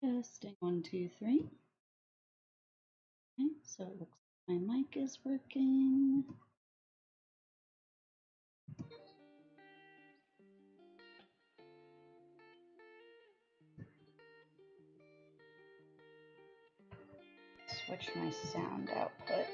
Testing 1, 2, 3. Okay, so it looks like my mic is working. Switch my sound output.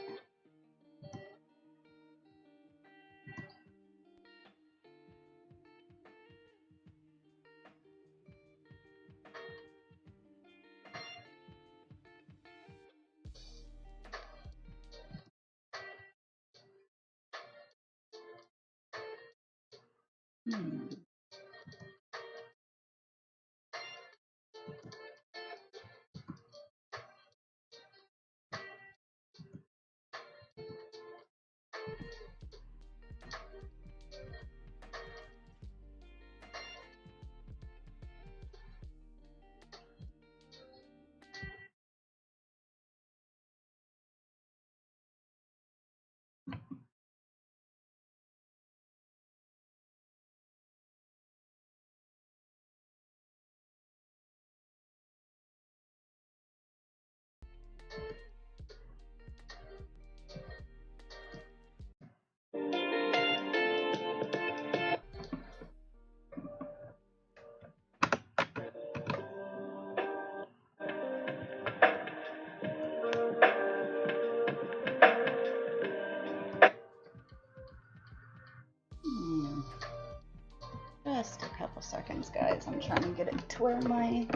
Just a couple seconds, guys. I'm trying to get it to where my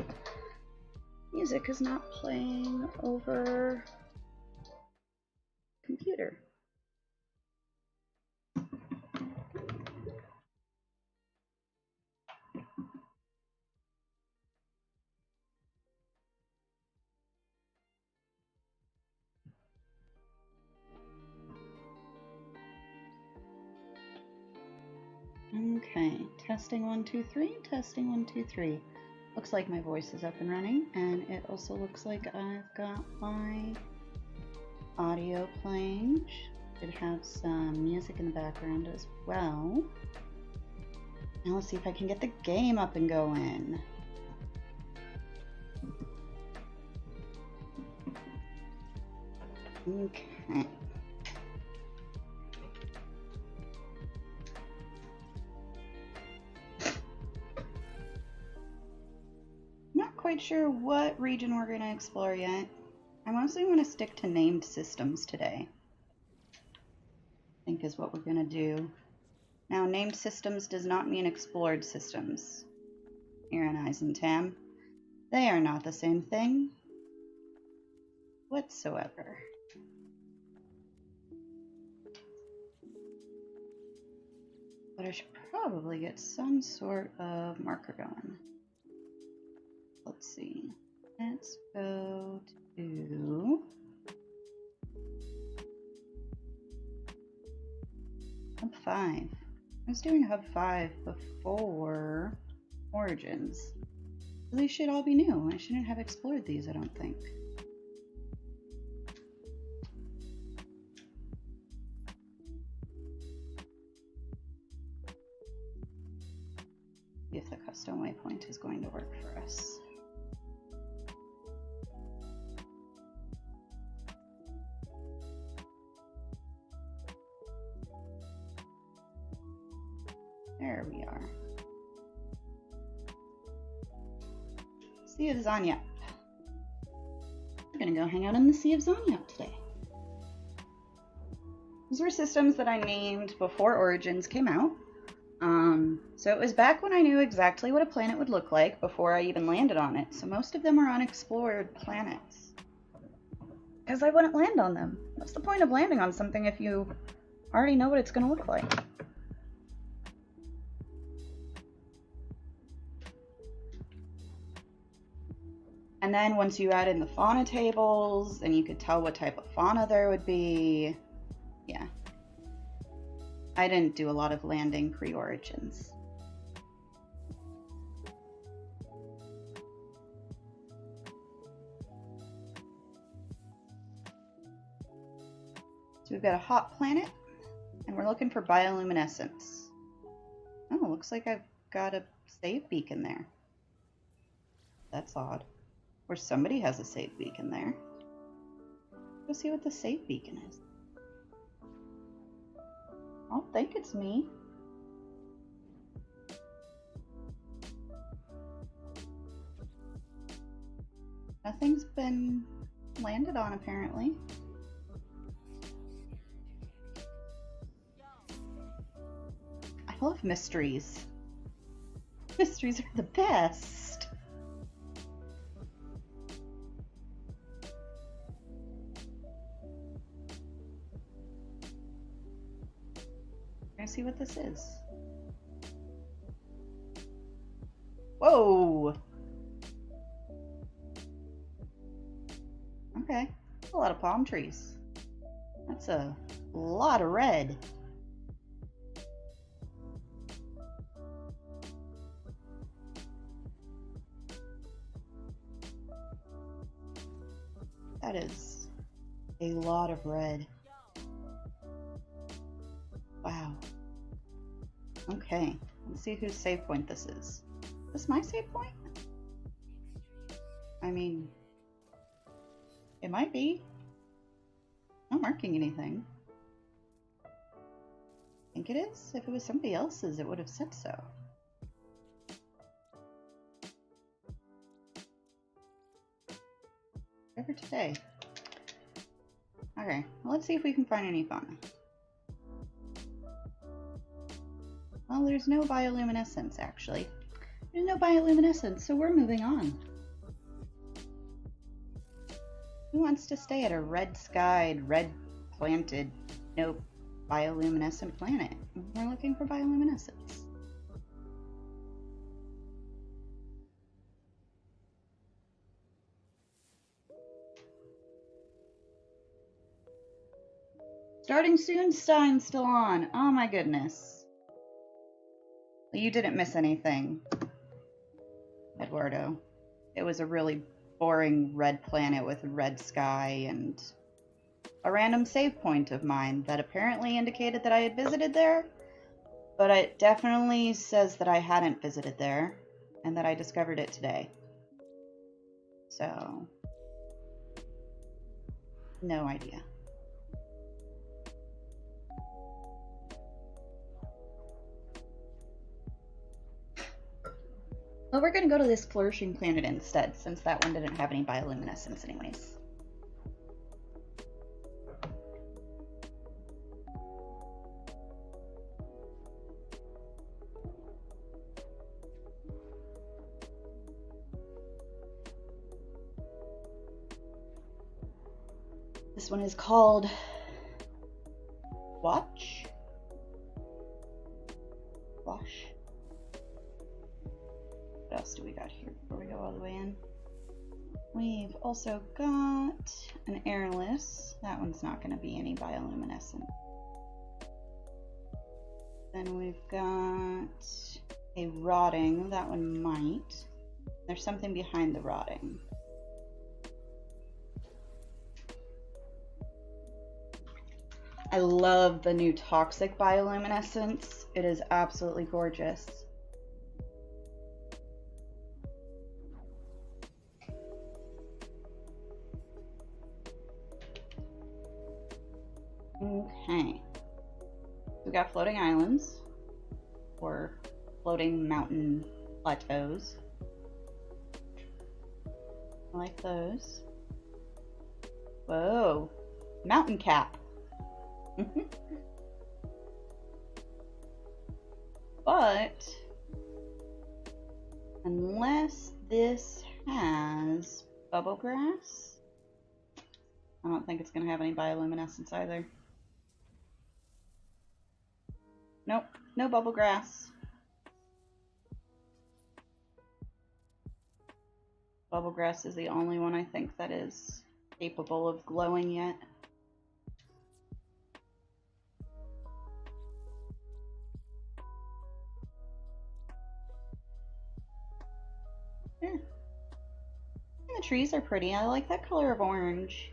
music is not playing over computer. Okay, testing 1, 2, 3, testing 1, 2, 3. Looks like my voice is up and running, and it also looks like I've got my audio playing. Should have some music in the background as well. Now let's see if I can get the game up and going. Okay. Quite sure what region we're going to explore yet. I mostly want to stick to named systems today, I think is what we're going to do. Now, named systems does not mean explored systems. Here in Eisentam, they are not the same thing whatsoever. But I should probably get some sort of marker going. Let's see. Let's go to Hub 5. I was doing Hub 5 before Origins. So these should all be new. I shouldn't have explored these, I don't think. See if the custom waypoint is going to work for us. There we are. Sea of Zanyap. We're gonna go hang out in the Sea of Zanyap today. These were systems that I named before Origins came out. So it was back when I knew exactly what a planet would look like before I even landed on it. So most of them are unexplored planets. Because I wouldn't land on them. What's the point of landing on something if you already know what it's going to look like? And then once you add in the fauna tables, and you could tell what type of fauna there would be. Yeah. I didn't do a lot of landing pre-origins. So we've got a hot planet, and we're looking for bioluminescence. Oh, looks like I've got a save beacon there. That's odd. Or somebody has a save beacon there. Let's see what the save beacon is. I don't think it's me. Nothing's been landed on, apparently. I love mysteries. Mysteries are the best. Let's see what this is. Whoa! Okay, a lot of palm trees. That's a lot of red. That is a lot of red. Wow. Okay, let's see whose save point this is. Is this my save point? I mean, it might be. I'm not marking anything. I think it is. If it was somebody else's, it would have said so. For today. Okay, well, let's see if we can find any fauna. Well, there's no bioluminescence, actually. There's no bioluminescence, so we're moving on. Who wants to stay at a red-skied, red-planted, no bioluminescent planet? We're looking for bioluminescence. Starting soon, Stein's still on. Oh my goodness. You didn't miss anything, Eduardo. It was a really boring red planet with a red sky and a random save point of mine that apparently indicated that I had visited there, but it definitely says that I hadn't visited there and that I discovered it today. So, no idea. Well, we're going to go to this flourishing planet instead, since that one didn't have any bioluminescence anyways. This one is called Wash. What else do we got here before we go all the way in? We've also got an airless. That one's not going to be any bioluminescent. Then we've got a rotting. That one might. There's something behind the rotting. I love the new toxic bioluminescence. It is absolutely gorgeous. Okay. We got floating islands, or floating mountain plateaus. I like those. Whoa, mountain cap. But unless this has bubble grass, I don't think it's going to have any bioluminescence either. Nope, no bubble grass. Bubble grass is the only one I think that is capable of glowing yet. Yeah. And the trees are pretty. I like that color of orange.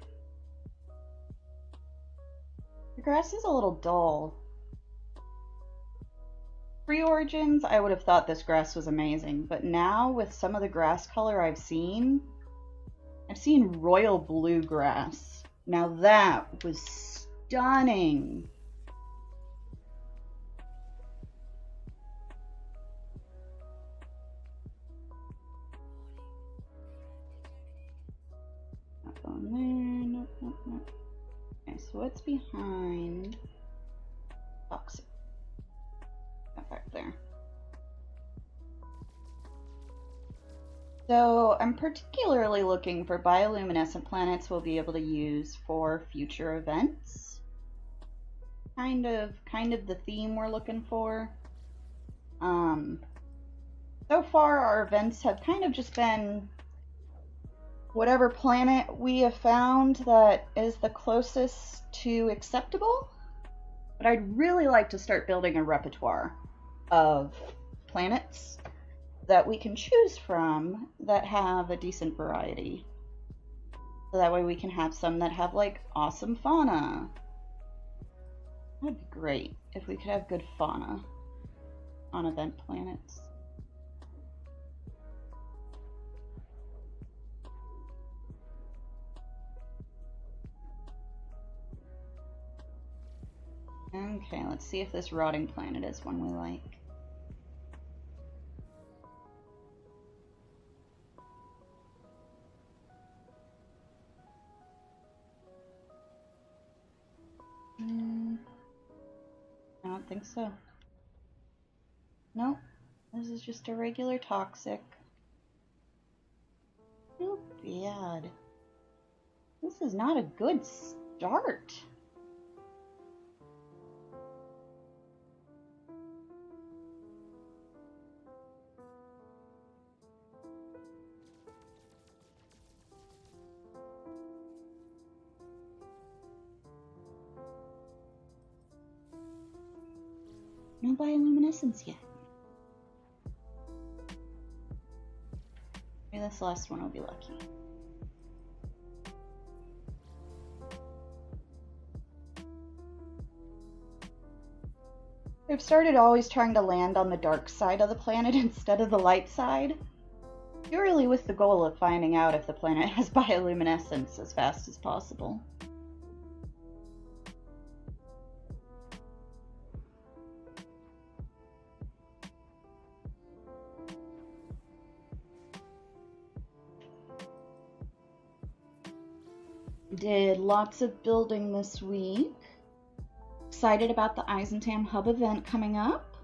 The grass is a little dull. Pre-Origins, I would have thought this grass was amazing, but now with some of the grass color I've seen royal blue grass. Now that was stunning. Not going there. Nope, nope, nope. Okay, so what's behind toxic? Back there. So I'm particularly looking for bioluminescent planets we'll be able to use for future events. Kind of the theme we're looking for. So far our events have kind of just been whatever planet we have found that is the closest to acceptable. But I'd really like to start building a repertoire of planets that we can choose from that have a decent variety. So that way we can have some that have like awesome fauna. That'd be great if we could have good fauna on event planets. Okay, let's see if this rotting planet is one we like. I don't think so. Nope, this is just a regular toxic. Too bad. This is not a good start. No bioluminescence yet. Maybe this last one will be lucky. I've started always trying to land on the dark side of the planet instead of the light side, purely with the goal of finding out if the planet has bioluminescence as fast as possible. Did lots of building this week. Excited about the EISHUB event coming up.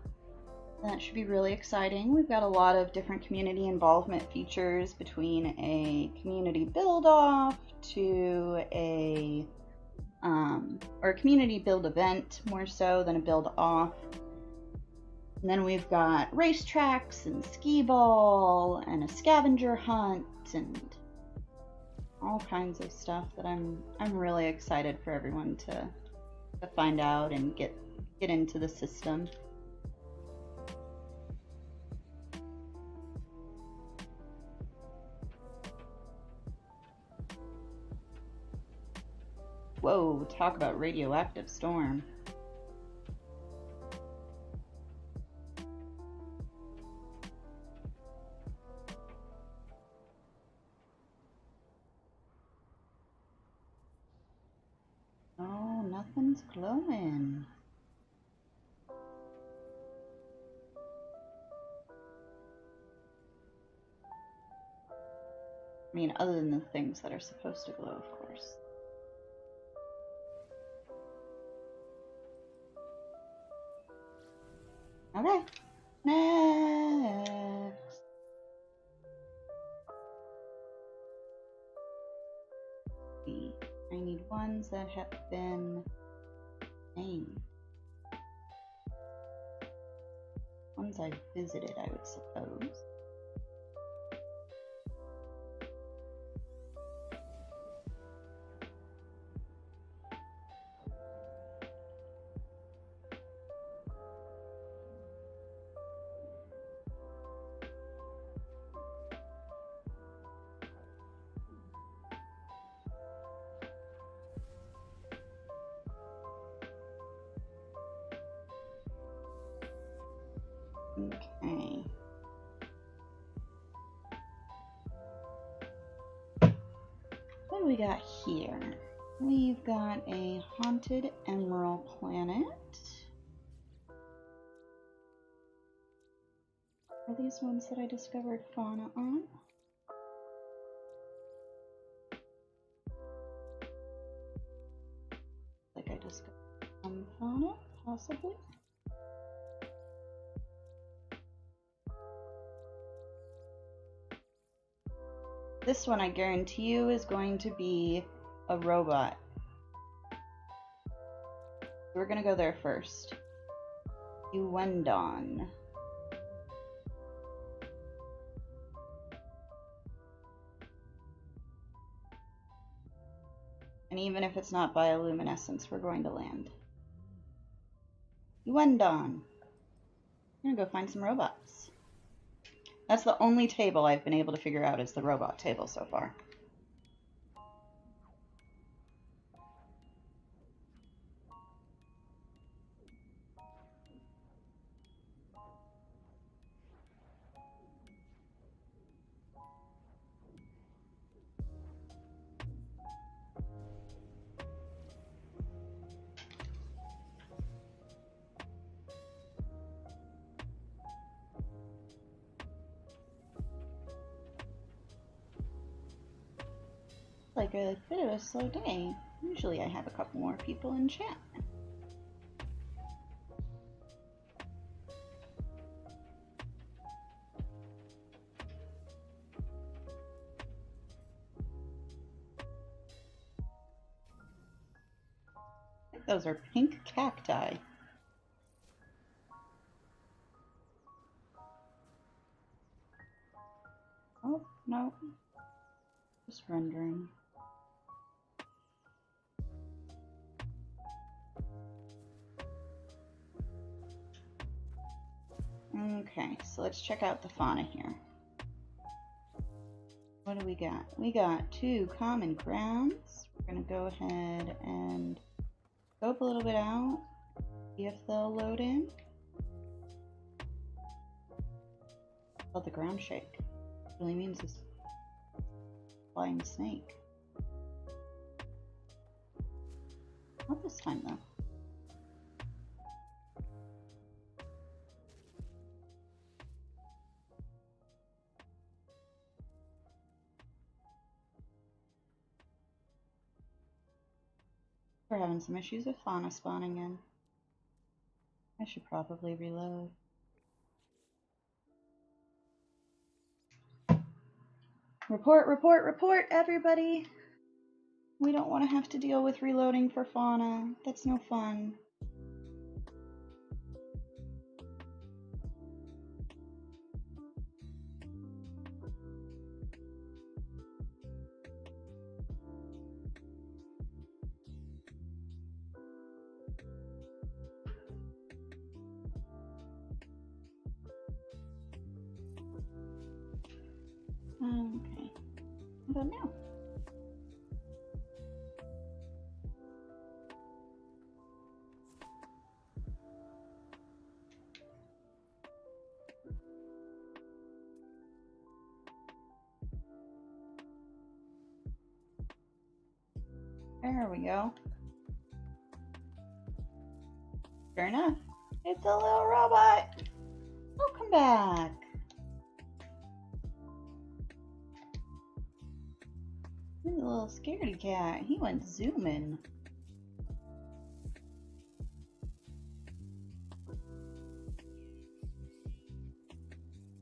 That should be really exciting. We've got a lot of different community involvement features, between a community build-off to a community build event, more so than a build-off. And then we've got racetracks and skee ball and a scavenger hunt and all kinds of stuff that I'm really excited for everyone to find out and get into the system. Whoa, talk about radioactive storm. Oh, nothing's glowing. I mean, other than the things that are supposed to glow, of course. Okay, next. I need and ones that have been named. Ones I've visited, I would suppose. Okay. What do we got here? We've got a haunted emerald planet. Are these ones that I discovered fauna on? Like I discovered some fauna, possibly. This one, I guarantee you, is going to be a robot. We're gonna go there first. Uwendon. And even if it's not bioluminescence, we're going to land. Uwendon. I'm gonna go find some robots. That's the only table I've been able to figure out is the robot table so far. Like a bit of a slow day. Usually I have a couple more people in chat. I think those are pink cacti. Oh, no. Just rendering. Okay, so let's check out the fauna here. What do we got? We got 2 common grounds. We're going to go ahead and scope a little bit out, see if they'll load in. Oh, the ground shake. It really means it's flying snake. Not this time, though. We're having some issues with fauna spawning in. I should probably reload. Report, report, report, everybody! We don't want to have to deal with reloading for fauna. That's no fun. Okay. I don't know. There we go. Sure enough, it's a little robot. Welcome back. He's a little scaredy cat. He went zooming.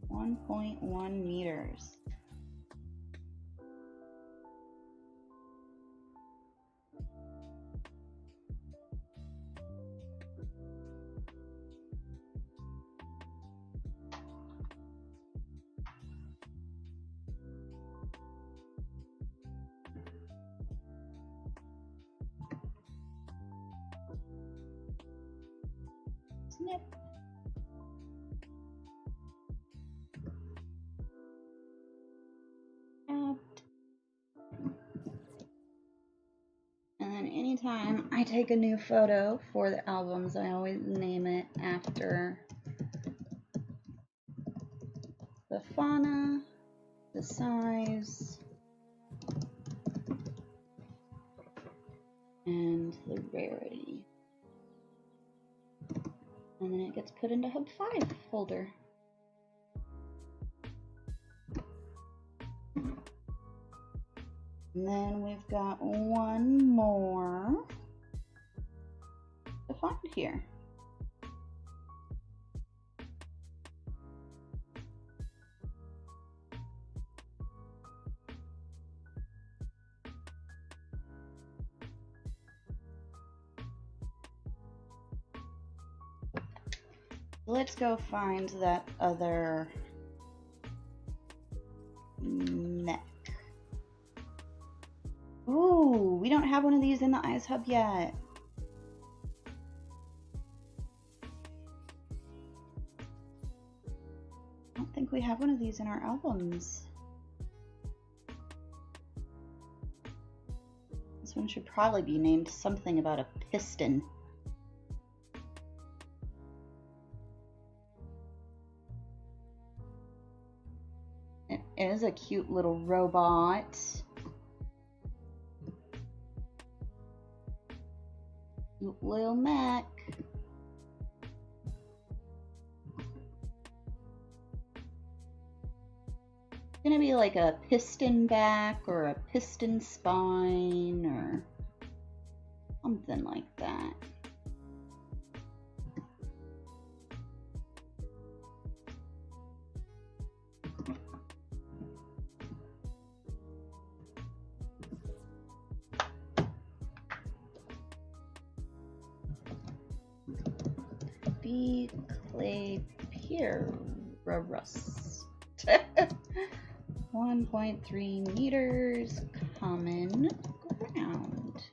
.1 meters. snip. Out. And then anytime I take a new photo for the albums, I always name it after the fauna, the size, and the rarity. And then it gets put into Hub 5 folder. And then we've got one more to find here. Let's go find that other neck. Ooh, we don't have one of these in the EISHUB yet. I don't think we have one of these in our albums. This one should probably be named something about a piston. It is a cute little robot. Cute little mech. It's gonna be like a piston back or a piston spine or something like that. Claypirus. 1.3 meters, common ground.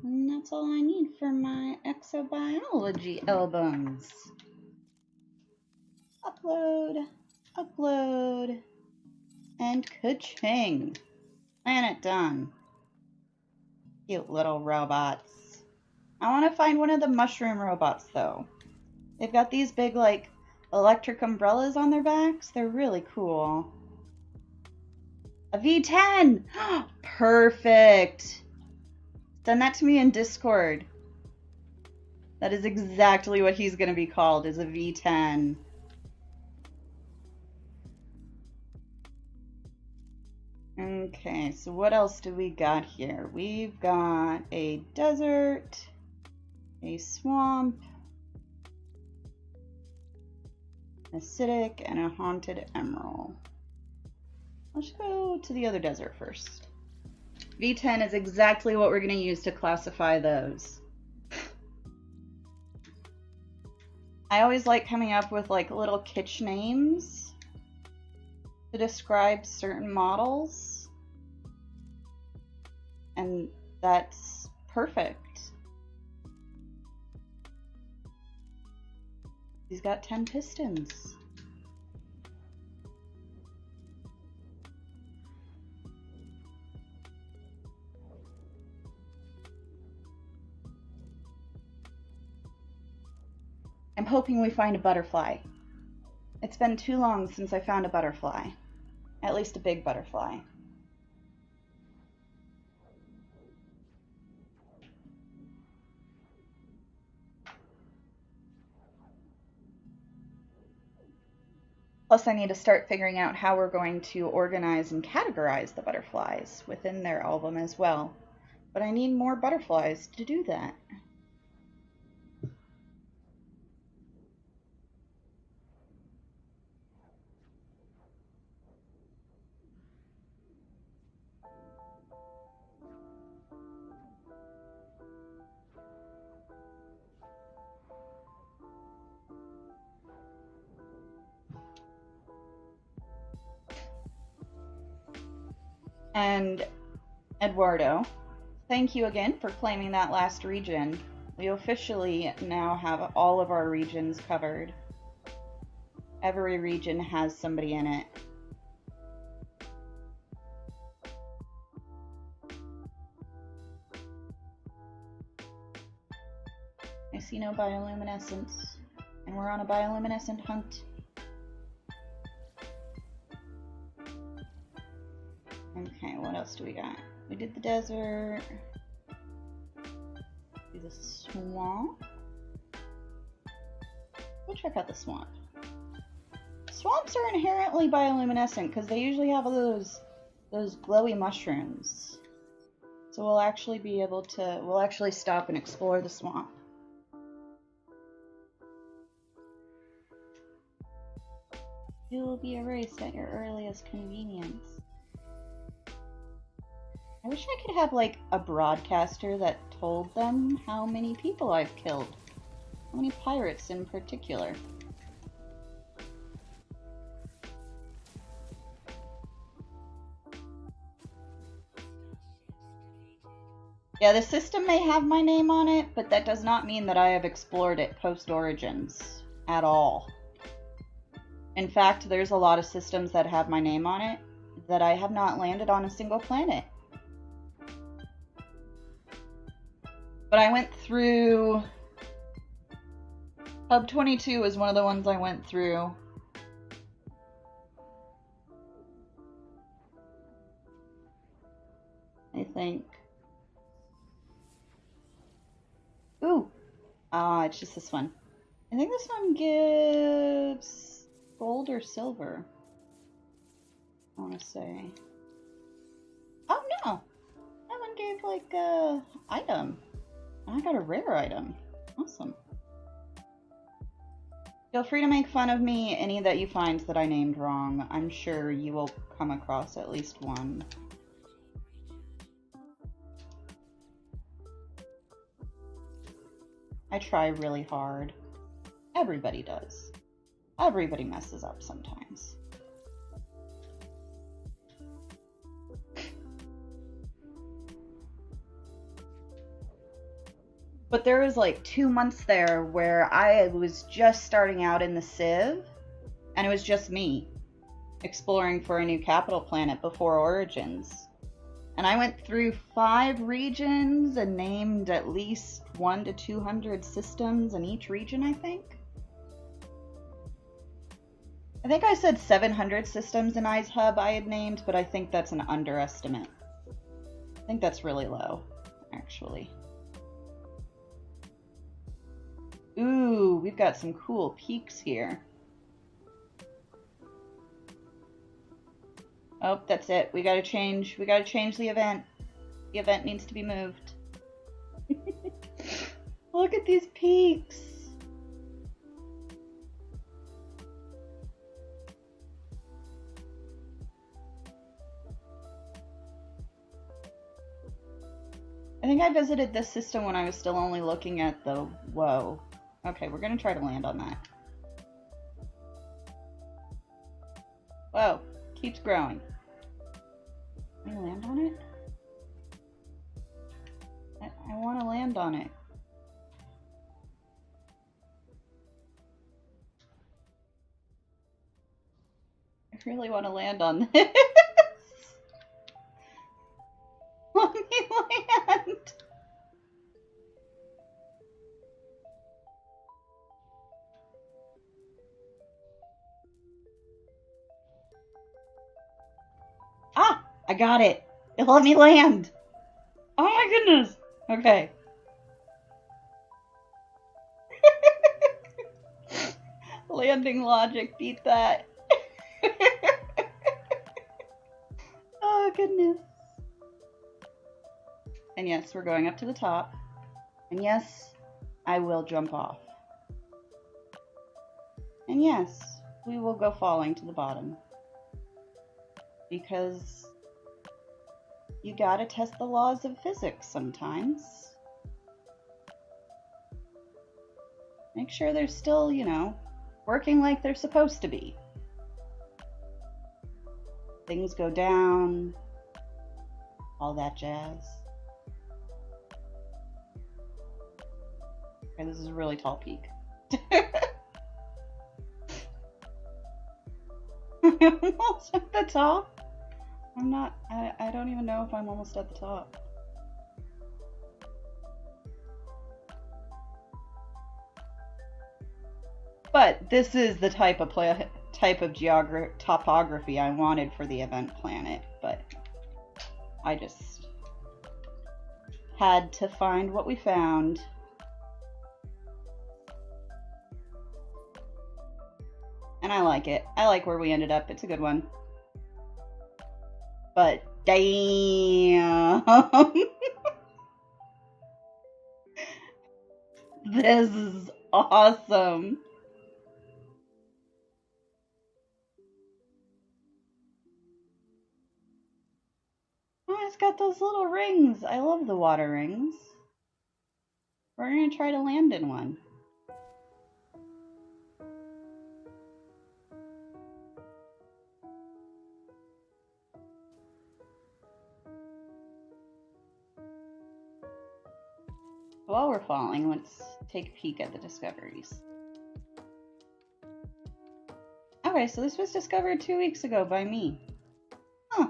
And that's all I need for my exobiology albums. Upload, upload, and ka-ching. Planet done. Cute little robots. I want to find one of the mushroom robots though. They've got these big like electric umbrellas on their backs. They're really cool. A V10! Perfect! Send that to me in Discord. That is exactly what he's going to be called, is a V10. Okay, so what else do we got here? We've got a desert, a swamp, acidic, and a haunted emerald. Let's go to the other desert first. V10 is exactly what we're going to use to classify those. I always like coming up with like little kitsch names to describe certain models, and that's perfect. He's got 10 pistons. I'm hoping we find a butterfly. It's been too long since I found a butterfly. At least a big butterfly. Plus I need to start figuring out how we're going to organize and categorize the butterflies within their album as well. But I need more butterflies to do that. And Eduardo, thank you again for claiming that last region. We officially now have all of our regions covered. Every region has somebody in it. I see no bioluminescence, and we're on a bioluminescent hunt. Okay, what else do we got? We did the desert. Do the swamp. We'll check out the swamp. Swamps are inherently bioluminescent because they usually have those glowy mushrooms. So we'll actually be able to, we'll actually stop and explore the swamp. You will be erased at your earliest convenience. I wish I could have like a broadcaster that told them how many people I've killed. How many pirates in particular. Yeah, the system may have my name on it, but that does not mean that I have explored it post-Origins at all. In fact, there's a lot of systems that have my name on it that I have not landed on a single planet. But I went through... Hub 22 is one of the ones I went through. I think. Ooh! It's just this one. I think this one gives gold or silver. I want to say. Oh no! That one gave like a item. I got a rare item. Awesome. Feel free to make fun of me, any that you find that I named wrong. I'm sure you will come across at least one. I try really hard. Everybody does. Everybody messes up sometimes. But there was like 2 months there where I was just starting out in the Civ, and it was just me exploring for a new capital planet before Origins. And I went through 5 regions and named at least 100 to 200 systems in each region, I think. I think I said 700 systems in EISHUB I had named, but I think that's an underestimate. I think that's really low, actually. Ooh, we've got some cool peaks here. Oh, that's it. We gotta change the event. The event needs to be moved. Look at these peaks. I think I visited this system when I was still only looking at the... Whoa. Okay, we're gonna try to land on that. Whoa. Keeps growing. Can I land on it? I want to land on it. I really want to land on this. Let me land. Ah! I got it! It let me land! Oh my goodness! Okay. Landing logic beat that. Oh goodness. And yes, we're going up to the top. And yes, I will jump off. And yes, we will go falling to the bottom. Because you gotta test the laws of physics sometimes. Make sure they're still, you know, working like they're supposed to be. Things go down, all that jazz. Okay, this is a really tall peak. I'm almost at the top. I'm not, I don't even know if I'm almost at the top. But this is the type of topography I wanted for the event planet, but I just had to find what we found. And I like it. I like where we ended up. It's a good one. But damn. This is awesome. Oh, it's got those little rings. I love the water rings. We're gonna try to land in one. While we're falling, let's take a peek at the discoveries. Okay, so this was discovered 2 weeks ago by me. Huh.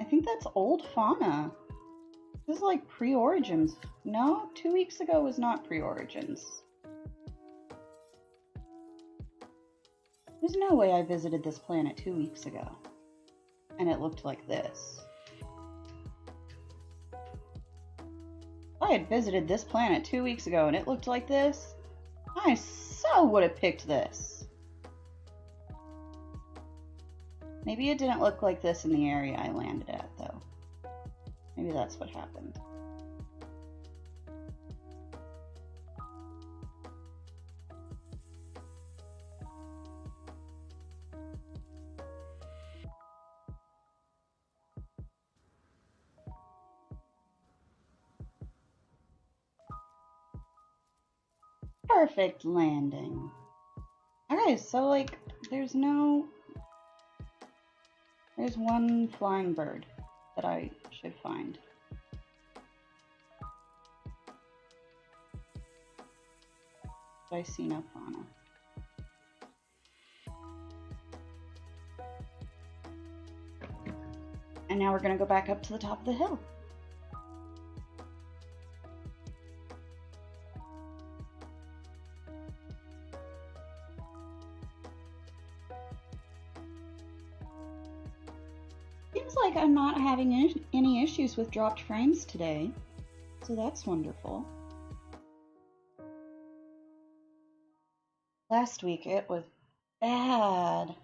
I think that's old fauna. This is like pre-origins. No, 2 weeks ago was not pre-origins. There's no way I visited this planet 2 weeks ago. And it looked like this. If I had visited this planet 2 weeks ago and it looked like this, I so would have picked this. Maybe it didn't look like this in the area I landed at, though. Maybe that's what happened. Perfect landing. Okay, so like, there's one flying bird that I should find. But I see no fauna. And now we're gonna go back up to the top of the hill. Seems like I'm not having any issues with dropped frames today, so that's wonderful. Last week it was bad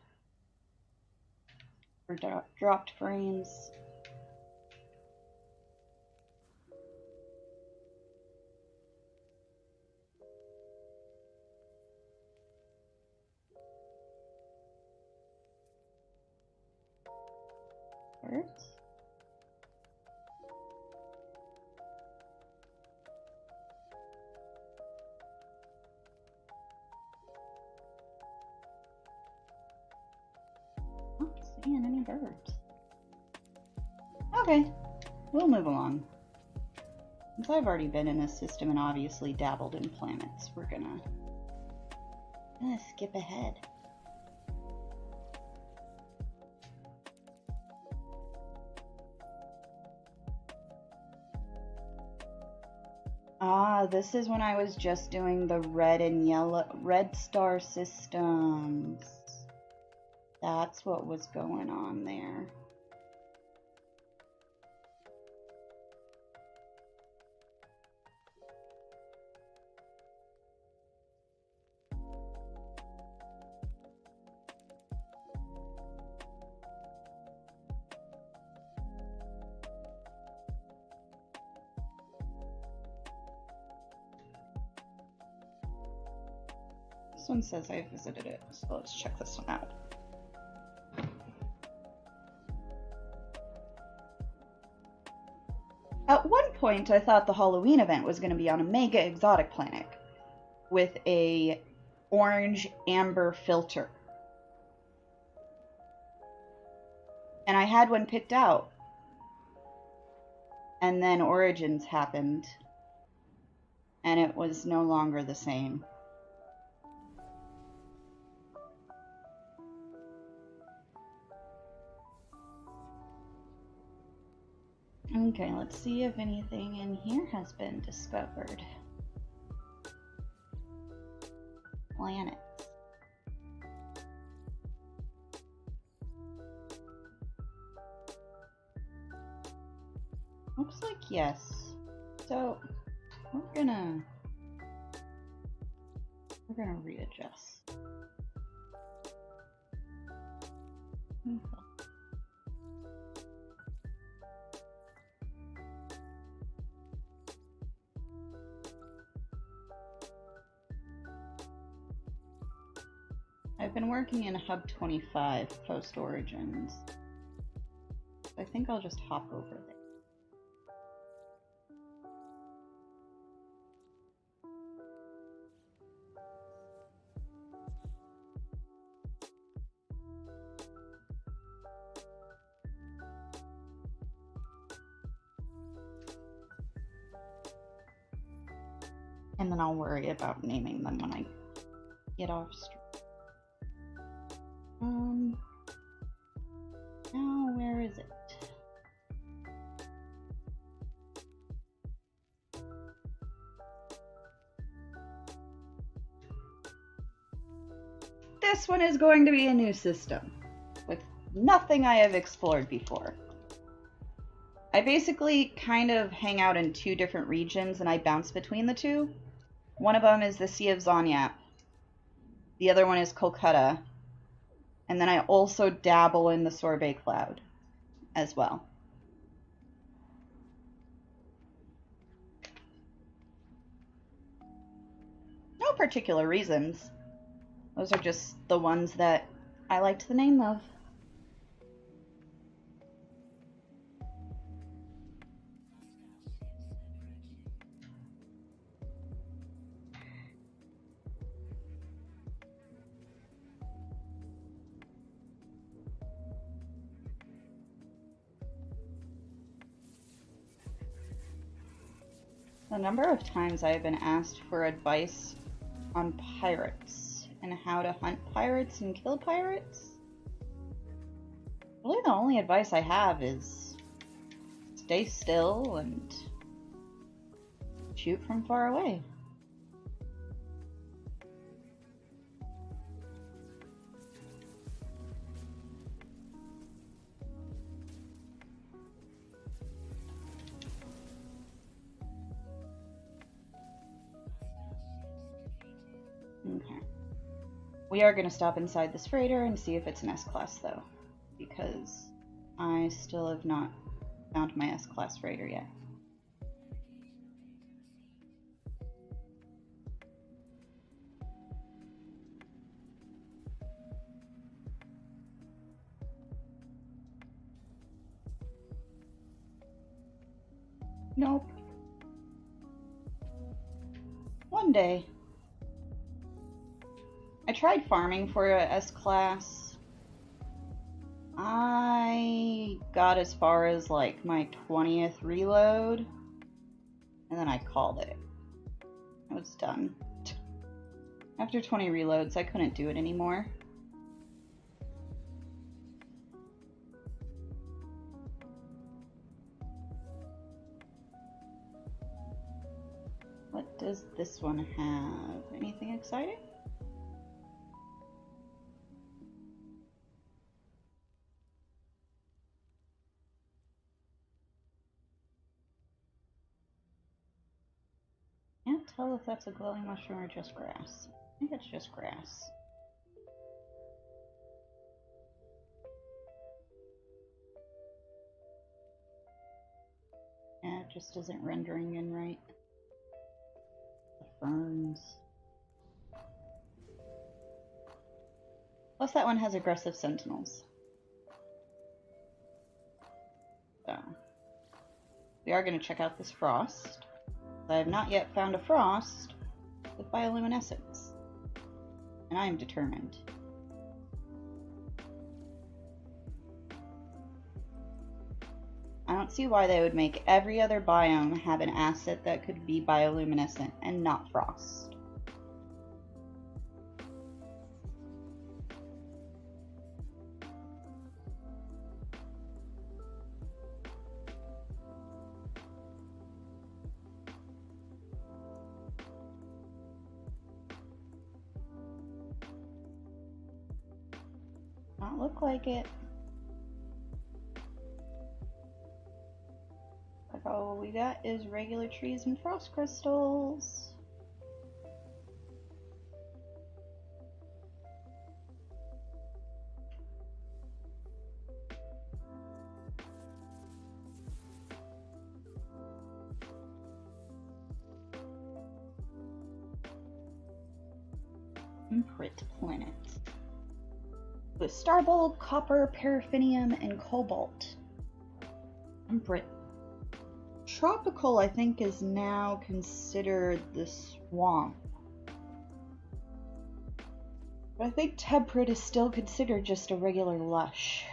for dropped frames. Birds? Not seeing any birds. Okay, we'll move along. Since I've already been in this system and obviously dabbled in planets, we're gonna skip ahead. Ah, this is when I was just doing the red and yellow, red star systems. That's what was going on there. This one says I visited it, so let's check this one out. At one point, I thought the Halloween event was going to be on a mega exotic planet with a orange amber filter. And I had one picked out. And then Origins happened. and it was no longer the same. Okay, let's see if anything in here has been discovered. Planets. Looks like yes. So we're gonna readjust. Okay. I've been working in Hub 25 post Origins. I think I'll just hop over there. And then I'll worry about naming them when I get off stream. Now where is it? This one is going to be a new system with nothing I have explored before. I basically kind of hang out in two different regions and I bounce between the two. One of them is the Sea of Zonyap. The other one is Kolkata. And then I also dabble in the Sorbet Cloud as well. No particular reasons. Those are just the ones that I liked the name of. The number of times I have been asked for advice on pirates and how to hunt pirates and kill pirates. Really the only advice I have is stay still and shoot from far away. Okay. We are going to stop inside this freighter and see if it's an S-Class, though, because I still have not found my S-Class freighter yet. Nope. One day. I tried farming for a S-Class. I got as far as like my 20th reload, and then I called it. I was done. After 20 reloads, I couldn't do it anymore. What does this one have? Anything exciting? Can't tell if that's a glowing mushroom or just grass. I think it's just grass. Yeah, it just isn't rendering in right. The ferns. Plus that one has aggressive sentinels. So, we are going to check out this frost. I have not yet found a frost with bioluminescence, and I am determined. I don't see why they would make every other biome have an asset that could be bioluminescent and not frost. Not look like it. Like all we got is regular trees and frost crystals. Imprint planet. With starbulb, copper, paraffinium, and cobalt. Imprint. Tropical, I think, is now considered the swamp. But I think temperate is still considered just a regular lush.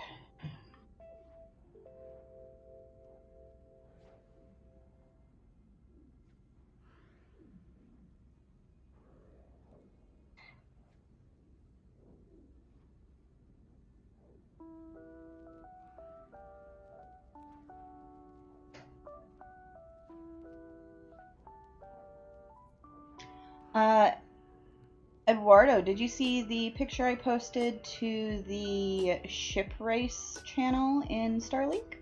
Eduardo, did you see the picture I posted to the ship race channel in Starlink?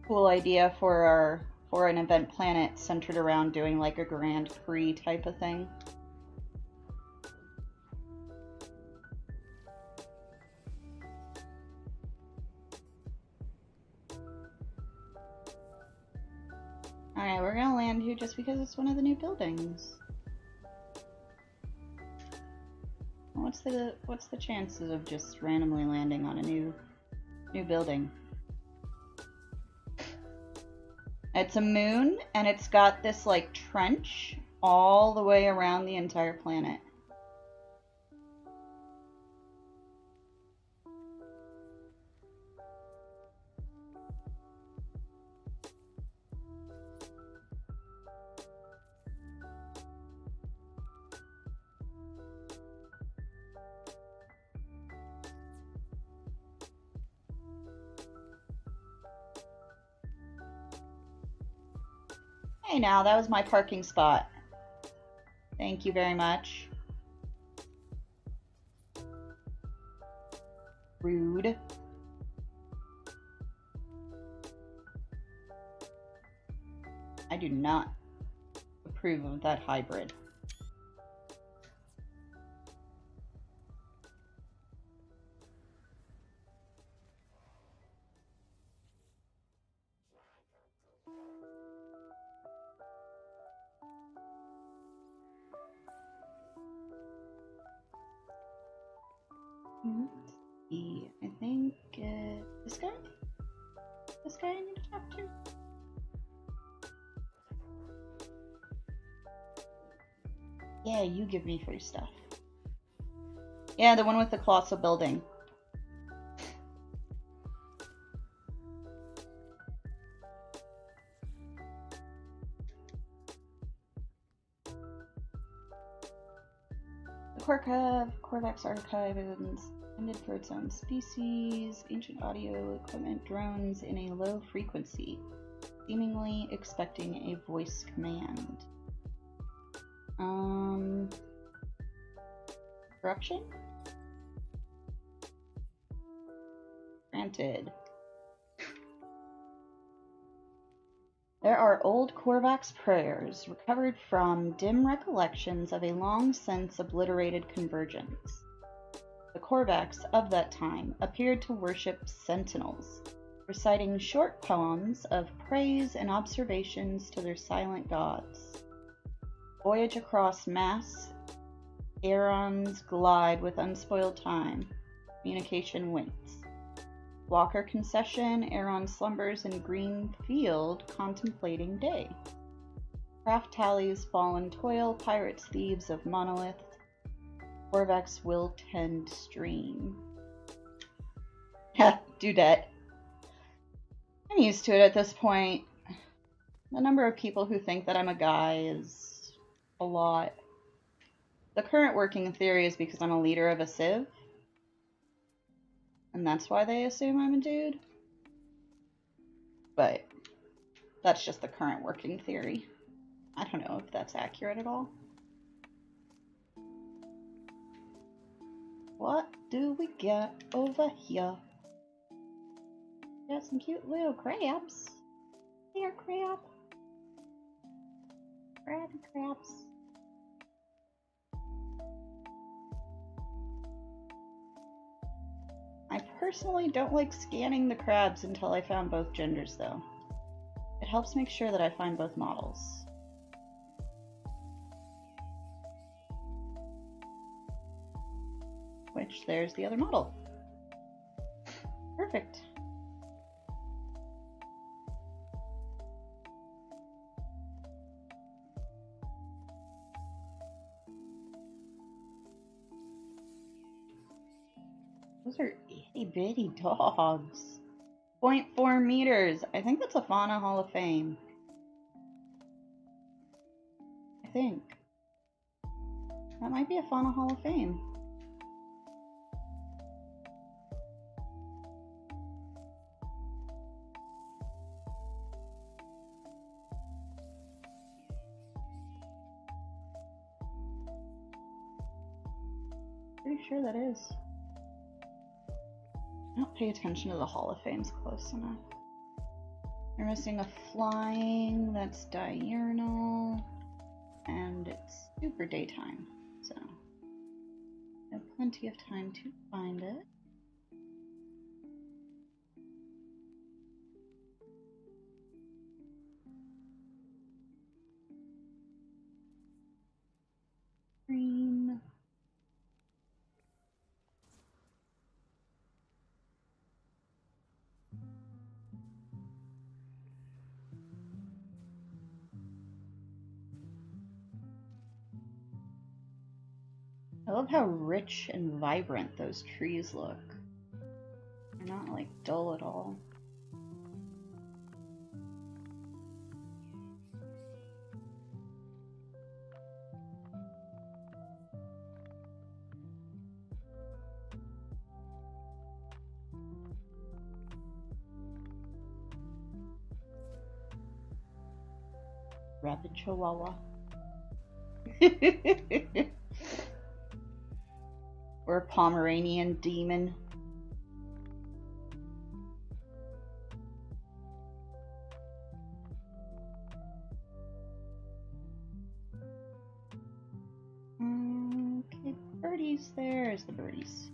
Cool idea for an event planet centered around doing like a Grand Prix type of thing. Alright, we're gonna land here just because it's one of the new buildings. What's the chances of just randomly landing on a new building? It's a moon, and it's got this like trench all the way around the entire planet. Hey now, that was my parking spot. Thank you very much. Rude. I do not approve of that hybrid. I think this guy? This guy I need to talk to? Yeah, you give me free stuff. Yeah, the one with the colossal building. The Corvax archive is intended for its own species, ancient audio equipment, drones in a low frequency, seemingly expecting a voice command. Corruption? Granted. There are old Corvax prayers recovered from dim recollections of a long-since obliterated convergence. The Corvax of that time appeared to worship sentinels, reciting short poems of praise and observations to their silent gods. Voyage across mass, Aerons glide with unspoiled time, communication waits. Walker concession, Aeron slumbers in green field, contemplating day. Craft tallies, fallen toil, pirates, thieves of monolith. Corvax will tend stream. Ha, Dudette. I'm used to it at this point. The number of people who think that I'm a guy is a lot. The current working theory is because I'm a leader of a civ, and that's why they assume I'm a dude. But that's just the current working theory. I don't know if that's accurate at all. What do we get over here? Got some cute little crabs. Here, crab. Crabby crabs. I personally don't like scanning the crabs until I found both genders, though. It helps make sure that I find both models. Which, there's the other model. Perfect. Those are itty bitty dogs. 0.4 meters. I think that's a Fauna Hall of Fame. I think. That might be a Fauna Hall of Fame. Pretty sure that is. I don't pay attention to the Hall of Fames close enough. We're missing a flying that's diurnal, and it's super daytime, so I have plenty of time to find it. Green. I love how rich and vibrant those trees look. They're not like dull at all. Rapid Chihuahua. Or a Pomeranian demon. Okay, birdies. There's the birdies.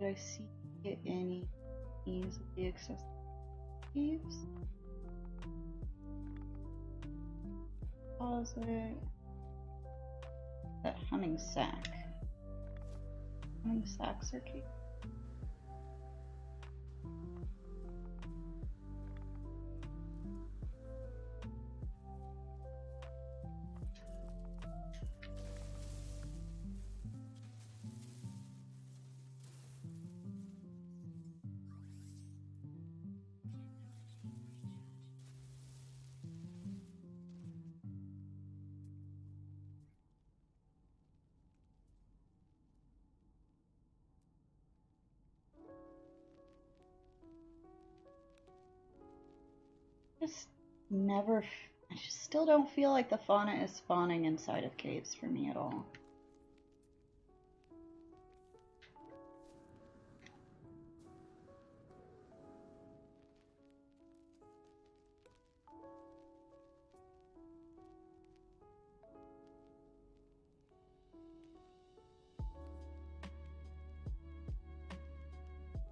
Did I see any easily accessible caves? Deposit. That humming sack. Humming sacks are cute. I just still don't feel like the fauna is spawning inside of caves for me at all.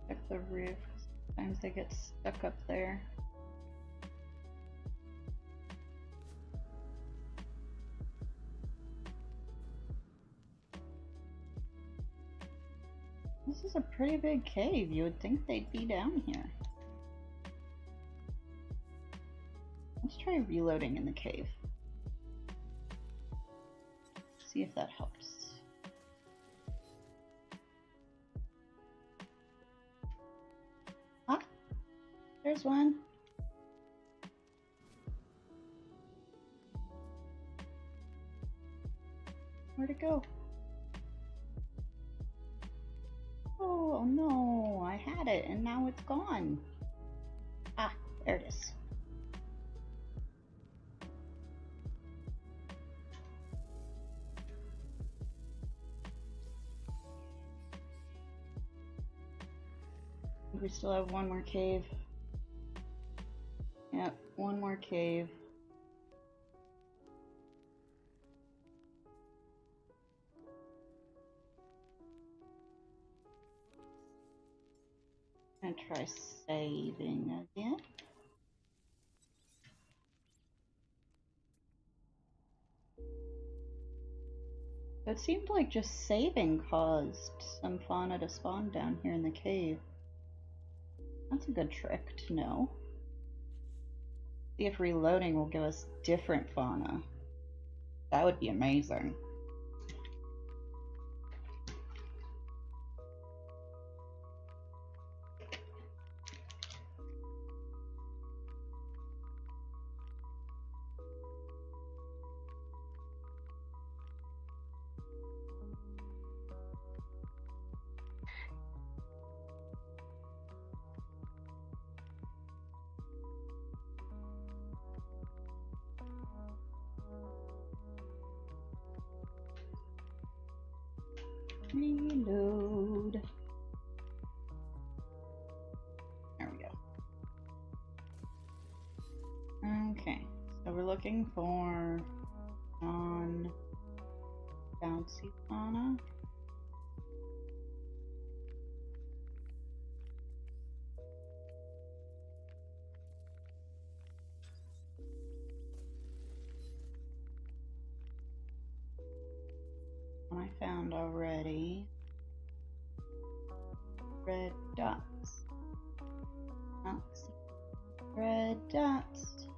Check the roof. Sometimes they get stuck up there. This is a pretty big cave. You would think they'd be down here. Let's try reloading in the cave. See if that helps. There's one. Where'd it go? Oh no, I had it and now it's gone. Ah, there it is. We still have one more cave. Yep, one more cave. I'm gonna try saving again. It seemed like just saving caused some fauna to spawn down here in the cave. That's a good trick to know. See if reloading will give us different fauna. That would be amazing. Reload. There we go. Okay, so we're looking for non-bouncy fauna. I found already red dots. Oh, red dots.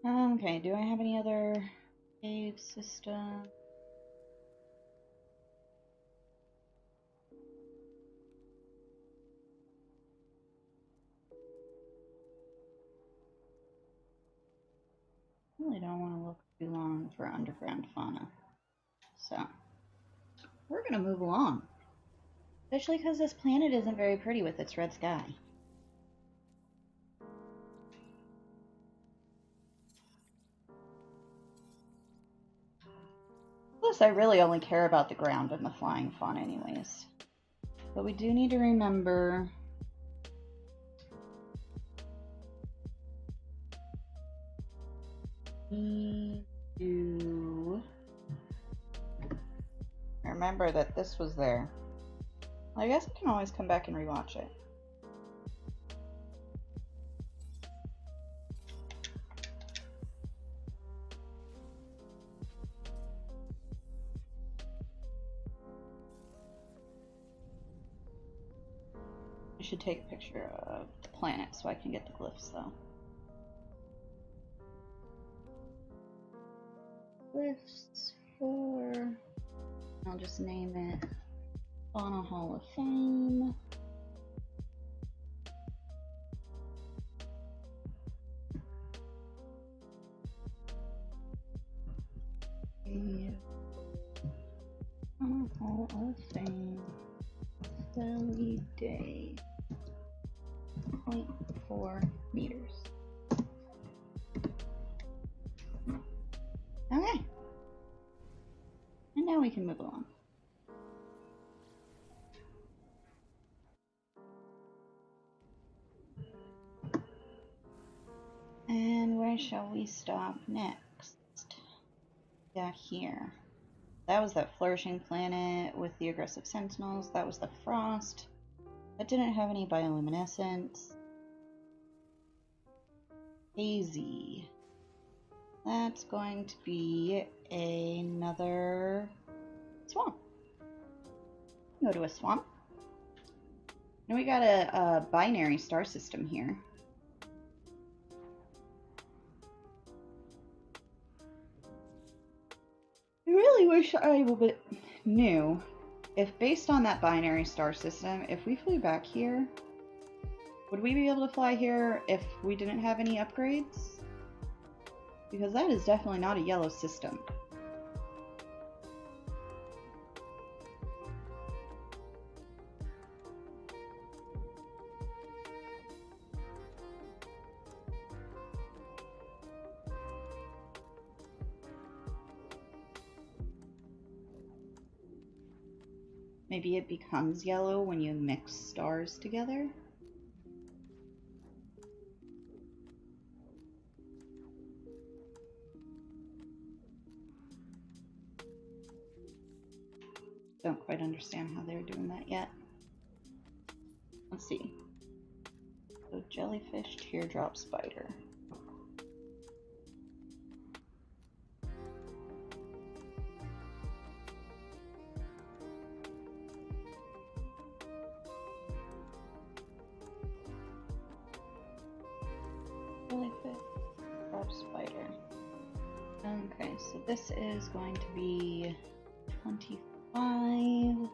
Okay, do I have any other cave system? Really don't want to look too long for underground fauna. So, we're gonna move along. Especially because this planet isn't very pretty with its red sky. Plus, I really only care about the ground and the flying fauna anyways. But we do need to remember remember that this was there. I guess I can always come back and rewatch it. I should take a picture of the planet so I can get the glyphs though. Glyphs for... I'll just name it Fauna Hall of Fame. Fauna Hall of Fame. Valley Day. 0.4 meters. Okay. And now we can move along. And where shall we stop next? Yeah, here. That was that flourishing planet with the aggressive sentinels. That was the frost. That didn't have any bioluminescence. Hazy. That's going to be another swamp. Go to a swamp. And we got a binary star system here. I really wish I knew if, based on that binary star system, if we flew back here, would we be able to fly here if we didn't have any upgrades? Because that is definitely not a yellow system. Maybe it becomes yellow when you mix stars together? Don't quite understand how they're doing that yet. Let's see. So jellyfish, teardrop, spider. Jellyfish, teardrop, spider. Okay, so this is going to be 25-57. 25-57.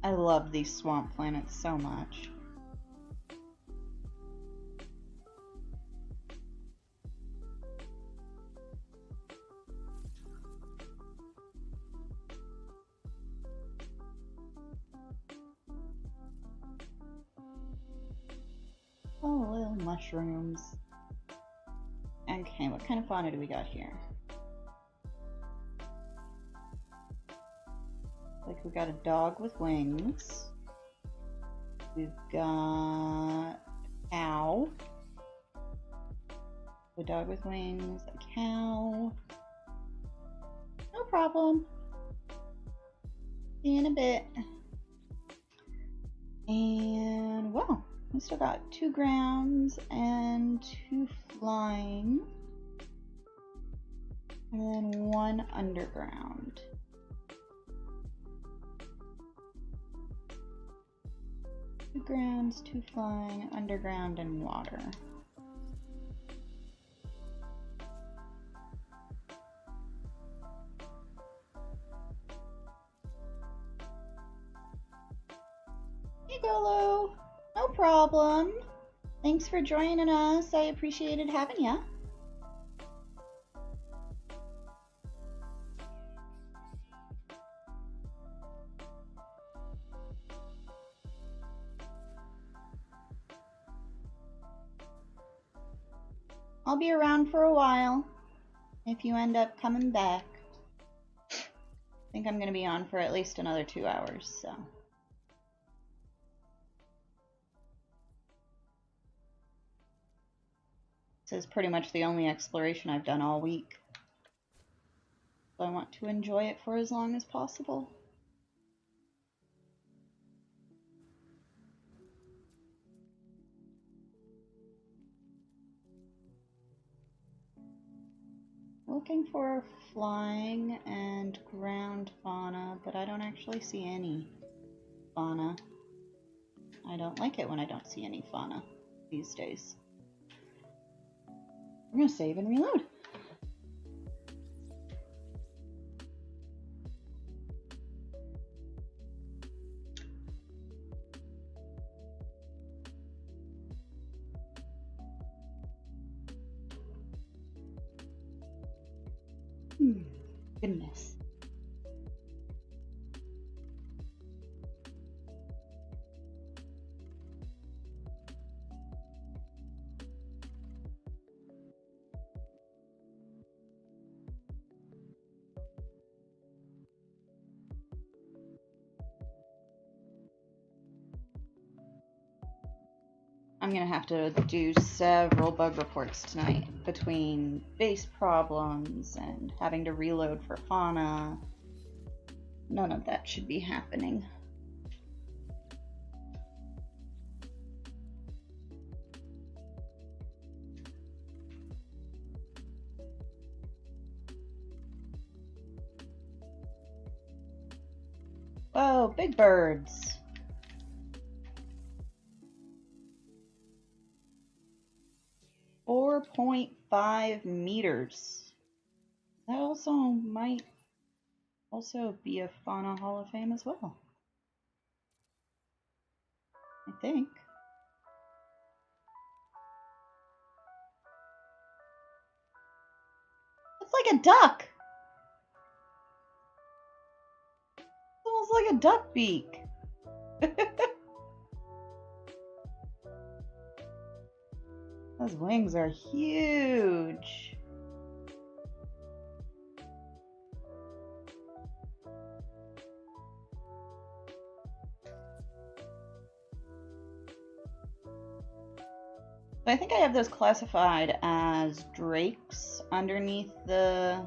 I love these swamp planets so much. Oh, little mushrooms. Okay, what kind of fauna do we got here? Like, we got a dog with wings. We've got a cow. A dog with wings, a cow. No problem. See you in a bit. And, wow, we still got 2 grounds and 2 flying. And then 1 underground. Two grounds, 2 flying, underground, and water. Hey, Golo. No problem. Thanks for joining us. I appreciated having ya. I'll be around for a while if you end up coming back. I think I'm going to be on for at least another 2 hours, so. This is pretty much the only exploration I've done all week. So I want to enjoy it for as long as possible. Looking for flying and ground fauna, but I don't actually see any fauna. I don't like it when I don't see any fauna these days. I'm gonna save and reload. Goodness. I'm gonna have to do several bug reports tonight between base problems and having to reload for fauna. None of that should be happening. Whoa, big birds. .5 meters. That also might also be a Fauna Hall of Fame as well. I think. It's like a duck. It's almost like a duck beak. Those wings are huge. I think I have those classified as drakes underneath the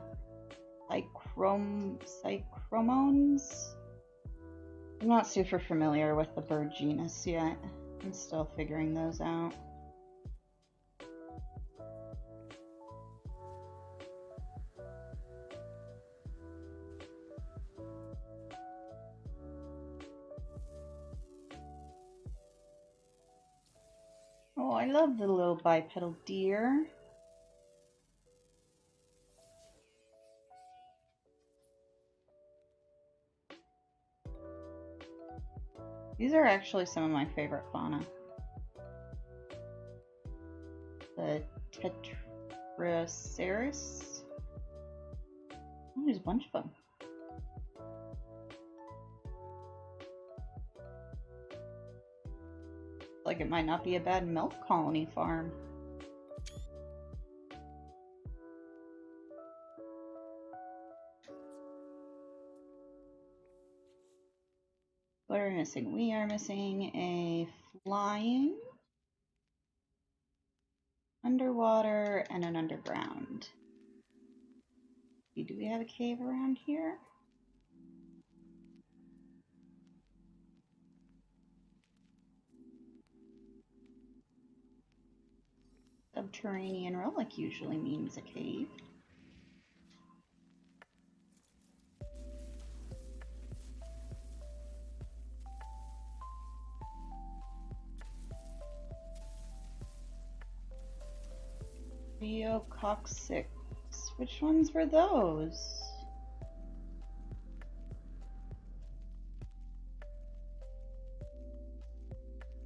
cychromones. I'm not super familiar with the bird genus yet. I'm still figuring those out. Oh, I love the little bipedal deer. These are actually some of my favorite fauna. The Tetracerus. Oh, there's a bunch of them. Like it might not be a bad milk colony farm. What are we missing? We are missing a flying, underwater, and an underground. Do we have a cave around here? Subterranean relic usually means a cave. Biococcyx. Which ones were those?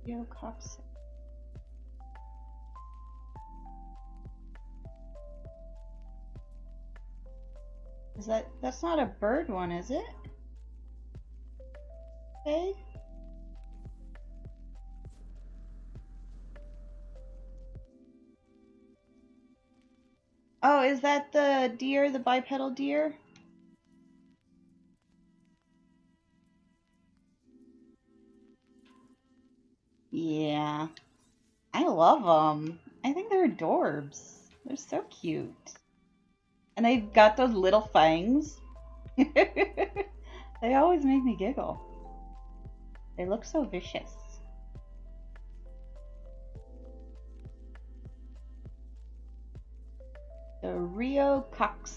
Biococcyx. Is that's not a bird one, is it? Okay. Oh, is that the deer, the bipedal deer? Yeah. I love them. I think they're adorbs. They're so cute. And they've got those little fangs. They always make me giggle. They look so vicious. The Biococcyx.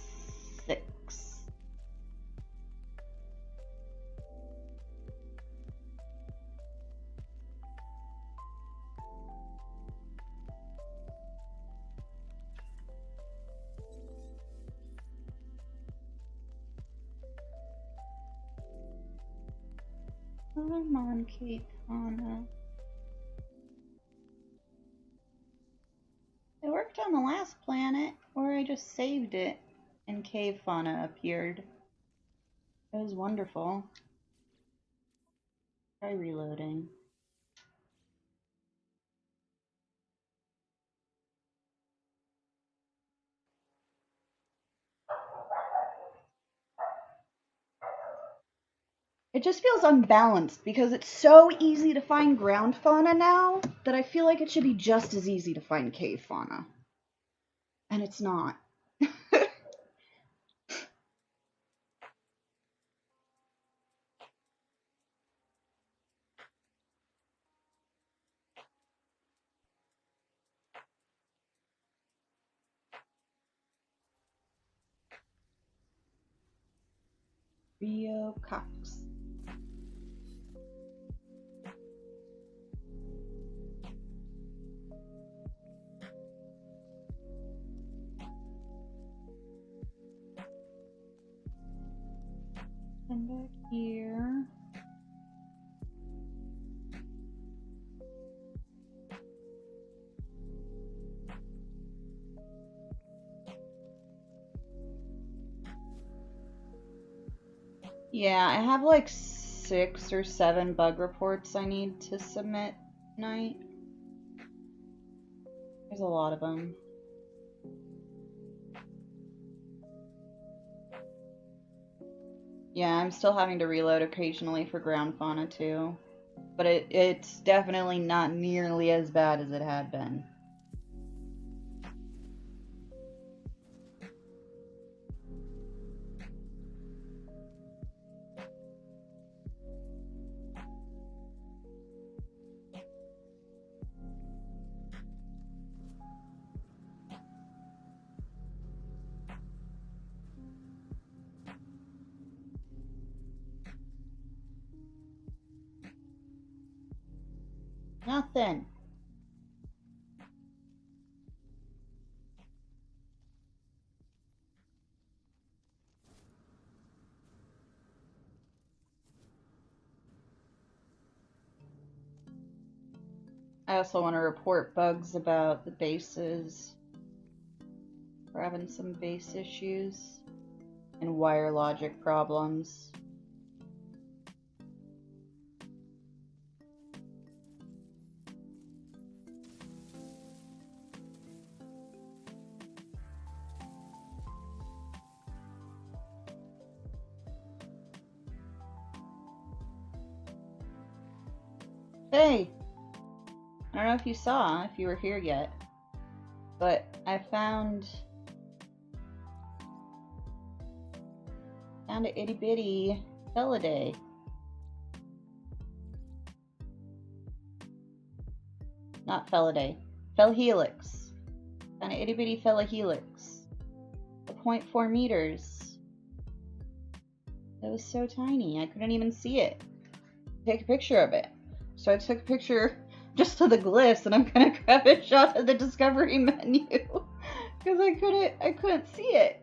Come on, Cape Fauna. I worked on the last planet, or I just saved it, and Cave Fauna appeared. It was wonderful. Try reloading. It just feels unbalanced because it's so easy to find ground fauna now that I feel like it should be just as easy to find cave fauna. And it's not. Rio Cox. And back here. Yeah, I have like 6 or 7 bug reports I need to submit tonight. There's a lot of them. Yeah, I'm still having to reload occasionally for ground fauna too. But it's definitely not nearly as bad as it had been. Nothing. I also want to report bugs about the bases. We're having some base issues and wire logic problems. Hey! I don't know if you saw, if you were here yet, but I found an itty bitty Felidae. Not Felidae, Felhelix. An itty bitty Felhelix. 0.4 meters. It was so tiny, I couldn't even see it. Take a picture of it. So I took a picture just of the glyphs, and I'm gonna grab a shot of the discovery menu because I couldn't see it.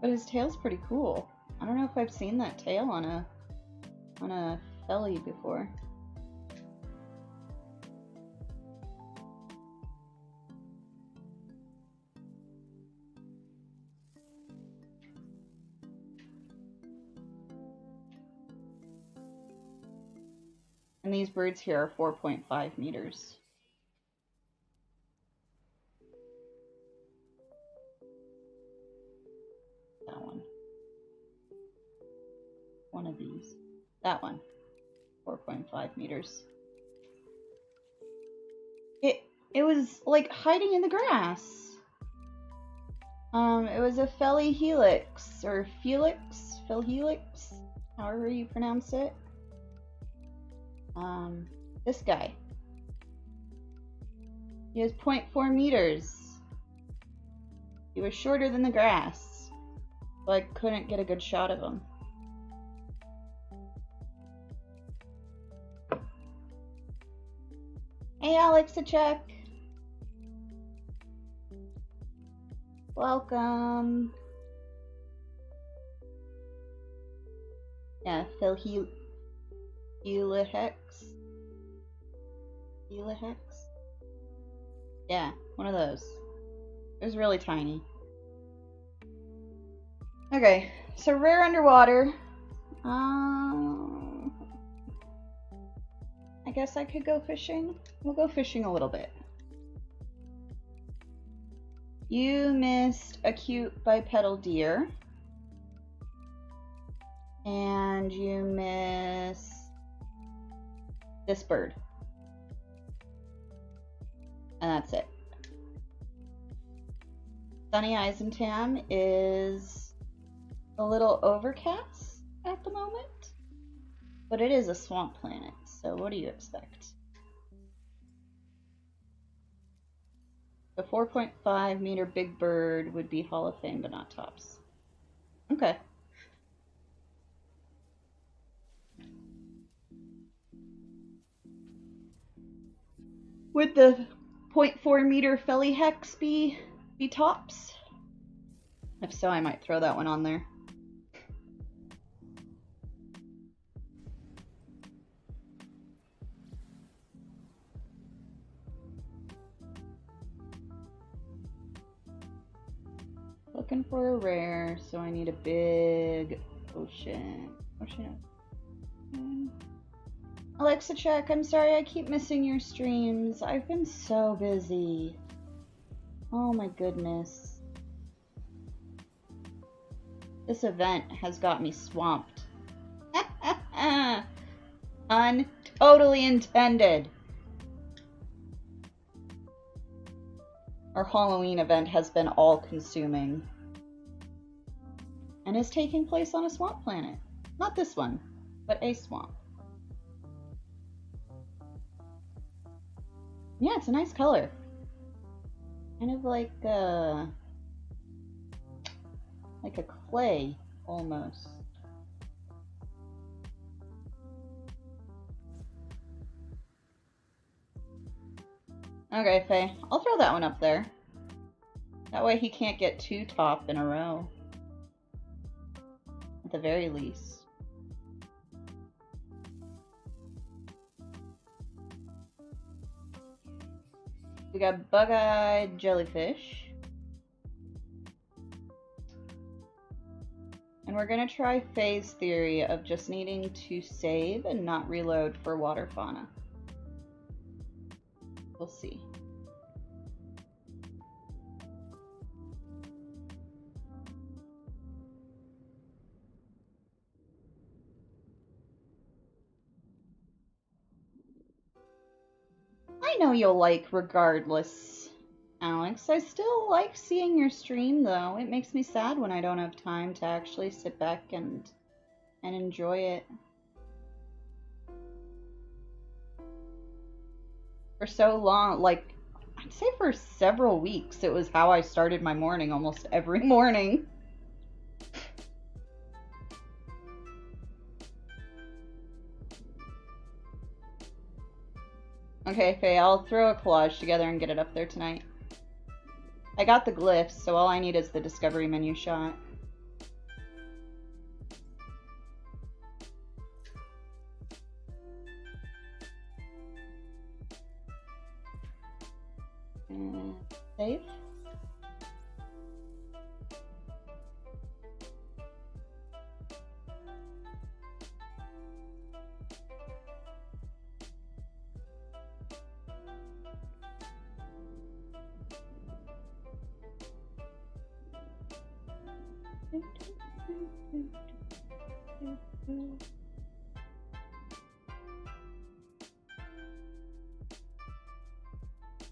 But his tail's pretty cool. I don't know if I've seen that tail on a Feli before. And these birds here are 4.5 meters. That one. One of these. That one. 4.5 meters. It was like hiding in the grass. It was a Felhelix or Felhelix, however you pronounce it. This guy. He has 0.4 meters. He was shorter than the grass, so I couldn't get a good shot of him. Hey, Alexachek. Welcome. Yeah, Felhelix. Yeah, one of those. It was really tiny. Okay, so rare underwater. I guess I could go fishing. We'll go fishing a little bit. You missed a cute bipedal deer. And you miss this bird. And that's it. Sunny Eisentam is a little overcast at the moment, but it is a swamp planet, so what do you expect? The 4.5 meter big bird would be Hall of Fame, but not tops. Okay. Would the 0.4 meter Felly Hex be tops? If so, I might throw that one on there. Looking for a rare, so I need a big ocean. Alexa check, I'm sorry I keep missing your streams. I've been so busy. Oh my goodness. This event has got me swamped. Totally intended. Our Halloween event has been all-consuming. And is taking place on a swamp planet. Not this one, but a swamp. Yeah, it's a nice color. Kind of like a clay, almost. Okay, Faye, I'll throw that one up there. That way he can't get 2 top in a row. At the very least. We got bug-eyed jellyfish. And we're gonna try Faye's theory of just needing to save and not reload for water fauna. We'll see. I know you'll like regardless, Alex. I still like seeing your stream though. It makes me sad when I don't have time to actually sit back and enjoy it. For so long, like, I'd say for several weeks, it was how I started my morning almost every morning. Okay, Faye, I'll throw a collage together and get it up there tonight. I got the glyphs, so all I need is the discovery menu shot. And save.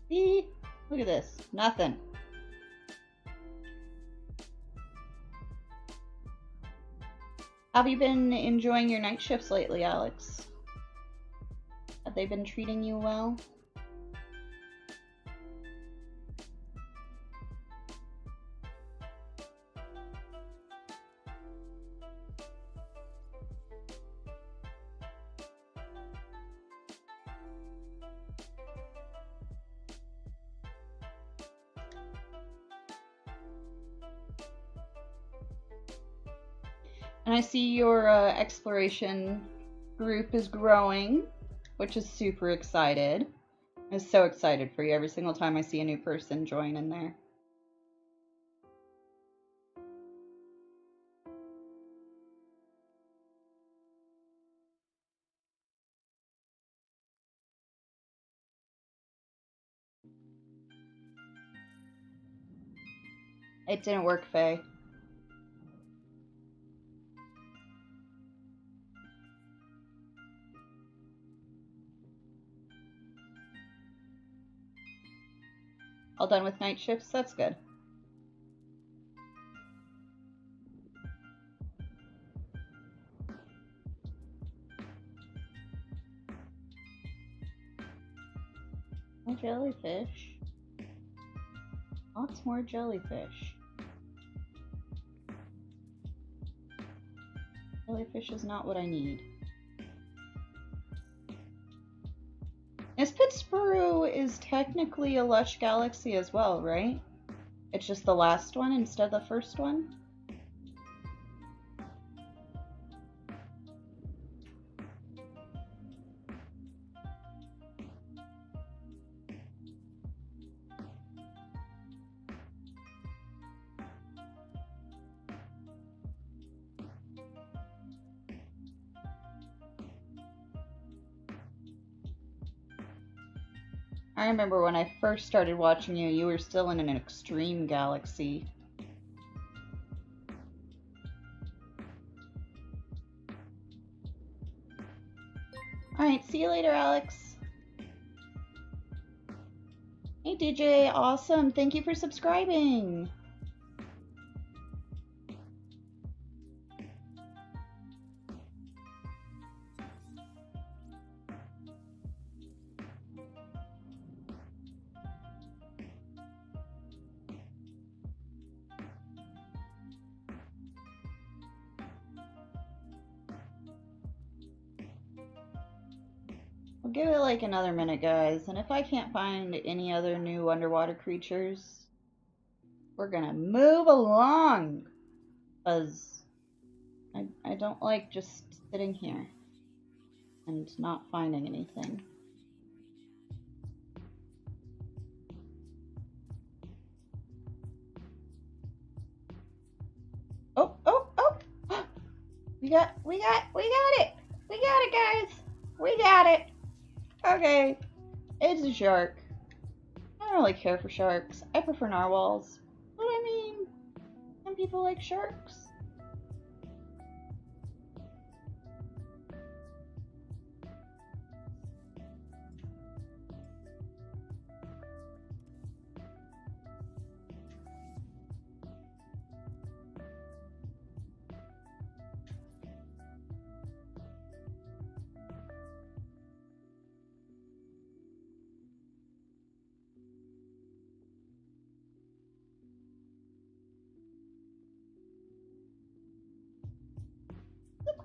See? Look at this. Nothing. Have you been enjoying your night shifts lately, Alex? Have they been treating you well? And I see your exploration group is growing, which is super excited. I'm so excited for you every single time I see a new person join in there. It didn't work, Faye. All done with night shifts? That's good. More jellyfish. Lots more jellyfish. Jellyfish is not what I need. Pittsburgh is technically a lush galaxy as well, right? It's just the last one instead of the first one? I remember when I first started watching you, you were still in an extreme galaxy. Alright, see you later, Alex. Hey, DJ, awesome. Thank you for subscribing. We'll give it like another minute, guys, and if I can't find any other new underwater creatures, we're gonna move along, because I don't like just sitting here and not finding anything. Oh! We got it! We got it, guys! We got it! Okay, it's a shark. I don't really care for sharks. I prefer narwhals. But I mean, some people like sharks.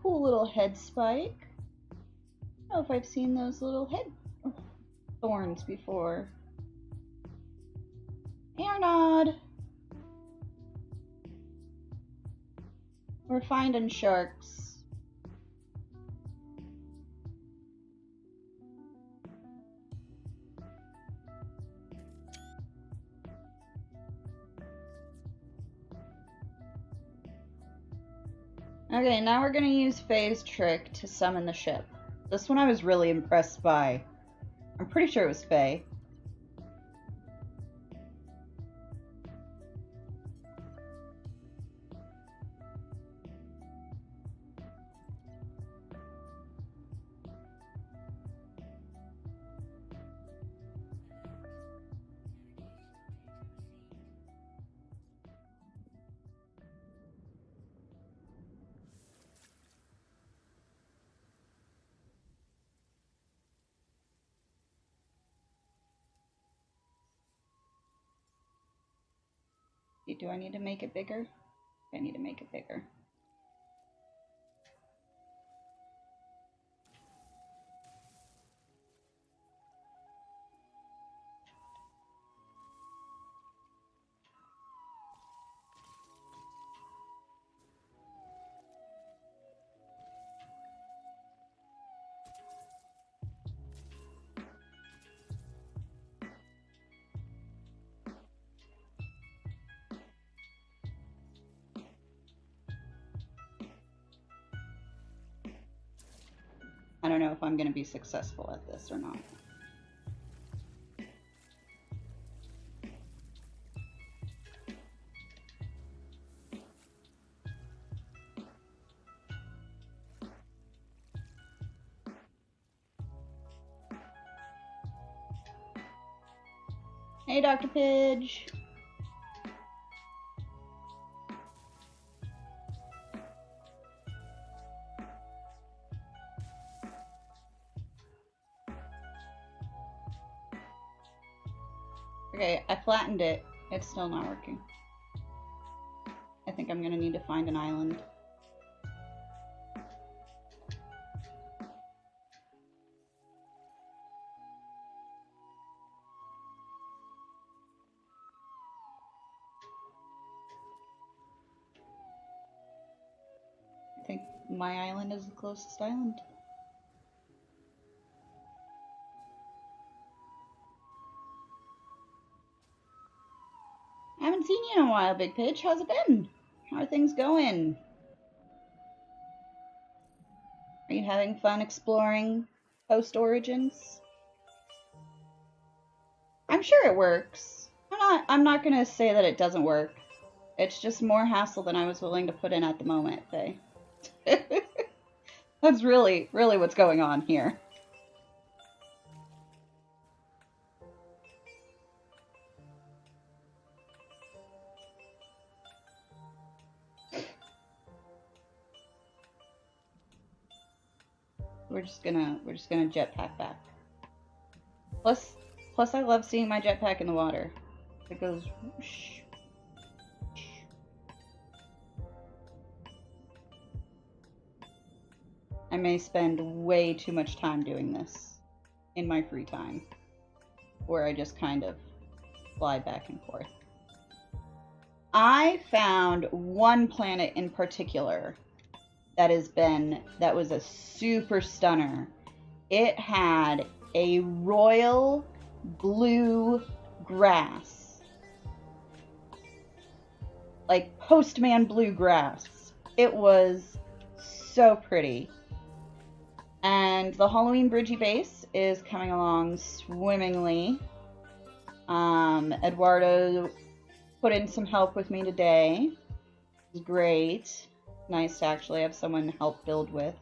Cool little head spike. I don't know if I've seen those little head thorns before. Airnod! We're finding sharks. Okay, now we're gonna use Faye's trick to summon the ship. This one I was really impressed by. I'm pretty sure it was Faye. Do I need to make it bigger? I need to make it bigger. I don't know if I'm going to be successful at this or not. Hey, Dr. Pidge. Okay, I flattened it. It's still not working. I think I'm gonna need to find an island. I think my island is the closest island. I haven't seen you in a while, Big Pitch. How's it been? How are things going? Are you having fun exploring Post Origins? I'm sure it works. I'm not gonna say that it doesn't work. It's just more hassle than I was willing to put in at the moment, Faye. That's really what's going on here. We're just gonna jetpack back. Plus I love seeing my jetpack in the water. It goes whoosh. I may spend way too much time doing this in my free time, where I just kind of fly back and forth. I found one planet in particular that was a super stunner. It had a royal blue grass, like postman blue grass. It was so pretty. And the Halloween Bridgie base is coming along swimmingly. Eduardo put in some help with me today. It was great. Nice to actually have someone to help build with.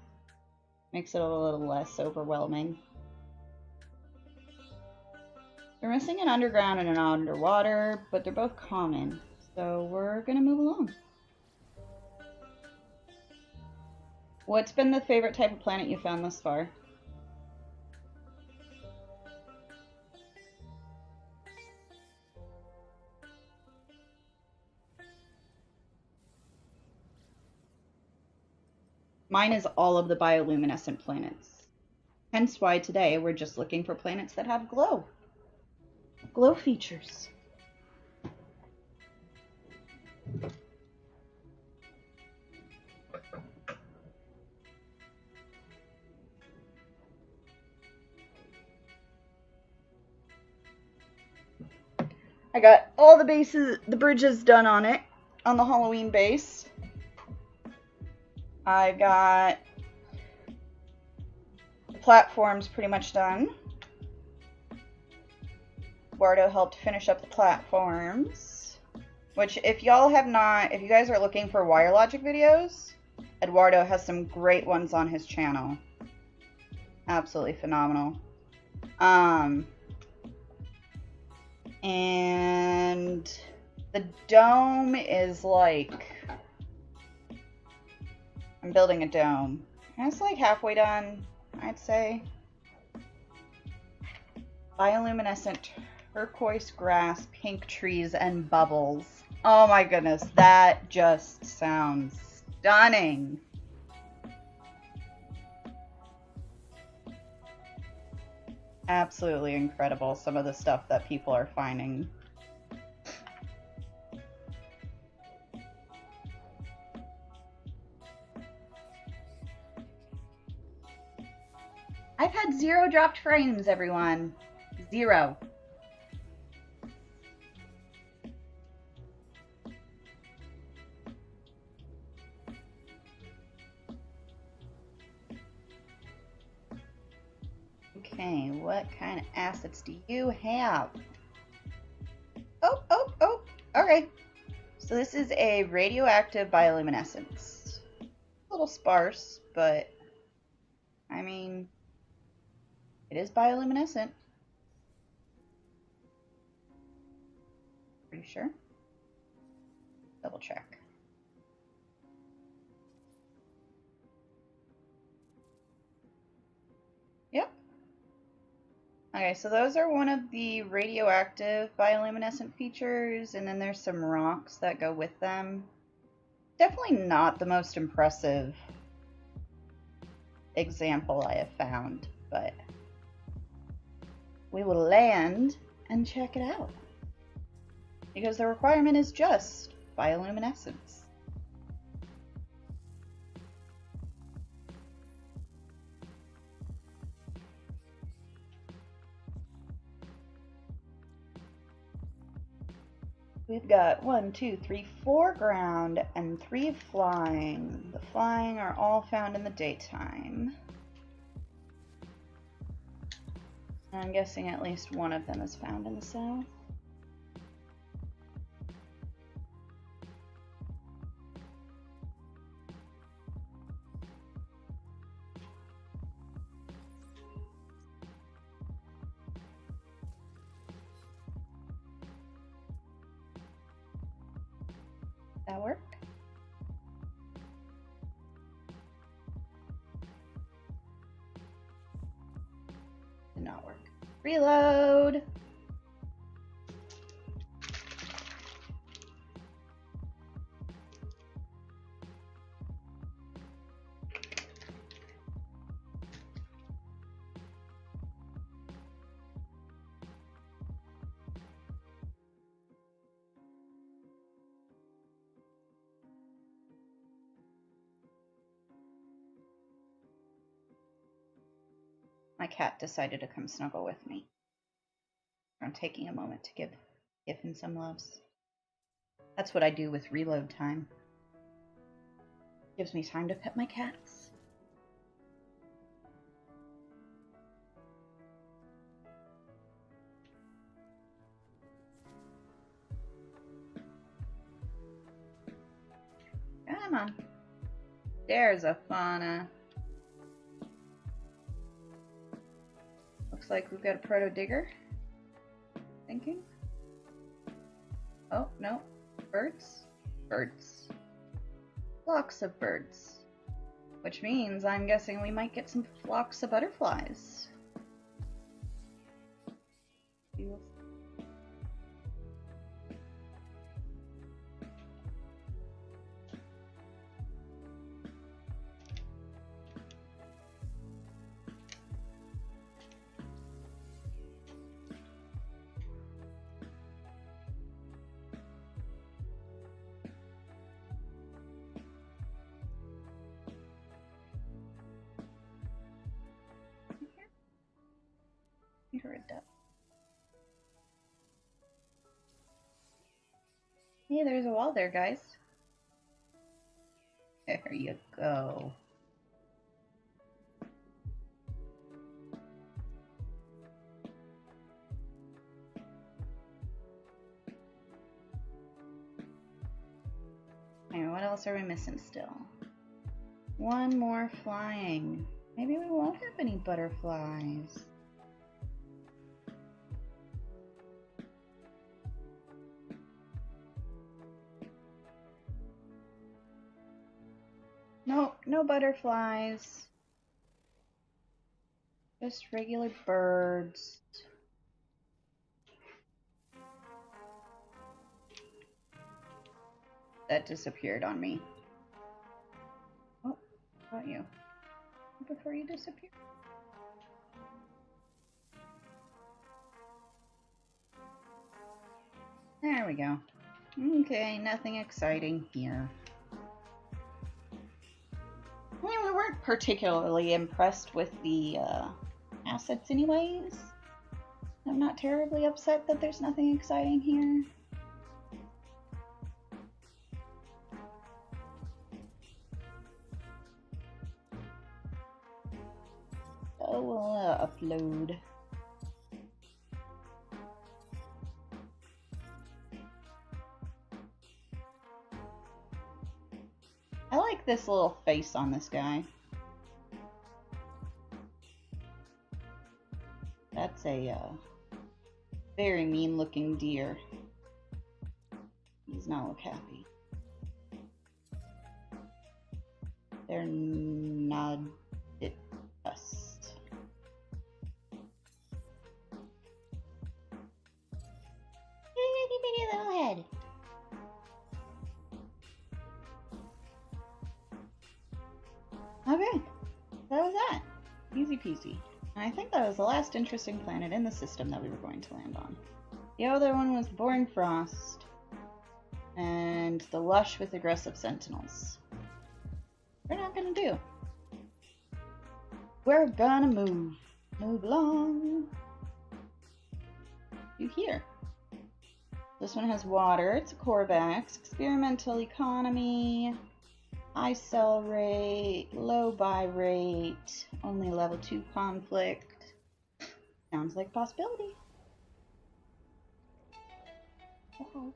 Makes it a little less overwhelming. They're missing an underground and an underwater, but they're both common. So we're gonna move along. What's been the favorite type of planet you found thus far? Mine is all of the bioluminescent planets. Hence why today we're just looking for planets that have glow. Glow features. I got all the bridges done on it, on the Halloween base. I got the platforms pretty much done. Eduardo helped finish up the platforms, which if you guys are looking for wire logic videos, Eduardo has some great ones on his channel. Absolutely phenomenal. And the dome is like, I'm building a dome. It's like halfway done, I'd say. Bioluminescent turquoise grass, pink trees, and bubbles. Oh my goodness, that just sounds stunning. Absolutely incredible, some of the stuff that people are finding. I've had 0 dropped frames, everyone. 0. Okay, what kind of assets do you have? Oh, okay. So this is a radioactive bioluminescence. A little sparse, but I mean, it is bioluminescent. you sure? Double check. Yep. Okay, so those are one of the radioactive bioluminescent features, and then there's some rocks that go with them. Definitely not the most impressive example I have found, but we will land and check it out. Because the requirement is just bioluminescence. We've got 1, 2, 3, 4 ground and 3 flying. The flying are all found in the daytime. I'm guessing at least one of them is found in the south. That work? Did not work. Reload! My cat decided to come snuggle with me. I'm taking a moment to give him some loves. That's what I do with reload time. Gives me time to pet my cats. Come on. There's a fauna. Looks like we've got a proto digger. Thinking. Oh, no. Birds? Birds. Flocks of birds. Which means I'm guessing we might get some flocks of butterflies. You heard that. Hey, there's a wall there, guys. There you go. Alright, what else are we missing still? One more flying. Maybe we won't have any butterflies. Nope, no butterflies. Just regular birds. That disappeared on me. Oh, got you. Before you disappear. There we go. Okay, nothing exciting here. I mean, we weren't particularly impressed with the assets anyways. I'm not terribly upset that there's nothing exciting here. So we'll upload. I like this little face on this guy. That's a very mean looking deer. He's not look happy. They're not dust. Itty bitty little head. Okay, that was that. Easy peasy. And I think that was the last interesting planet in the system that we were going to land on. The other one was the Boring Frost and the Lush with aggressive sentinels. We're not gonna do. We're gonna move along to here. This one has water, it's a Corvax, experimental economy, high sell rate, low buy rate, only level 2 conflict. Sounds like a possibility. Uh-oh.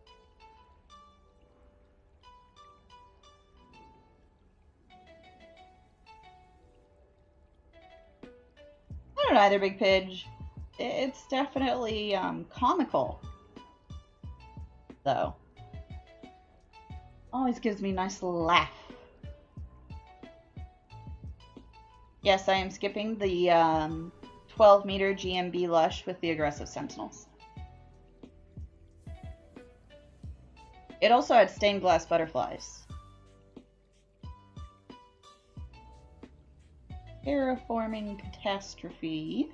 I don't know either, Big Pidge. It's definitely comical, though. Always gives me a nice little laugh. Yes, I am skipping the 12-meter GMB Lush with the aggressive sentinels. It also had stained glass butterflies. Terraforming catastrophe.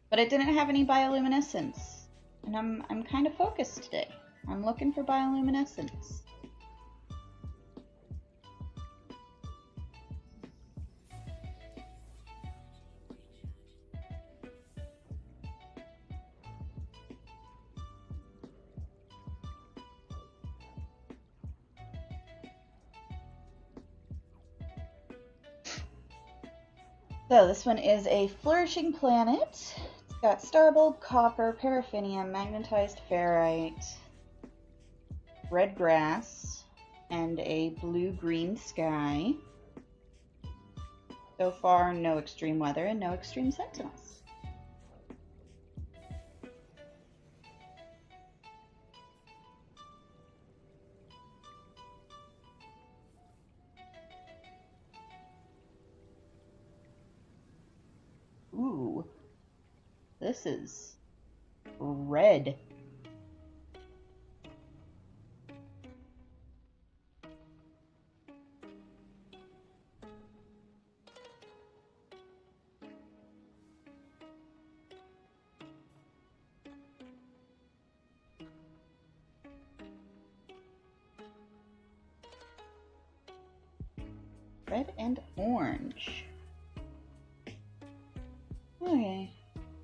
But it didn't have any bioluminescence. And I'm kind of focused today. I'm looking for bioluminescence. So this one is a flourishing planet. It's got starbulb, copper, paraffinium, magnetized ferrite, red grass, and a blue-green sky. So far, no extreme weather and no extreme sentinels. Ooh, this is red. Red and orange. Okay,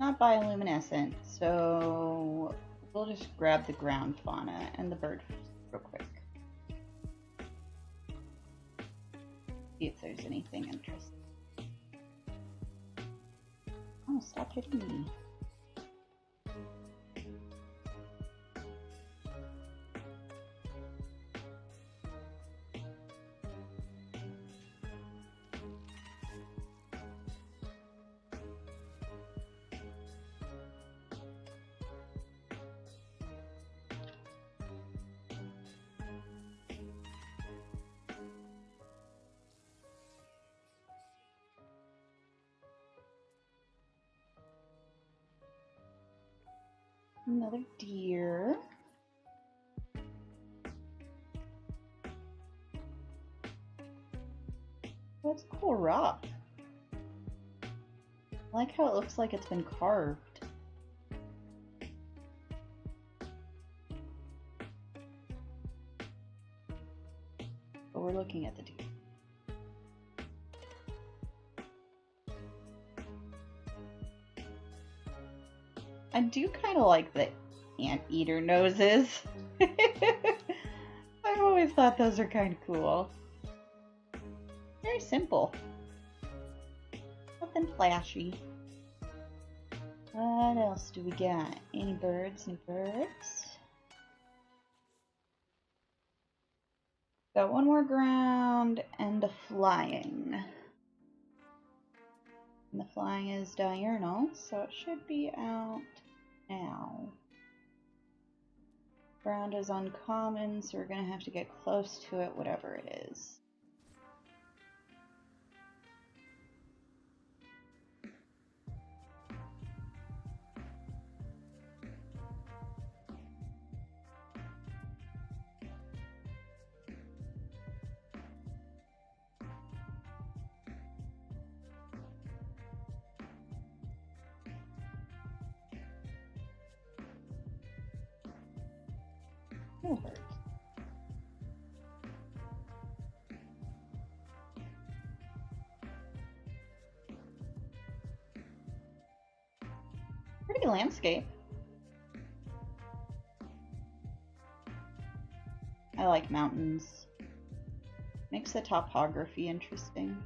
not bioluminescent, so we'll just grab the ground fauna and the bird real quick. See if there's anything interesting. Oh, stop hitting me. Another deer. That's a cool rock. I like how it looks like it's been carved. But we're looking at the deer. I do kind of like the anteater noses. I've always thought those are kind of cool. Very simple. Nothing flashy. What else do we got? Any birds? Any birds? Got one more ground and a flying. And the flying is diurnal, so it should be out now. Ground is uncommon, so we're going to have to get close to it, whatever it is. Over. Pretty landscape. I like mountains. Makes the topography interesting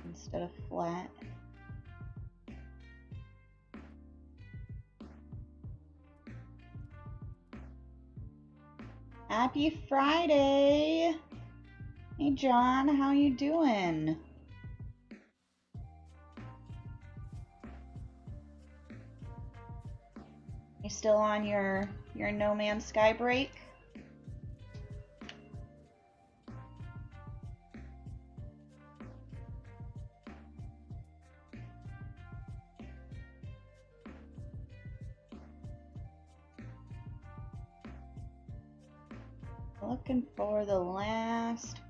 instead of flat. Happy Friday! Hey John, how you doing? You still on your No Man's Sky break? Looking for the last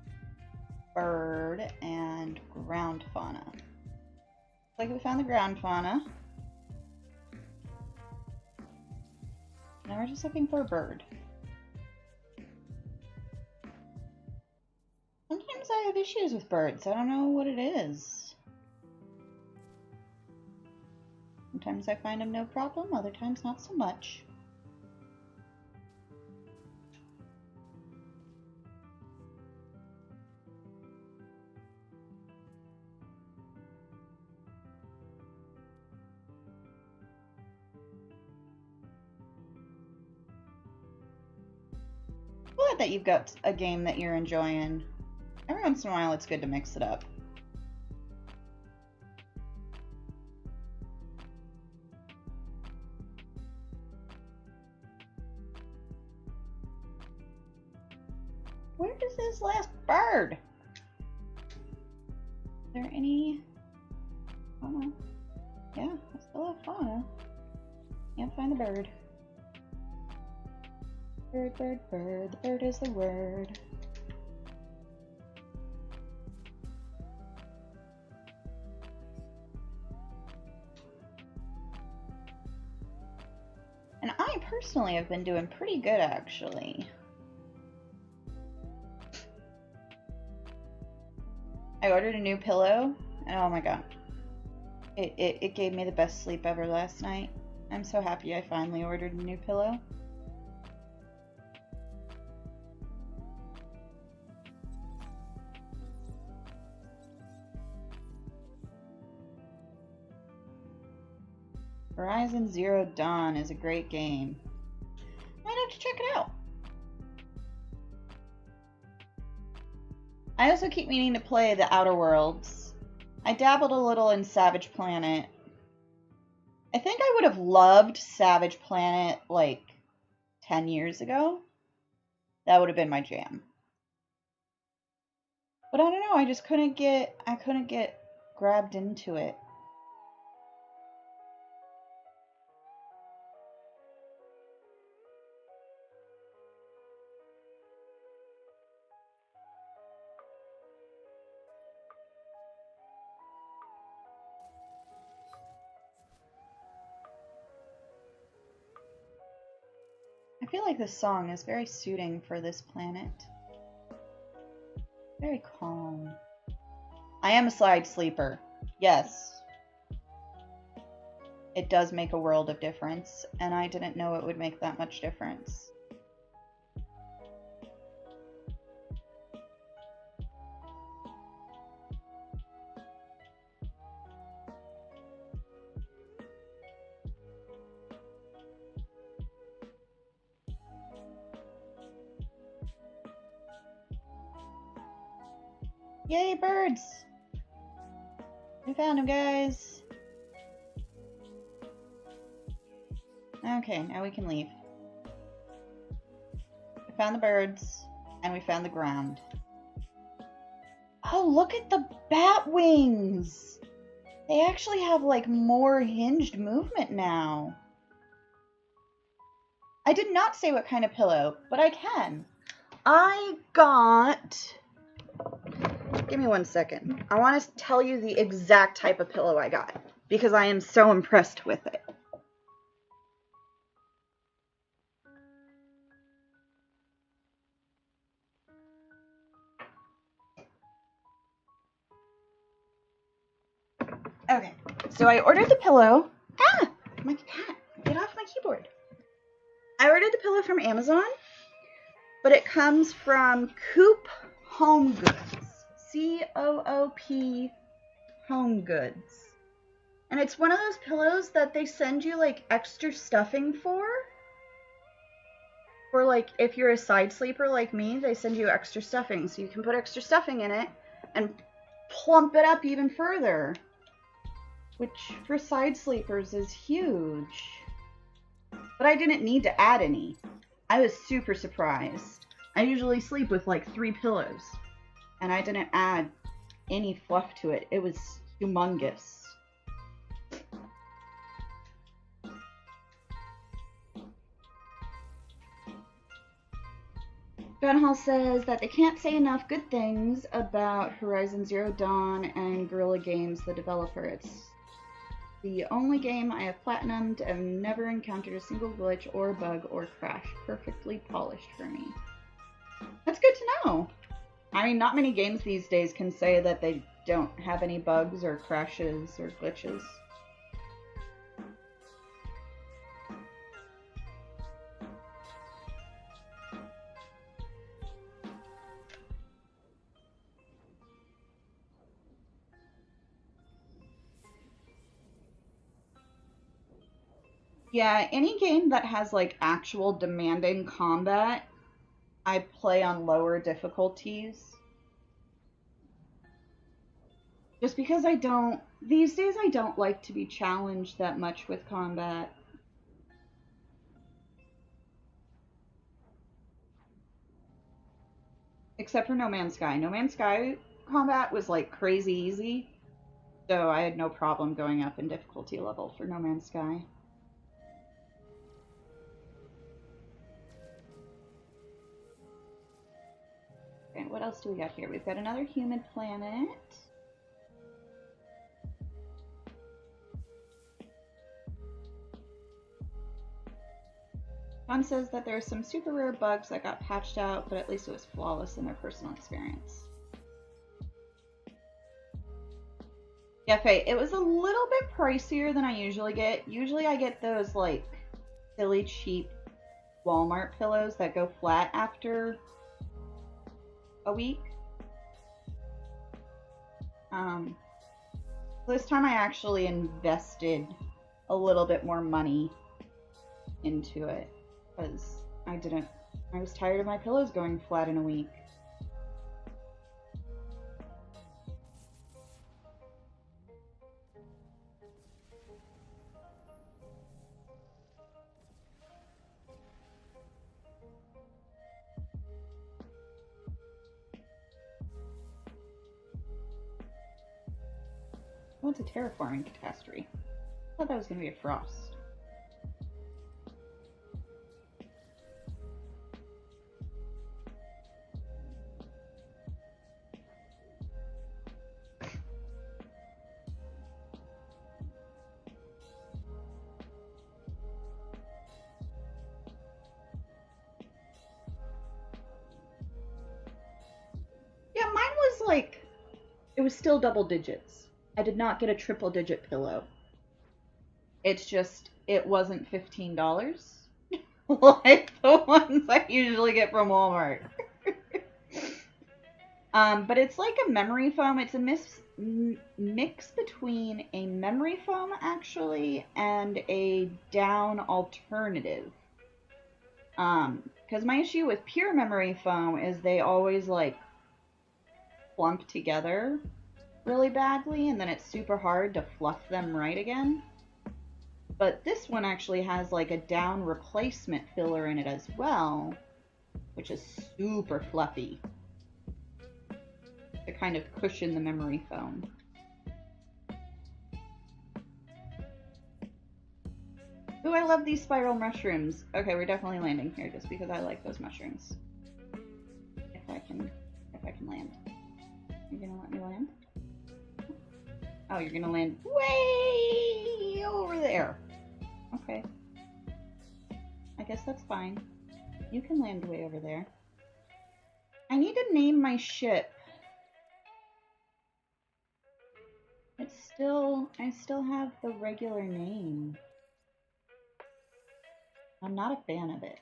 bird and ground fauna. Looks like we found the ground fauna. Now we're just looking for a bird. Sometimes I have issues with birds. I don't know what it is. Sometimes I find them no problem, other times not so much. Glad that you've got a game that you're enjoying. Every once in a while it's good to mix it up. Where is this last bird? Is there any fauna? Yeah, I still have fauna. Can't find the bird. Bird, bird, bird. The bird is the word. And I personally have been doing pretty good, actually. I ordered a new pillow, and oh my god. It gave me the best sleep ever last night. I'm so happy I finally ordered a new pillow. Horizon Zero Dawn is a great game. Might have to check it out. I also keep meaning to play the Outer Worlds. I dabbled a little in Savage Planet. I think I would have loved Savage Planet like 10 years ago. That would have been my jam. But I don't know, I just couldn't get grabbed into it. I feel like this song is very suiting for this planet. Very calm. I am a side sleeper. Yes. It does make a world of difference, and I didn't know it would make that much difference. Yay, birds! I found him, guys. Okay, now we can leave. We found the birds, and we found the ground. Oh, look at the bat wings! They actually have, like, more hinged movement now. I did not say what kind of pillow, but I can. I got... Give me 1 second. I want to tell you the exact type of pillow I got, because I am so impressed with it. Okay, so I ordered the pillow. Ah! My cat, get off my keyboard. I ordered the pillow from Amazon, but it comes from Coop Home Goods. C-O-O-P Home Goods. And it's one of those pillows that they send you, like, extra stuffing for. Or, like, if you're a side sleeper like me, they send you extra stuffing. So you can put extra stuffing in it and plump it up even further. Which, for side sleepers, is huge. But I didn't need to add any. I was super surprised. I usually sleep with, like, 3 pillows. And I didn't add any fluff to it. It was humongous. Gunhall says that they can't say enough good things about Horizon Zero Dawn and Guerrilla Games, the developer. It's the only game I have platinumed and never encountered a single glitch or bug or crash. Perfectly polished for me. That's good to know. I mean, not many games these days can say that they don't have any bugs or crashes or glitches. Yeah, any game that has, like, actual demanding combat, I play on lower difficulties. Just because these days I don't like to be challenged that much with combat. Except for No Man's Sky. No Man's Sky combat was, like, crazy easy, so I had no problem going up in difficulty level for No Man's Sky. Okay, what else do we got here? We've got another human planet. John says that there are some super rare bugs that got patched out, but at least it was flawless in their personal experience. Yeah, Faye, it was a little bit pricier than I usually get. Usually I get those, like, silly cheap Walmart pillows that go flat after a week. This time I actually invested a little bit more money into it because I was tired of my pillows going flat in a week. Oh, it's a terraforming catastrophe. I thought that was going to be a frost. Yeah, mine was like, it was still double digits. I did not get a triple digit pillow. It's just, it wasn't $15 like the ones I usually get from Walmart. But it's like a memory foam. It's a mix between a memory foam, actually, and a down alternative. Because my issue with pure memory foam is they always, like, clump together. really badly, and then it's super hard to fluff them right again. But this one actually has like a down replacement filler in it as well, which is super fluffy to kind of cushion the memory foam. Ooh, I love these spiral mushrooms. Okay, we're definitely landing here just because I like those mushrooms. If I can land. You're gonna let me land? Oh, you're gonna land way over there. Okay. I guess that's fine. You can land way over there. I need to name my ship. I still have the regular name. I'm not a fan of it.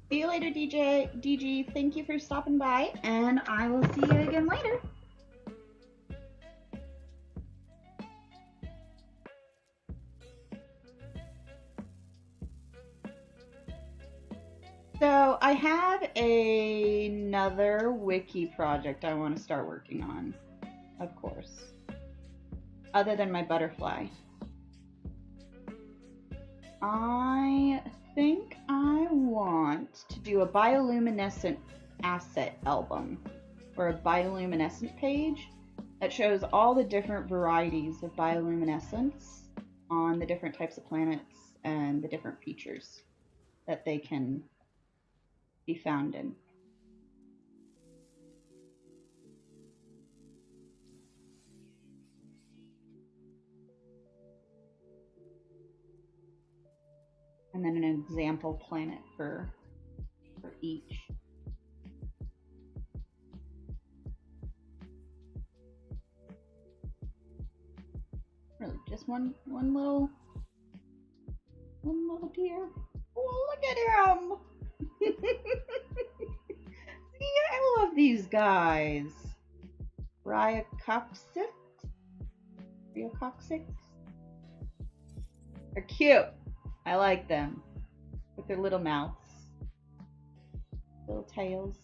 See you later, DG. Thank you for stopping by, and I will see you again later. So I have another wiki project I want to start working on, of course, other than my butterfly. I think I want to do a bioluminescent asset album, or a bioluminescent page that shows all the different varieties of bioluminescence on the different types of planets and the different features that they can be found in. And then an example planet for each. Really, just one little deer. Oh, look at him! See, I love these guys. Rhyococcyx? They're cute. I like them. With their little mouths. Little tails.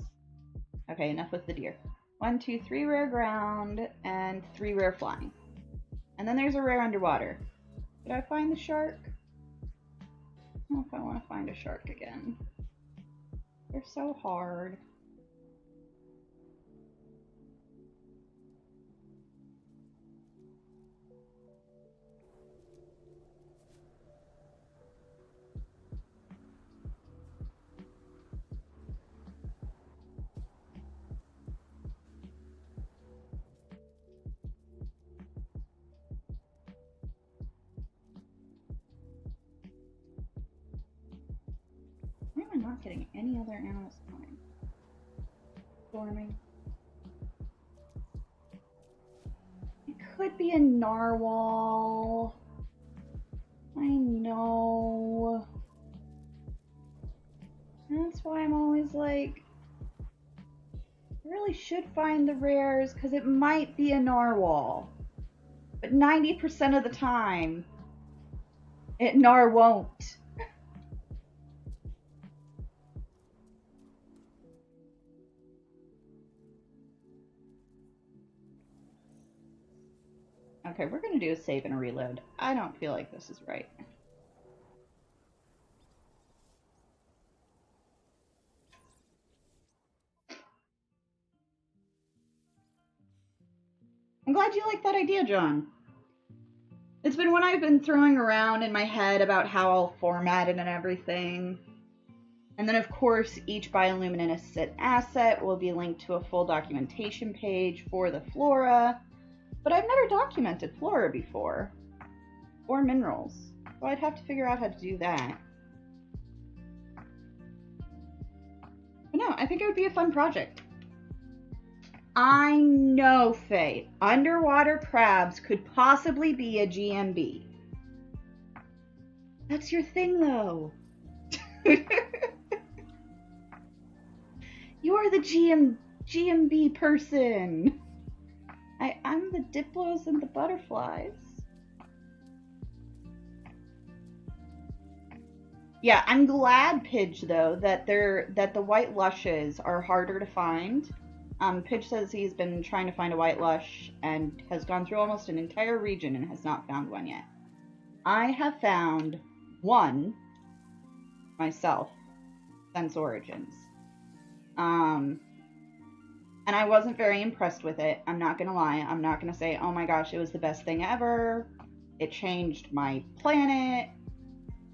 Okay, enough with the deer. 1, 2, 3 rare ground, and 3 rare flying. And then there's a rare underwater. Did I find the shark? I don't know if I want to find a shark again. They're so hard. Why am I not getting any other animals coming? Storming. It could be a narwhal. I know. That's why I'm always like, I really should find the rares because it might be a narwhal. But 90% of the time, it won't. Okay, we're going to do a save and a reload. I don't feel like this is right. I'm glad you like that idea, John. It's been one I've been throwing around in my head about how I'll format it and everything. And then, of course, each bioluminescent asset will be linked to a full documentation page for the flora. But I've never documented flora before, or minerals, so I'd have to figure out how to do that. But no, I think it would be a fun project. I know, Faye, underwater crabs could possibly be a GMB. That's your thing, though. You're the GMB person. I'm the diplos and the butterflies. Yeah, I'm glad, Pidge, though, that the white lushes are harder to find. Pidge says he's been trying to find a white lush and has gone through almost an entire region and has not found one yet. I have found one myself since Origins. And I wasn't very impressed with it. I'm not gonna lie. I'm not gonna say, oh my gosh, it was the best thing ever. It changed my planet.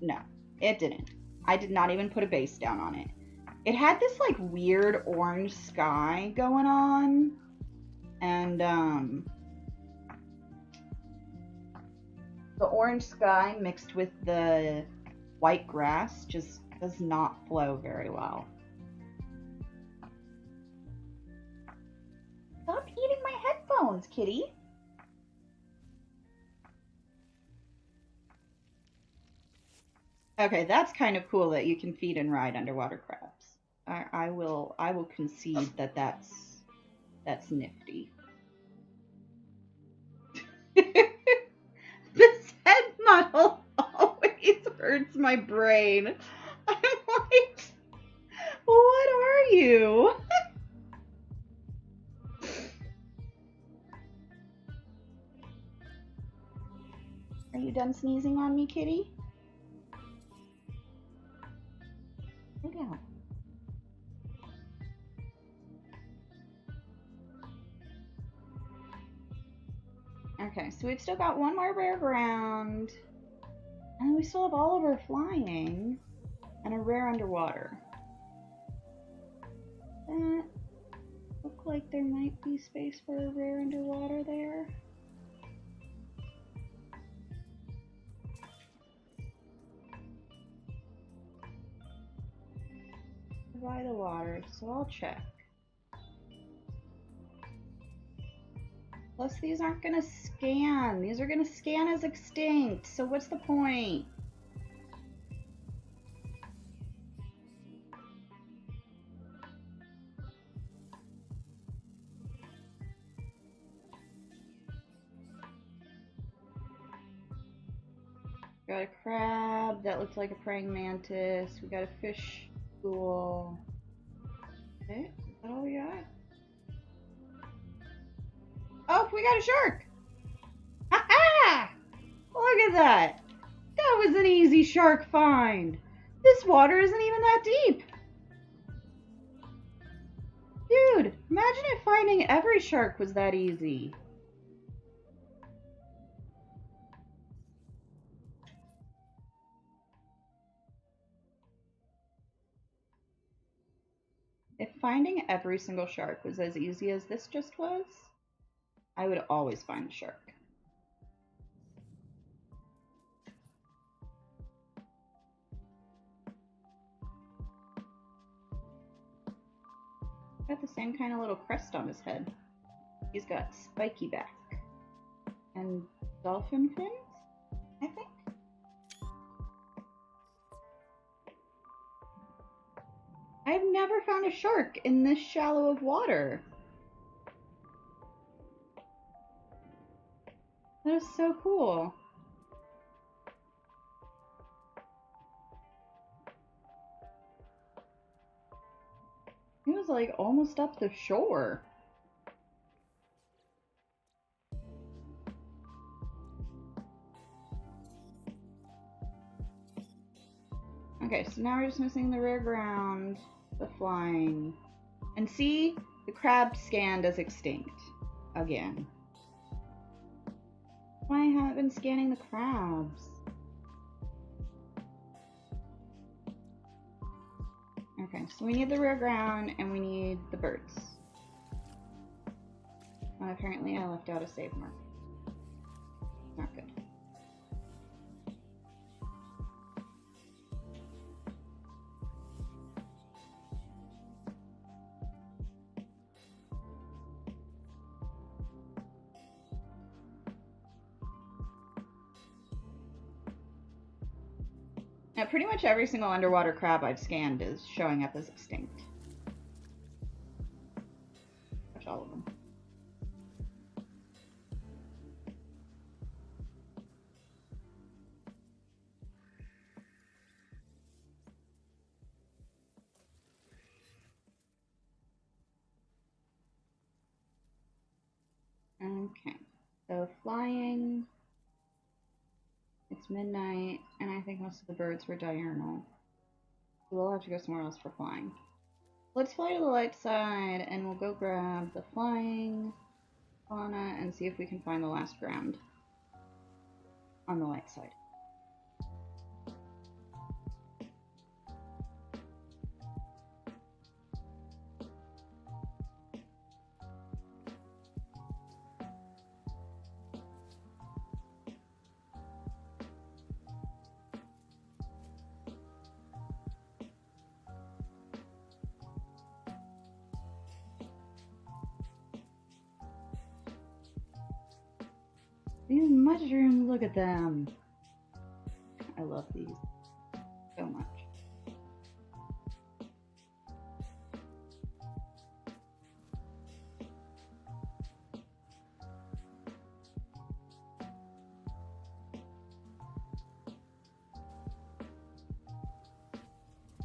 No, it didn't. I did not even put a base down on it. It had this like weird orange sky going on, and the orange sky mixed with the white grass just does not flow very well. Stop eating my headphones, kitty. Okay, that's kind of cool that you can feed and ride underwater crabs. I will concede that that's nifty. This head model always hurts my brain. I'm like, what are you? Are you done sneezing on me, kitty? Lay down. Okay, so we've still got one more rare ground, and we still have all of our flying and a rare underwater. That look like there might be space for a rare underwater there. By the water, so I'll check. Plus, these aren't gonna scan. These are gonna scan as extinct, so what's the point? Got a crab that looks like a praying mantis. We got a fish school. Okay, is that all we got? Oh, we got a shark! Ha ha! Look at that! That was an easy shark find! This water isn't even that deep! Dude, imagine if finding every shark was that easy. If finding every single shark was as easy as this just was, I would always find a shark. Got the same kind of little crest on his head. He's got spiky back and dolphin fins, I think. I've never found a shark in this shallow of water. That is so cool. He was like almost up the shore. Okay, so now we're just missing the rare ground, the flying, and see, the crab scanned as extinct again. Why haven't I been scanning the crabs? Okay, so we need the rare ground and we need the birds. Apparently I left out a save mark. Not good. Now, pretty much every single underwater crab I've scanned is showing up as extinct. Watch all of them. Okay, so flying, it's midnight, and I think most of the birds were diurnal. So we'll have to go somewhere else for flying. Let's fly to the light side, and we'll go grab the flying fauna and see if we can find the last ground on the light side. These mushrooms, look at them. I love these so much.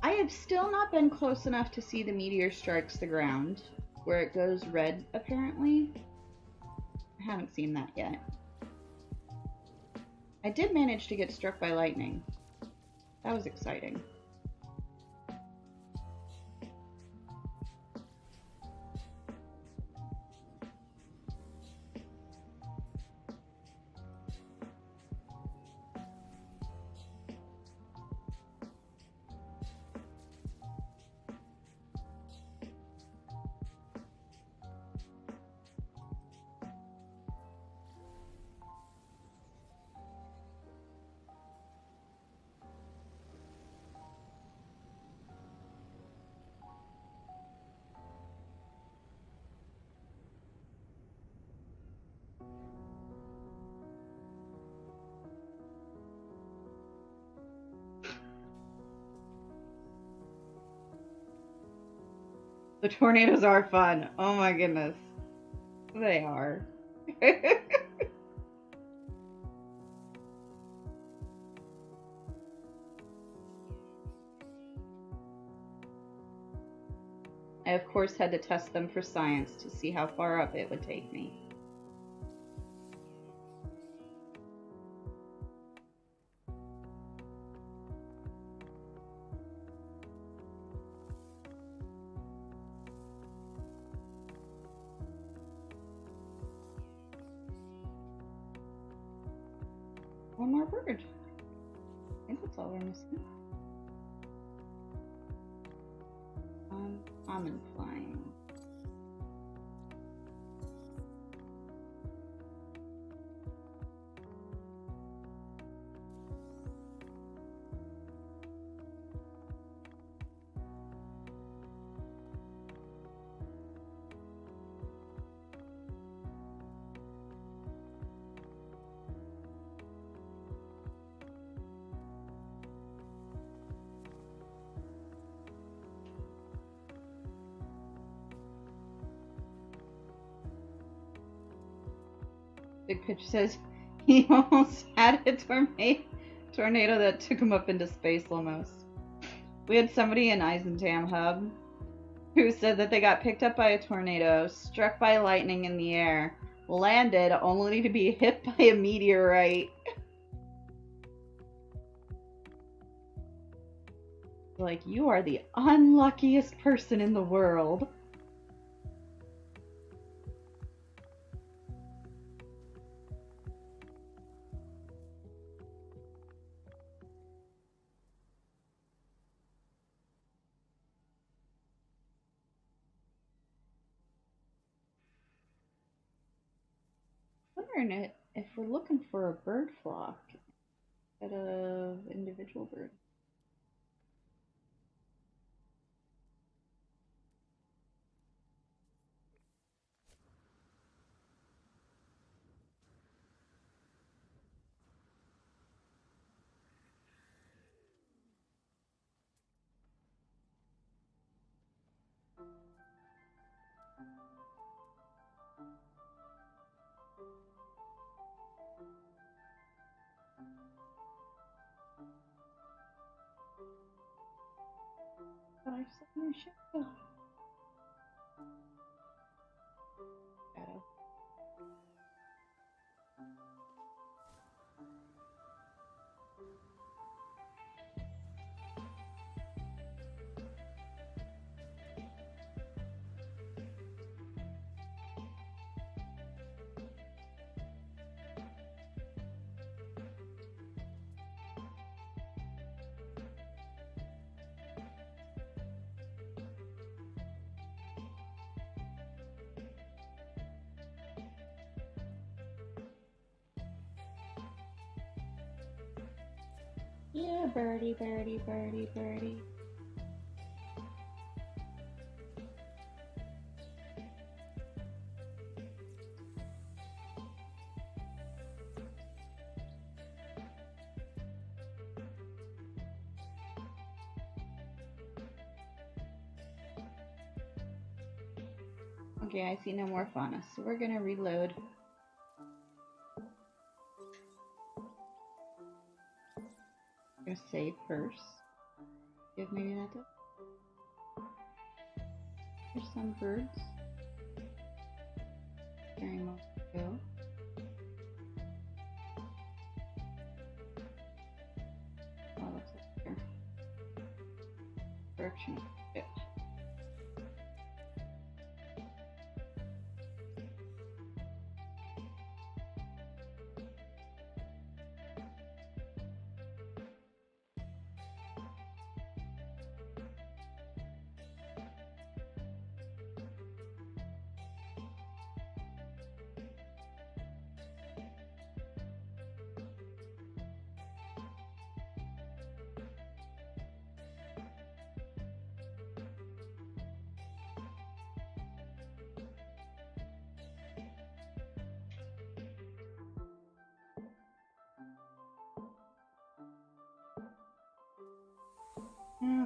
I have still not been close enough to see the meteor strikes the ground, where it goes red, apparently. I haven't seen that yet. I did manage to get struck by lightning. That was exciting. The tornadoes are fun. Oh my goodness. They are. I, of course, had to test them for science to see how far up it would take me. One more bird. I think that's all we're missing. Common flying. Big Pitch says he almost had a tornado that took him up into space almost. We had somebody in EISHUB who said that they got picked up by a tornado, struck by lightning in the air, landed only to be hit by a meteorite. Like, you are the unluckiest person in the world. Wondering if we're looking for a bird flock instead of individual birds. But I saw no shadow. Yeah, birdie, birdie, birdie, birdie. Okay, I see no more fauna, so we're gonna reload. I'm gonna save first. If maybe that does. There's some birds. Very much go. Oh, looks like here. Direction of it.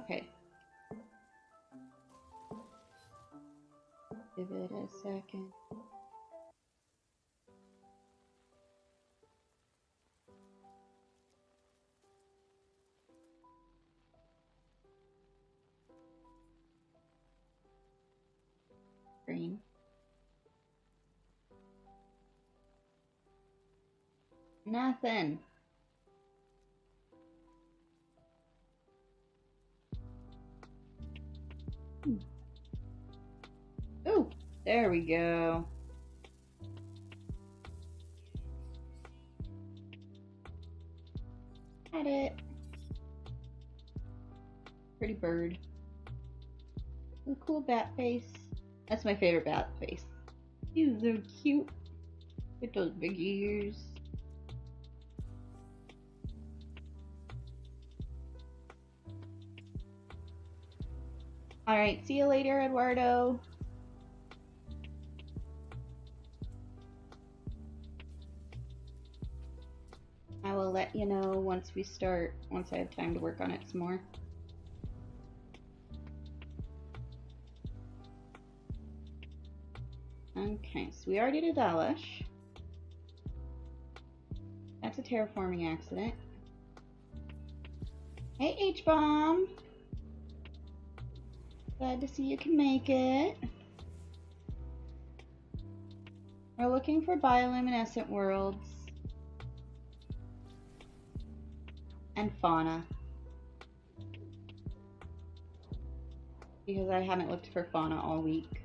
Okay. Give it a second. Green. Nothing. Ooh, there we go. Had it. Pretty bird. Ooh, cool bat face. That's my favorite bat face. He's so cute. With those big ears. Alright, see you later, Eduardo. I will let you know once I have time to work on it some more. Okay, so we already did Elish. That's a terraforming accident. Hey, H-Bomb! Glad to see you can make it. We're looking for bioluminescent worlds. And fauna. Because I haven't looked for fauna all week.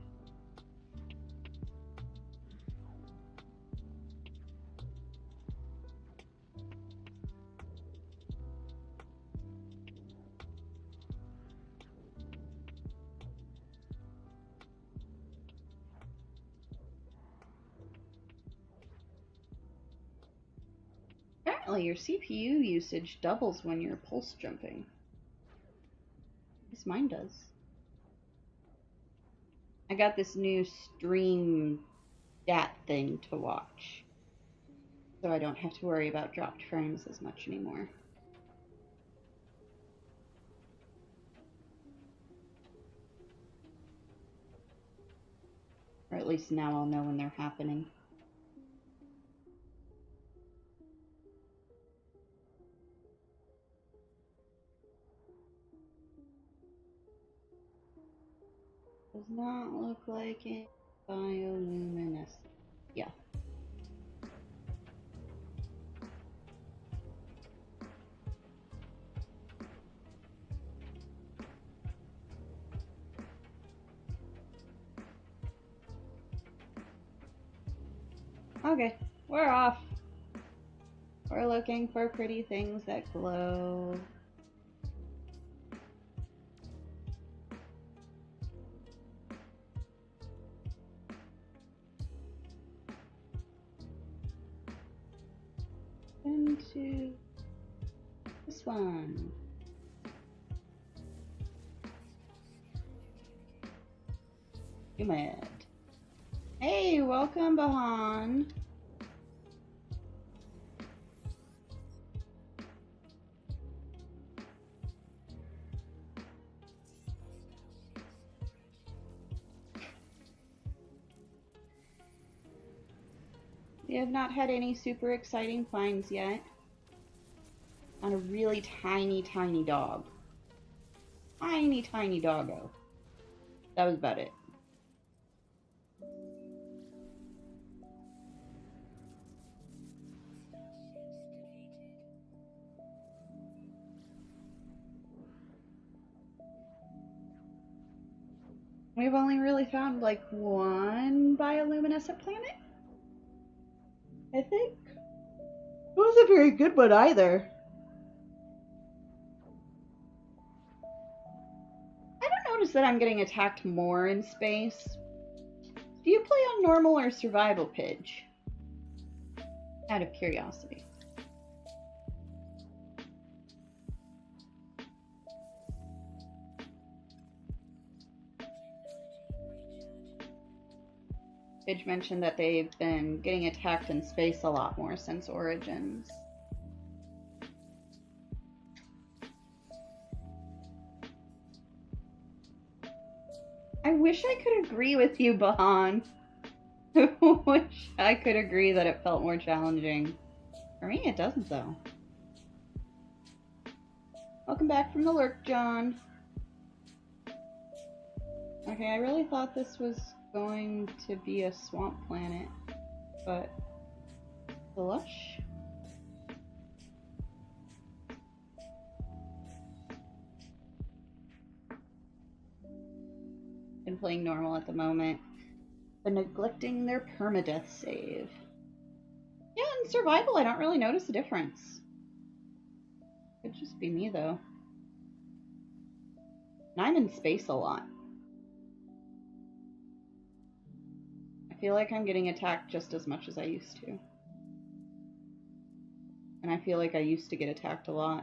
Apparently your CPU usage doubles when you're pulse jumping. At least mine does. I got this new stream stat thing to watch, so I don't have to worry about dropped frames as much anymore. Or at least now I'll know when they're happening. Does not look like it. Bioluminescent. Yeah. Okay, we're off. We're looking for pretty things that glow. Into this one. Humid. Hey, welcome, Bahan. We have not had any super exciting finds yet on a really tiny, tiny dog. Tiny, tiny doggo. That was about it. We've only really found like one bioluminescent planet, I think. It wasn't a very good one either. I don't notice that I'm getting attacked more in space. Do you play on normal or survival, Pidge? Out of curiosity. Pidge mentioned that they've been getting attacked in space a lot more since Origins. I wish I could agree with you, Bahan. I wish I could agree that it felt more challenging. For me, it doesn't, though. Welcome back from the lurk, John. Okay, I really thought this was going to be a swamp planet, but lush. Been playing normal at the moment, but neglecting their permadeath save. Yeah, in survival, I don't really notice a difference. Could just be me, though. And I'm in space a lot. I feel like I'm getting attacked just as much as I used to. And I feel like I used to get attacked a lot.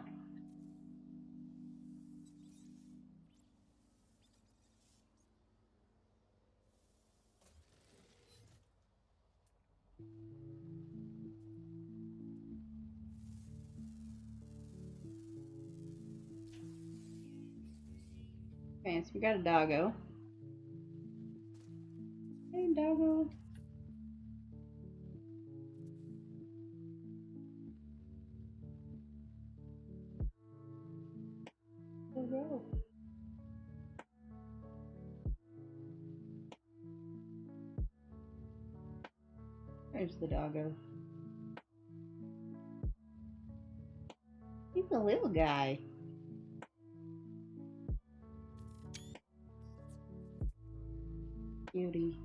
Okay, so we got a doggo. Hey, doggo. Doggo. There's the doggo. He's a little guy. Beauty.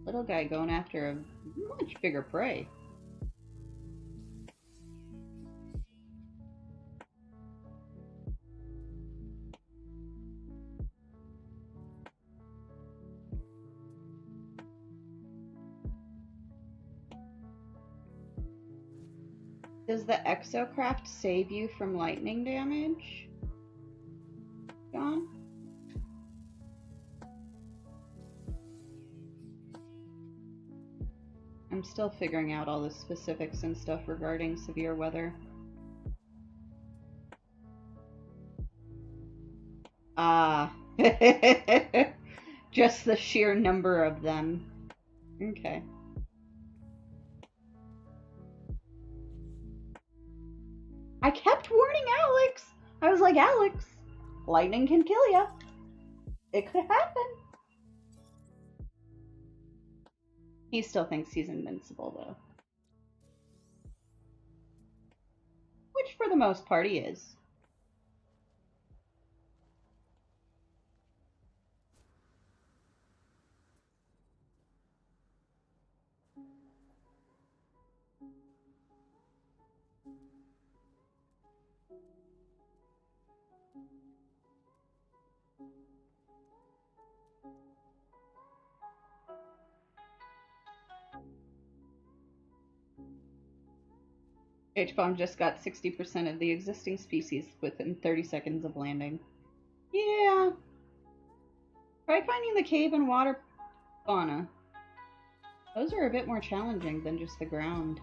Little guy going after a much bigger prey. Does the exocraft save you from lightning damage, John? I'm still figuring out all the specifics and stuff regarding severe weather. Ah. Just the sheer number of them. Okay. I kept warning Alex. I was like, Alex, lightning can kill you. It could happen. He still thinks he's invincible, though. Which, for the most part, he is. H-bomb just got 60% of the existing species within 30 seconds of landing. Yeah. Try finding the cave and water fauna. Those are a bit more challenging than just the ground.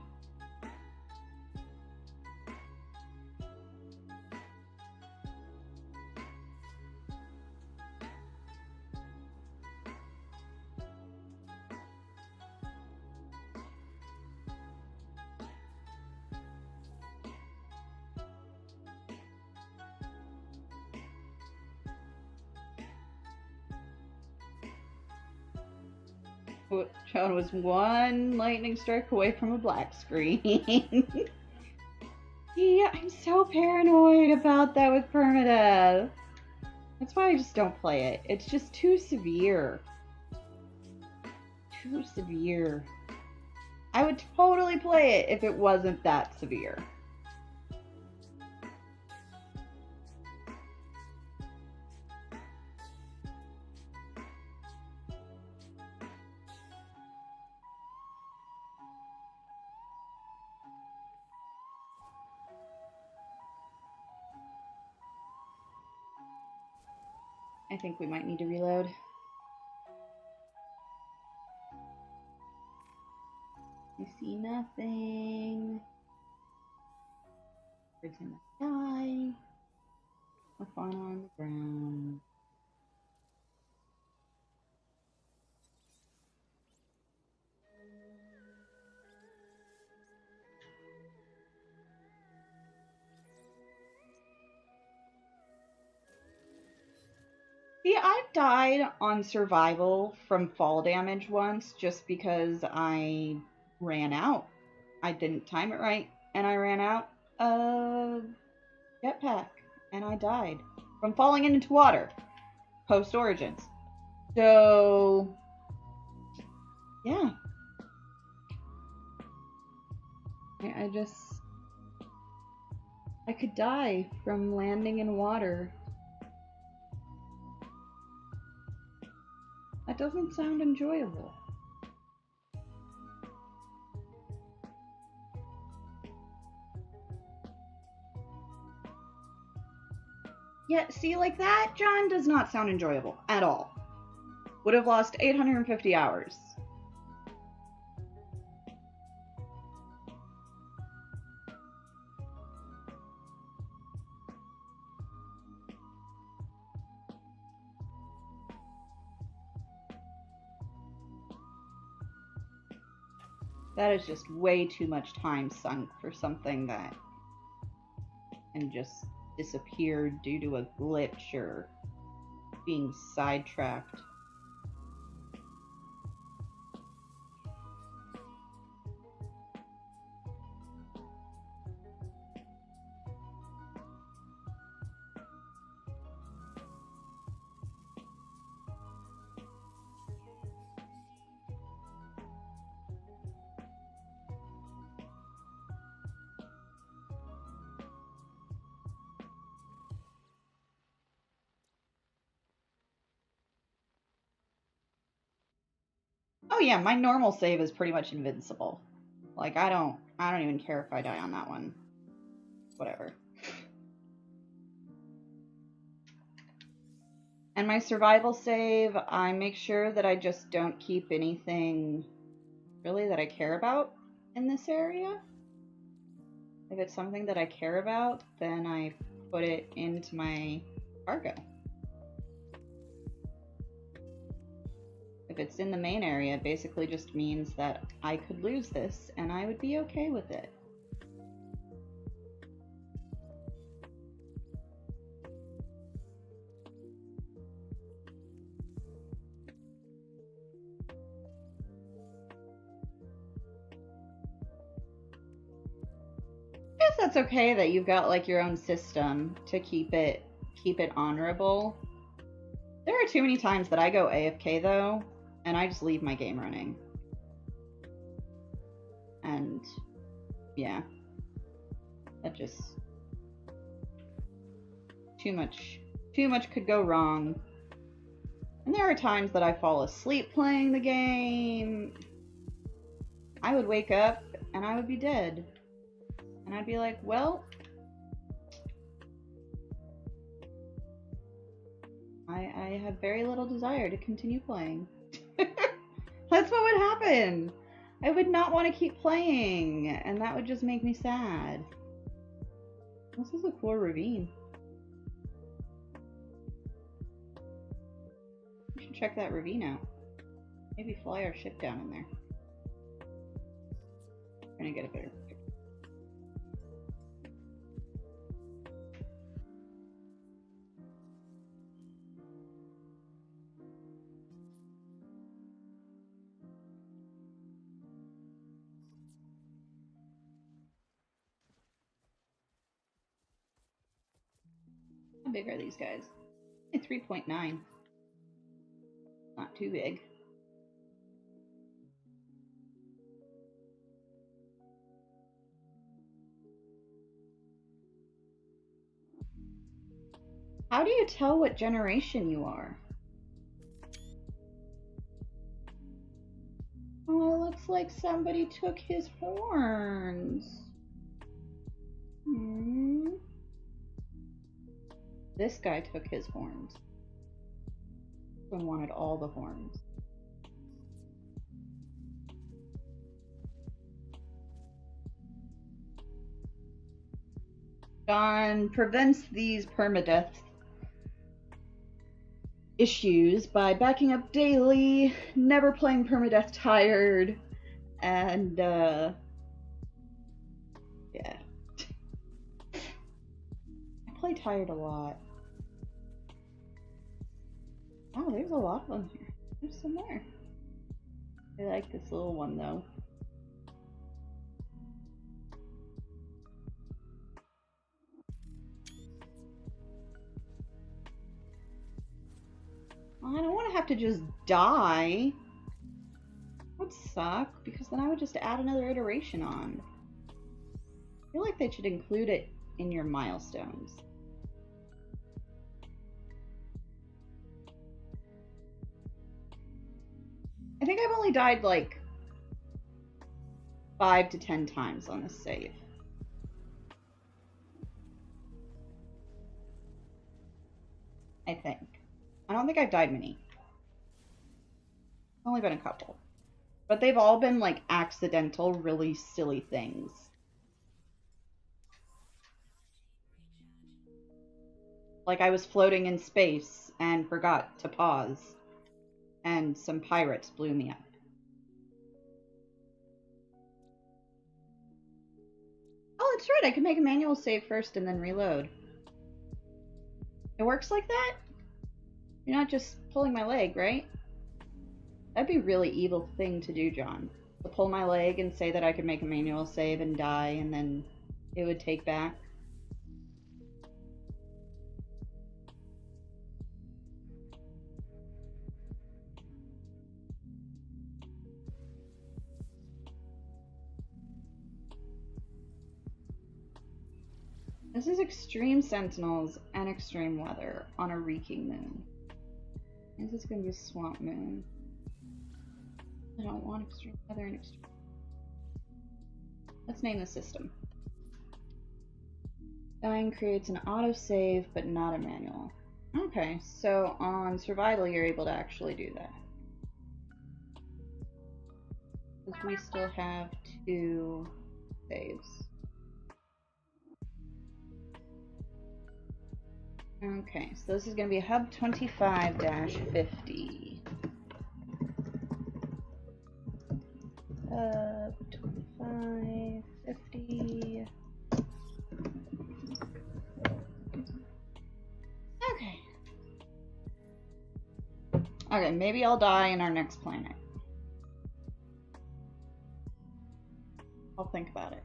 John was one lightning strike away from a black screen. Yeah, I'm so paranoid about that with permadeath. That's why I just don't play it. It's just too severe. Too severe. I would totally play it if it wasn't that severe. I think we might need to reload. I see nothing. Birds in the sky. A fauna on the ground. See, I've died on survival from fall damage once just because I ran out. I didn't time it right, and I ran out of jetpack, and I died from falling into water post Origins. So, yeah. I could die from landing in water. That doesn't sound enjoyable. Yeah, see, like that, John, does not sound enjoyable at all. Would have lost 850 hours. That is just way too much time sunk for something that can just disappear due to a glitch or being sidetracked. Oh yeah, my normal save is pretty much invincible. Like I don't even care if I die on that one. Whatever. And my survival save, I make sure that I just don't keep anything really that I care about in this area. If it's something that I care about, then I put it into my cargo. If it's in the main area, it basically just means that I could lose this and I would be okay with it. I guess that's okay that you've got like your own system to keep it honorable. There are too many times that I go AFK though, and I just leave my game running. And yeah, that just too much could go wrong. And there are times that I fall asleep playing the game. I would wake up and I would be dead. And I'd be like, well, I have very little desire to continue playing. That's what would happen. I would not want to keep playing, and that would just make me sad. This is a cool ravine. We should check that ravine out. Maybe fly our ship down in there. We're gonna get a better picture. How big are these guys? 3.9. Not too big. How do you tell what generation you are? Oh, it looks like somebody took his horns. This guy took his horns and wanted all the horns. John prevents these permadeath issues by backing up daily, never playing permadeath tired, and yeah. I play tired a lot. Oh, there's a lot of them here. There's some more. I like this little one though. I don't want to have to just die. That would suck, because then I would just add another iteration on. I feel like they should include it in your milestones. I think I've only died like 5 to 10 times on this save. I think. I don't think I've died many. Only been a couple. But they've all been like accidental, really silly things. Like I was floating in space and forgot to pause, and some pirates blew me up. Oh, that's right, I can make a manual save first and then reload. It works like that? You're not just pulling my leg, right? That'd be a really evil thing to do, John. To pull my leg and say that I could make a manual save and die, and then it would take back. This is extreme sentinels and extreme weather on a reeking moon. This is going to be a swamp moon. I don't want extreme weather and extreme. Let's name the system. Dying creates an autosave, but not a manual. Okay, so on survival, you're able to actually do that. Because we still have 2 saves. Okay, so this is going to be hub 25-50. Hub 25-50. Okay. Okay, maybe I'll die in our next planet. I'll think about it.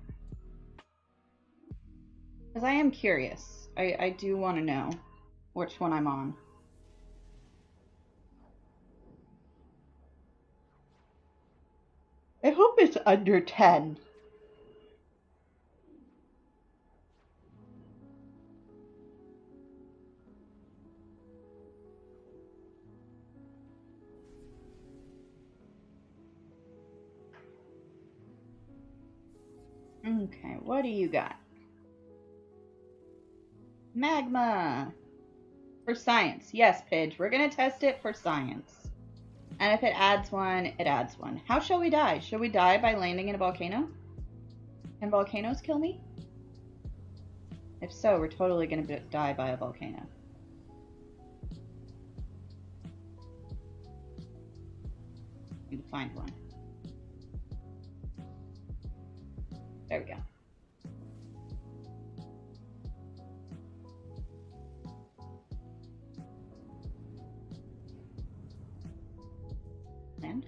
Because I am curious. I do want to know which one I'm on. I hope it's under 10. Okay, what do you got? Magma! For science. Yes, Pidge. We're going to test it for science. And if it adds one, it adds one. How shall we die? Should we die by landing in a volcano? Can volcanoes kill me? If so, we're totally going to die by a volcano. Need to find one. There we go. Land.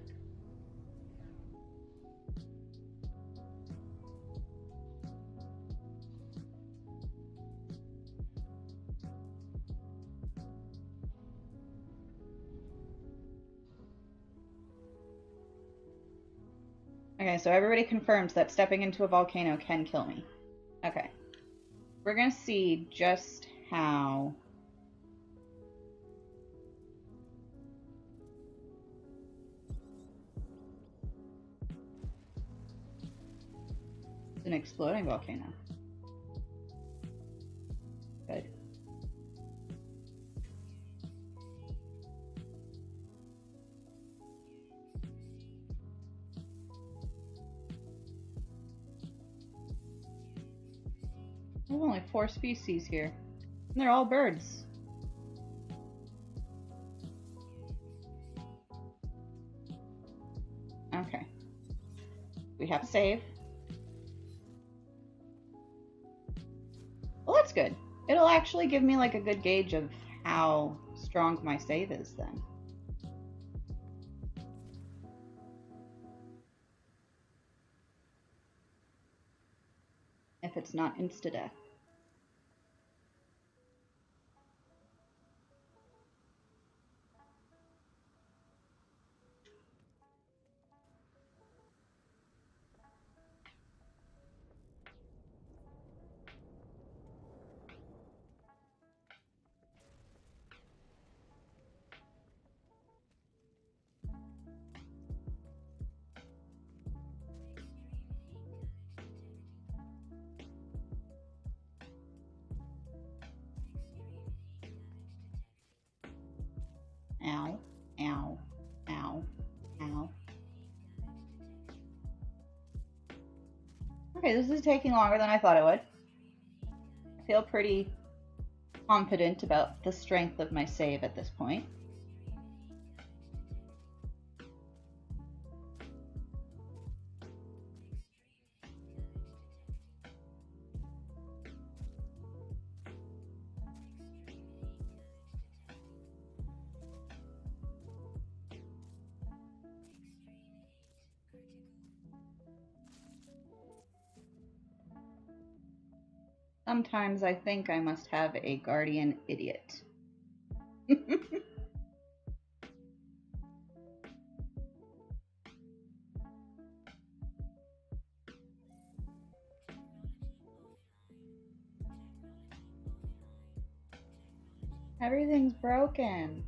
Okay, so everybody confirms that stepping into a volcano can kill me. Okay. We're gonna see just how... It's an exploding volcano. Good. There's only 4 species here. And they're all birds. Okay. We have a save. Well, that's good. It'll actually give me like a good gauge of how strong my save is then. If it's not insta-death. Ow, ow, ow, ow. Okay, this is taking longer than I thought it would. I feel pretty confident about the strength of my save at this point. Sometimes I think I must have a guardian idiot. Everything's broken.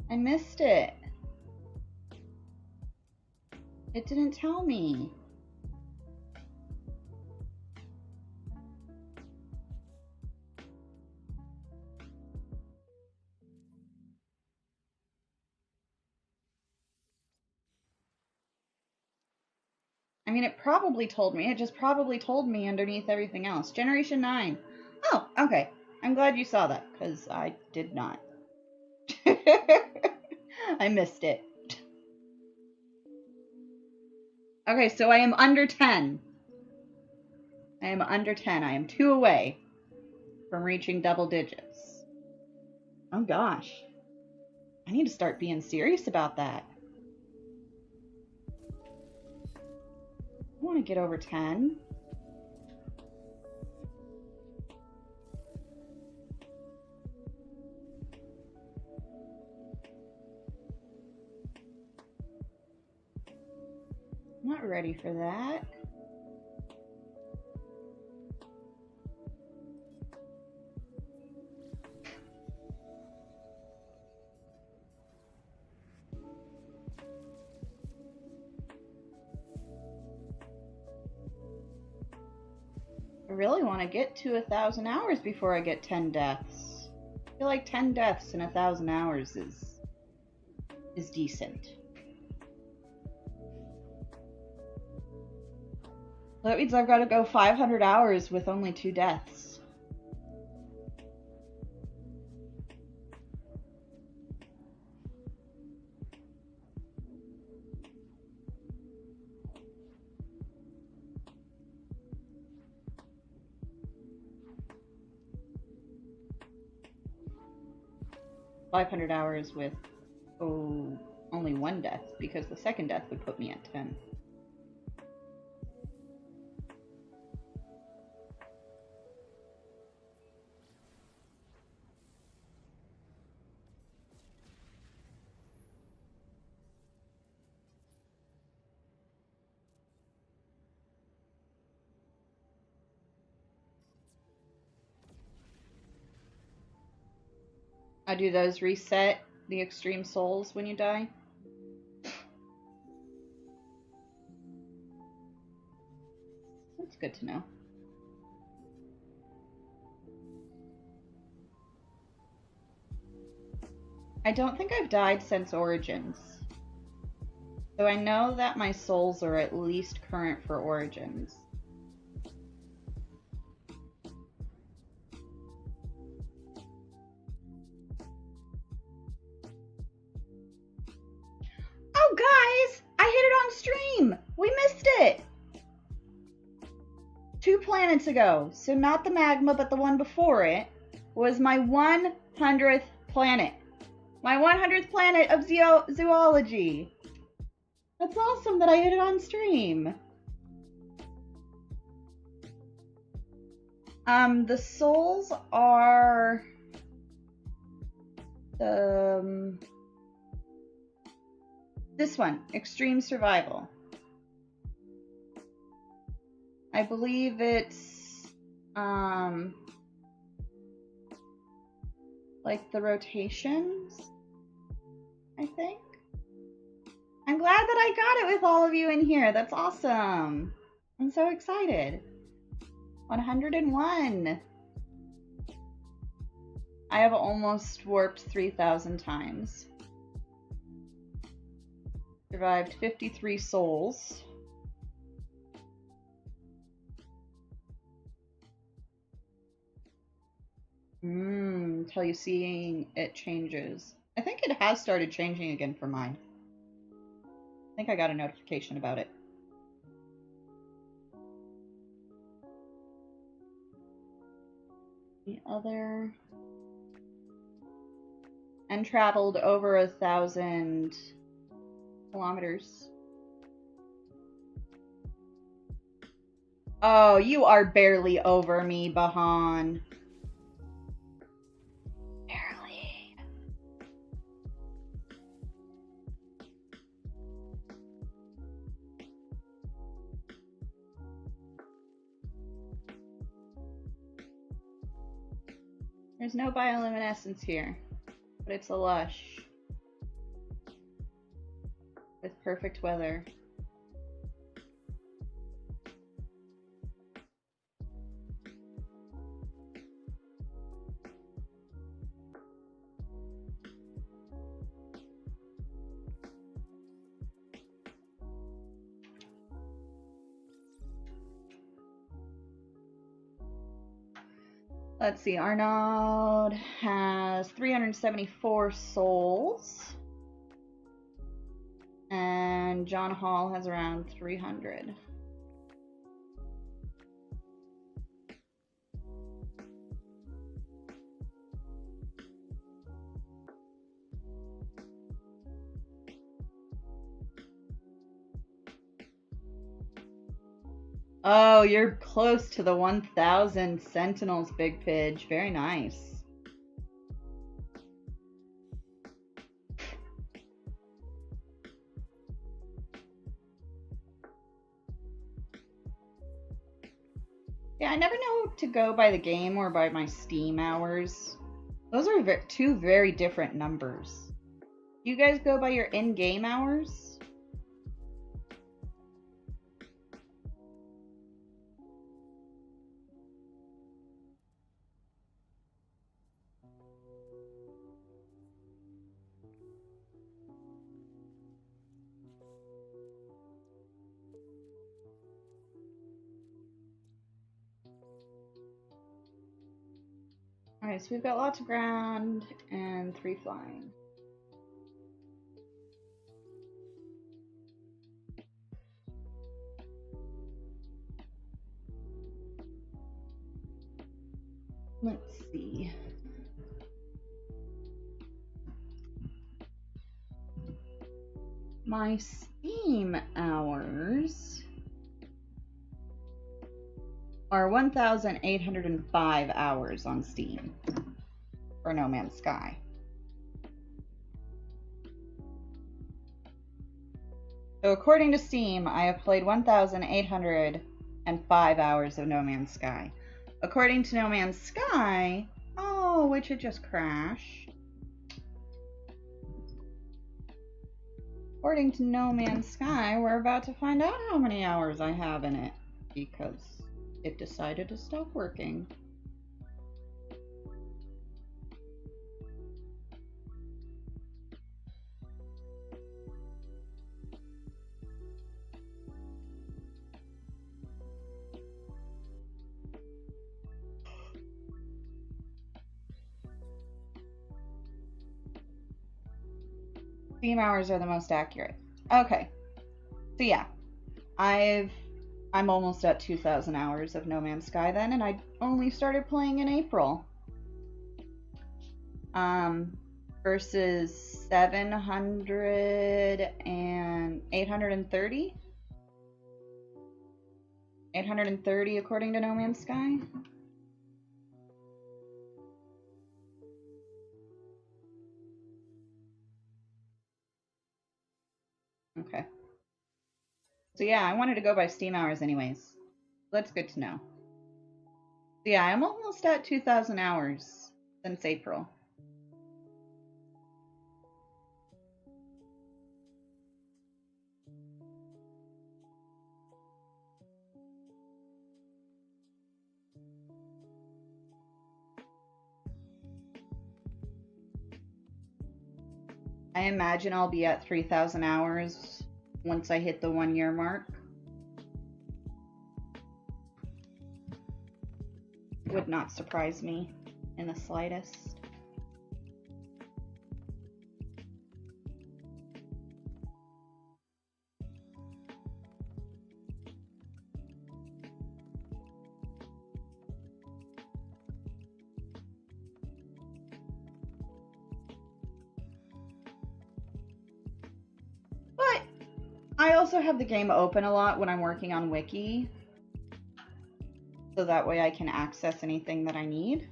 I missed it. It didn't tell me. I mean, it probably told me. It just probably told me underneath everything else. Generation 9. Oh, okay. I'm glad you saw that, because I did not. I missed it. Okay, so I am under 10. I am under 10. I am 2 away from reaching double digits. Oh gosh. I need to start being serious about that. I want to get over 10. I'm not ready for that. I really want to get to 1,000 hours before I get 10 deaths. I feel like 10 deaths in 1,000 hours is decent. That means I've got to go 500 hours with only 2 deaths. $500 hours with only 1 death, because the second death would put me at 10. Do those reset the extreme souls when you die? That's good to know. I don't think I've died since Origins. So I know that my souls are at least current for Origins. Oh, guys! I hit it on stream! We missed it! 2 planets ago, so not the magma, but the one before it, was my 100th planet. My 100th planet of zoology. That's awesome that I hit it on stream. The souls are this one, Extreme Survival. I believe it's like the rotations, I think. I'm glad that I got it with all of you in here. That's awesome. I'm so excited. 101. I have almost warped 3,000 times. Survived 53 souls. Until you see it changes. I think it has started changing again for mine. I think I got a notification about it. The other... And traveled over 1,000 kilometers. Oh, you are barely over me, Bahan. Barely. There's no bioluminescence here, but it's a lush with perfect weather. Let's see, Arnaud has 374 souls. And John Hall has around 300. Oh, you're close to the 1,000 Sentinels, Big Pidge. Very nice. Yeah, I never know to go by the game or by my Steam hours. Those are two very different numbers. You guys go by your in-game hours? Alright, so we've got lots of ground and 3 flying. Let's see. My Steam hours are 1,805 hours on Steam for No Man's Sky. So according to Steam, I have played 1,805 hours of No Man's Sky. According to No Man's Sky, oh, which it just crashed. According to No Man's Sky, we're about to find out how many hours I have in it because it decided to stop working. Steam hours are the most accurate. Okay. So yeah, I'm almost at 2,000 hours of No Man's Sky then, and I only started playing in April. Versus 700 and 830? 830 according to No Man's Sky? Okay. So yeah, I wanted to go by Steam hours anyways. That's good to know. So yeah, I'm almost at 2,000 hours since April. I imagine I'll be at 3,000 hours once I hit the 1 year mark. Would not surprise me in the slightest. But I also have the game open a lot when I'm working on Wiki, so that way I can access anything that I need.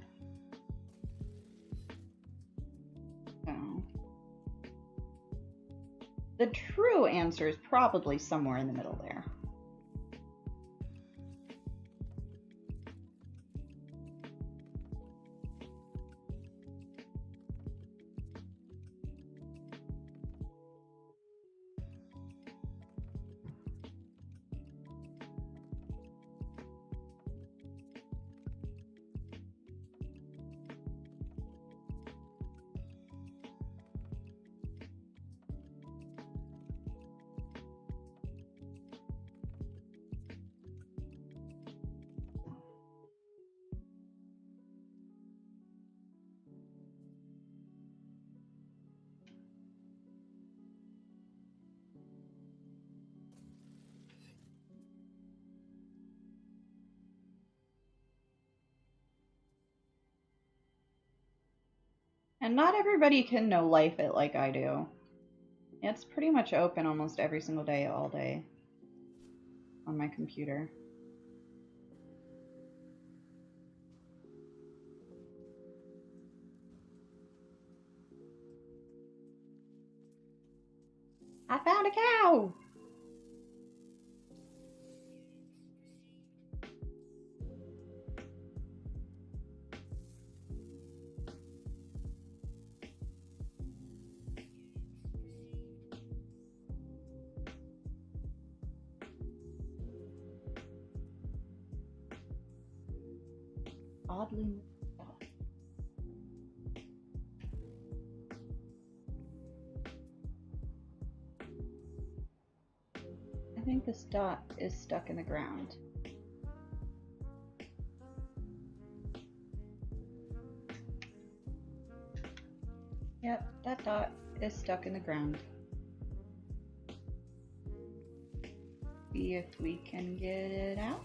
So the true answer is probably somewhere in the middle there. And not everybody can know life it like I do. It's pretty much open almost every single day, all day, on my computer. I found a cow! Oddly soft. I think this dot is stuck in the ground. Yep, that dot is stuck in the ground. See if we can get it out.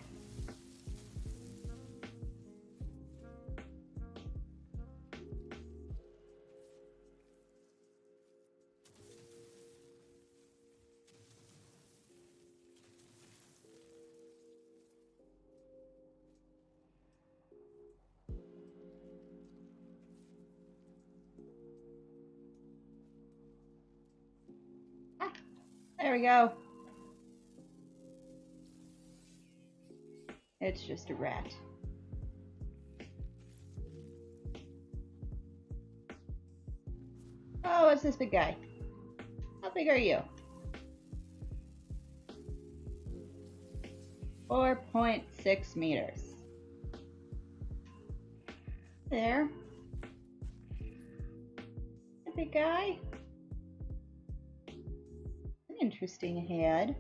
Ah, there we go. It's just a rat. Oh, it's this big guy. How big are you? 4.6 meters. There. A big guy. An interesting head.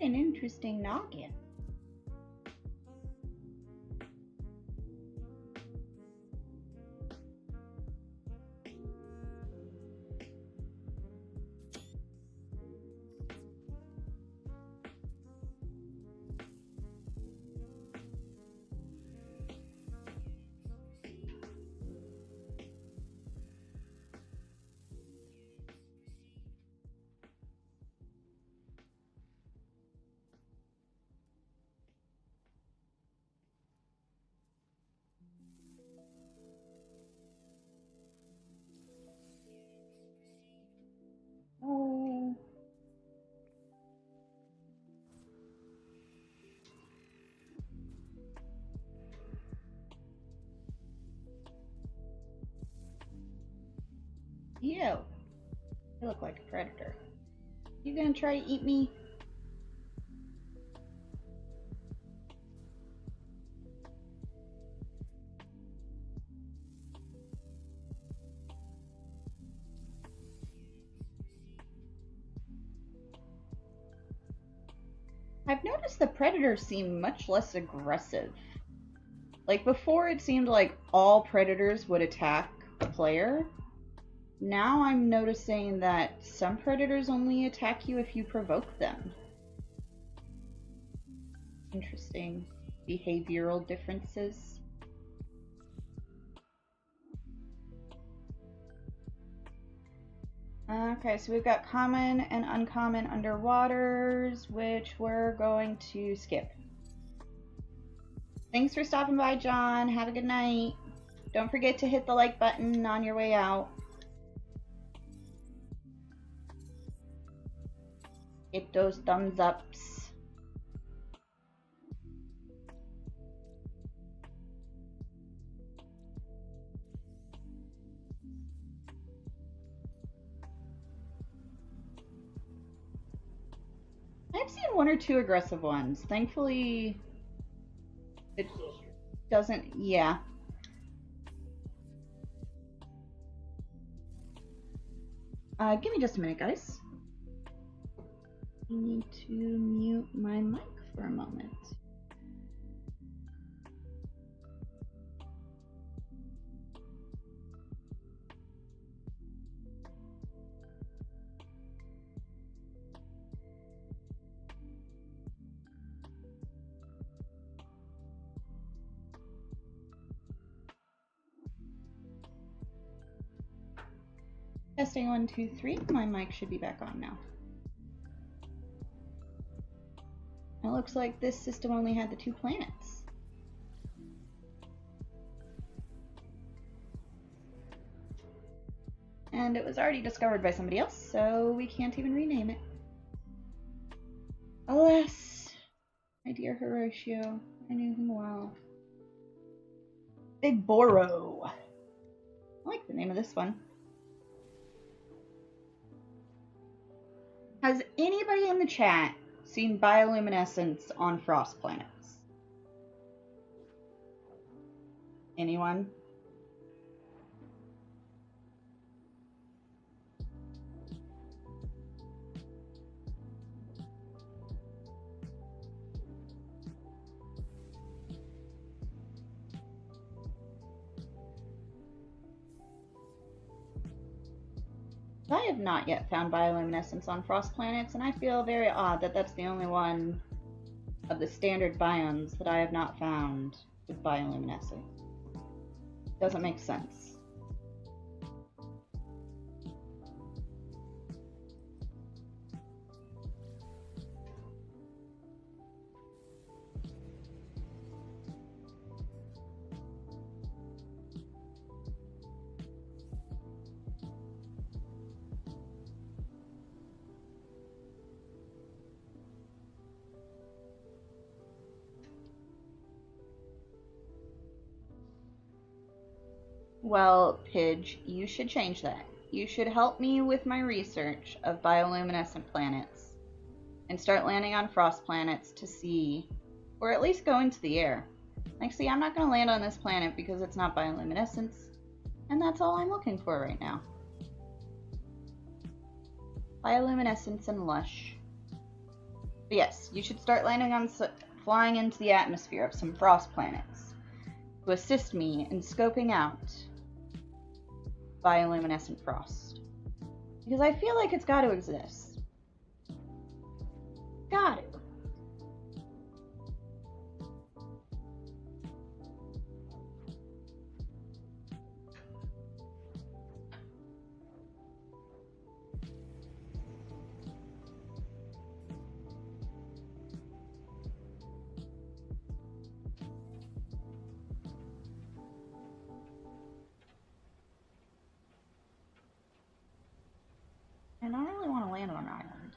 An interesting noggin. Oh. You. You look like a predator. You gonna try to eat me? I've noticed the predators seem much less aggressive. Like before it seemed like all predators would attack the player. Now I'm noticing that some predators only attack you if you provoke them. Interesting behavioral differences. Okay, so we've got common and uncommon underwaters, which we're going to skip. Thanks for stopping by, John. Have a good night. Don't forget to hit the like button on your way out. Hit those thumbs ups. I've seen one or two aggressive ones. Thankfully, it doesn't, yeah. Give me just a minute, guys. I need to mute my mic for a moment. Testing 1, 2, 3. My mic should be back on now. It looks like this system only had the 2 planets. And it was already discovered by somebody else, so we can't even rename it. Alas, my dear Horatio, I knew him well. Big Boro. I like the name of this one. Has anybody in the chat seen bioluminescence on frost planets? Anyone? I have not yet found bioluminescence on frost planets, and I feel very odd that that's the only one of the standard biomes that I have not found with bioluminescence. Doesn't make sense. Well, Pidge, you should change that. You should help me with my research of bioluminescent planets and start landing on frost planets to see, or at least go into the air. Like, see, I'm not going to land on this planet because it's not bioluminescence, and that's all I'm looking for right now. Bioluminescence and lush. But yes, you should start landing on, flying into the atmosphere of some frost planets to assist me in scoping out bioluminescent frost. Because I feel like it's got to exist. Got to. And I really want to land on an island.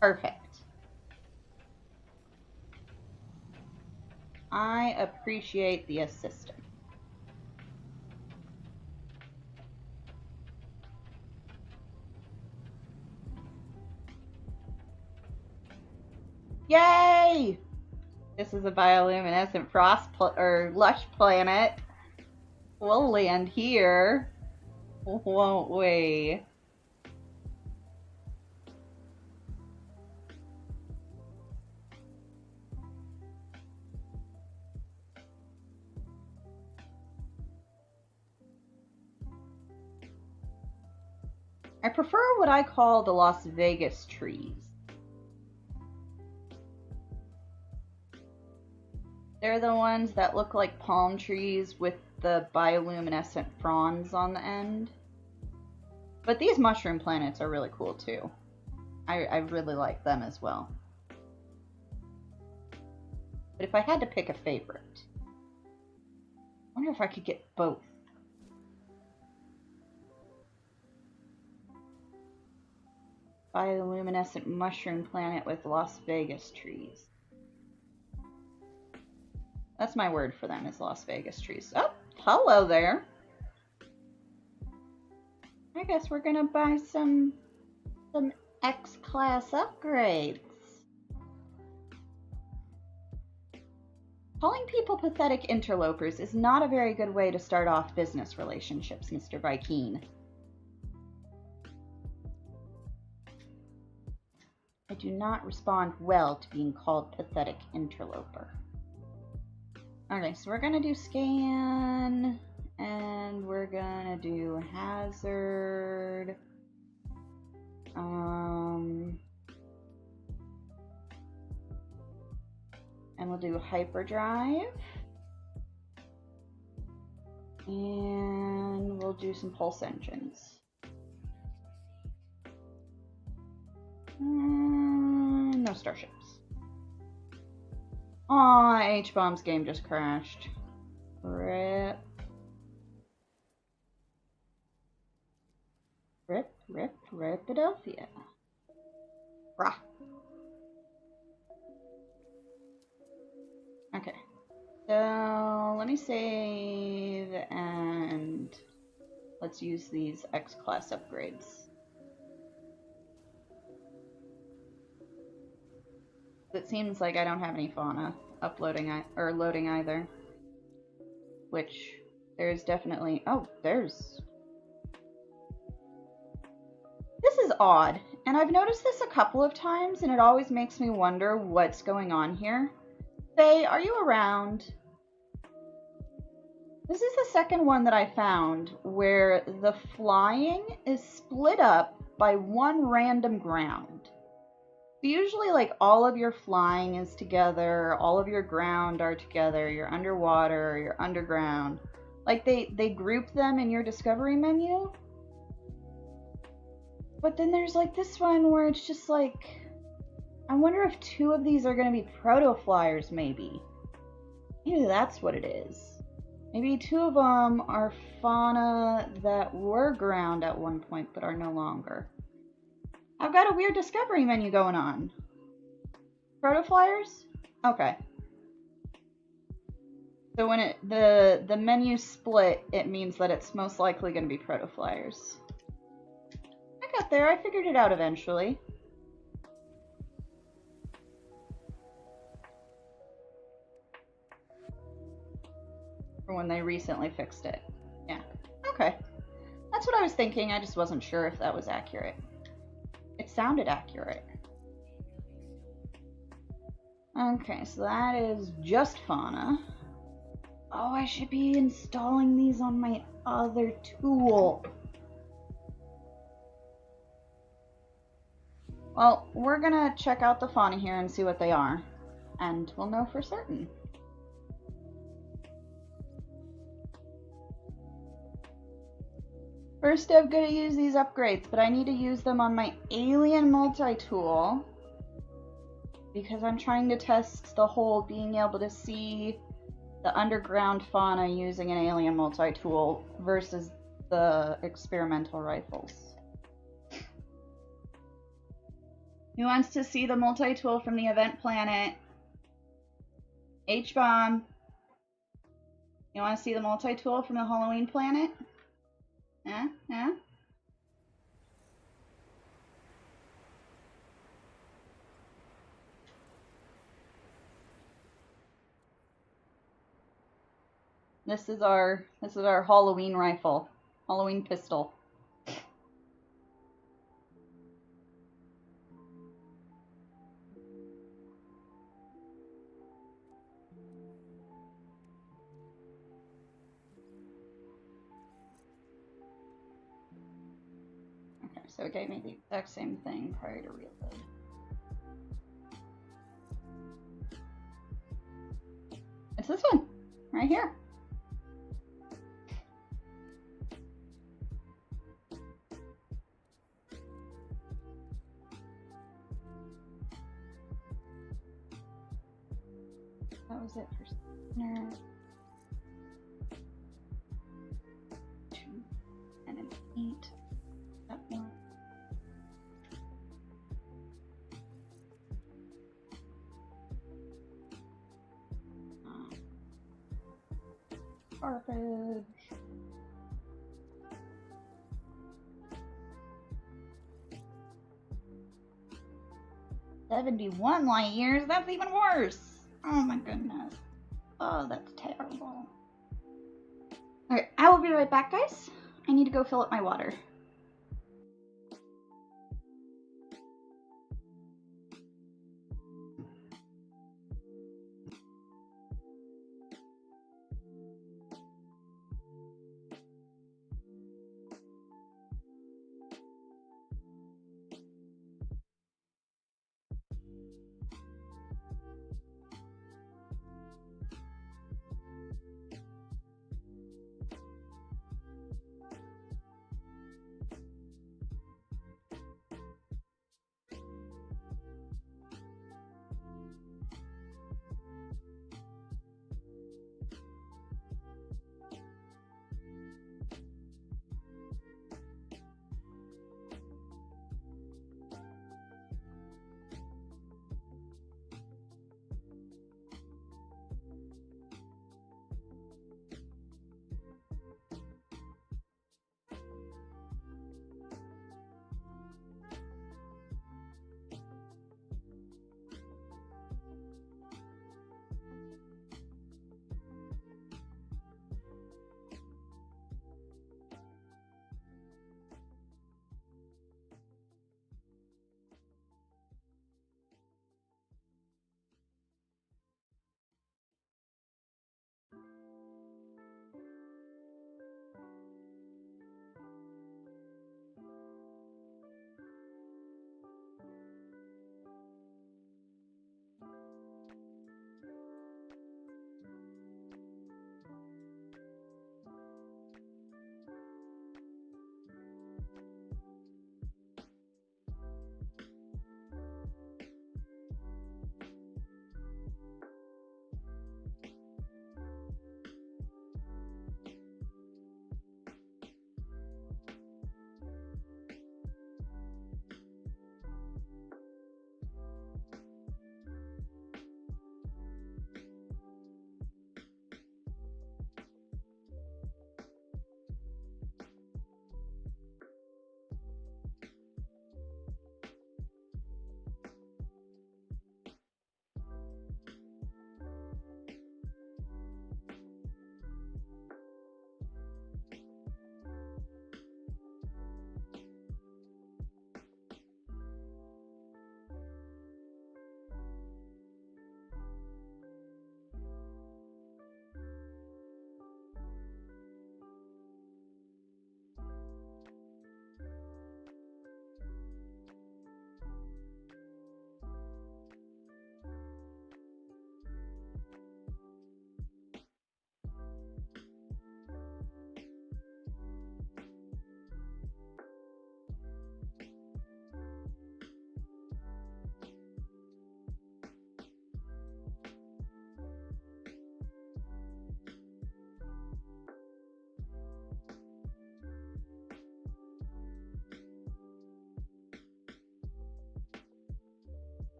Perfect. I appreciate the assistance. Yay! This is a bioluminescent frost or lush planet. We'll land here, won't we? I prefer what I call the Las Vegas trees. They're the ones that look like palm trees with the bioluminescent fronds on the end. But these mushroom planets are really cool too. I really like them as well. But if I had to pick a favorite, I wonder if I could get both. Bioluminescent mushroom planet with Las Vegas trees. That's my word for them, is Las Vegas trees. Oh, hello there. I guess we're gonna buy some X-class upgrades. Calling people pathetic interlopers is not a very good way to start off business relationships, Mr. Vikeen. I do not respond well to being called pathetic interloper. Okay, so we're gonna do scan, and we're gonna do hazard. And we'll do hyperdrive. And we'll do some pulse engines. No starships. Aw, H-Bomb's game just crashed. Rip. Ripadelphia. Rah. Okay. So, let me save, and let's use these X-class upgrades. It seems like I don't have any fauna uploading or loading either. Which, there's definitely... Oh, there's... This is odd, And I've noticed this a couple of times, and it always makes me wonder what's going on here. Faye, are you around? This is the second one that I found where the flying is split up by one random ground. Usually, like, all of your flying is together, all of your ground are together, you're underwater, you're underground. Like, they group them in your discovery menu. But then there's, like, this one where it's just, like, I wonder if two of these are going to be proto-flyers, maybe. Maybe that's what it is. Maybe two of them are fauna that were ground at one point, but are no longer. I've got a weird discovery menu going on. Proto-flyers? Okay. So when the menu split, it means that it's most likely going to be proto-flyers. I got there. I figured it out eventually. For when they recently fixed it. Yeah. Okay. That's what I was thinking. I just wasn't sure if that was accurate. It sounded accurate. Okay, so that is just fauna. Oh, I should be installing these on my other tool. Well, we're gonna check out the fauna here and see what they are, and we'll know for certain. First, I've got to use these upgrades, but I need to use them on my alien multi-tool because I'm trying to test the whole being able to see the underground fauna using an alien multi-tool versus the experimental rifles. Who wants to see the multi-tool from the event planet? H-bomb. You want to see the multi-tool from the Halloween planet? Huh? This is our Halloween rifle, Halloween pistol. Okay, so it gave me the exact same thing prior to reload. It's this one, right here. That was it for spinner. 2 and an 8. That one. Garbage. $71 light years. That's even worse. Oh my goodness. Oh, that's terrible. Alright, I will be right back, guys. I need to go fill up my water.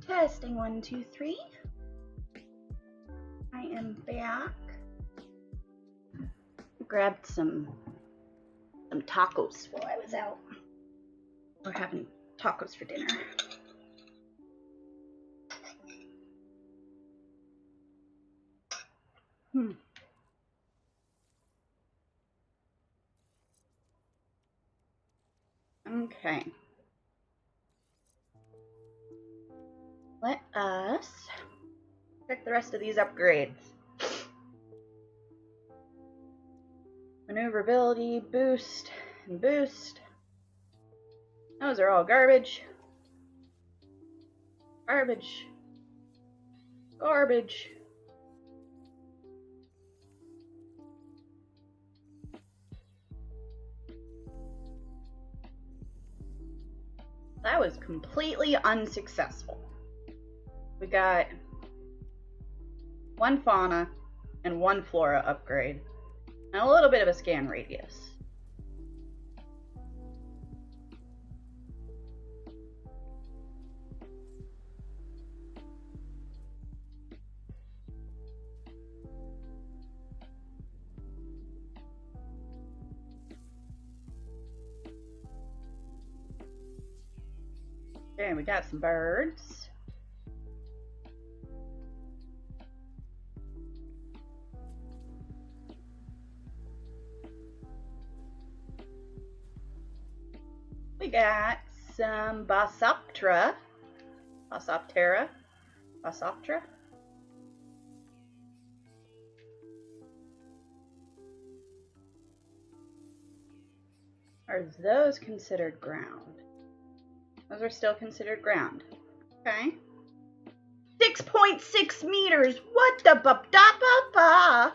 Testing 1, 2, 3. I am back. Grabbed some tacos while I was out. We're having tacos for dinner. Okay. Let us check the rest of these upgrades. Maneuverability, boost, and boost. Those are all garbage. Garbage. Garbage. That was completely unsuccessful. We got 1 fauna and 1 flora upgrade, and a little bit of a scan radius. Okay, we got some birds. We got some Basoptera. Basoptera. Basoptera. Are those considered ground? Those are still considered ground. Okay. 6.6 meters. What the ba-da-ba-ba?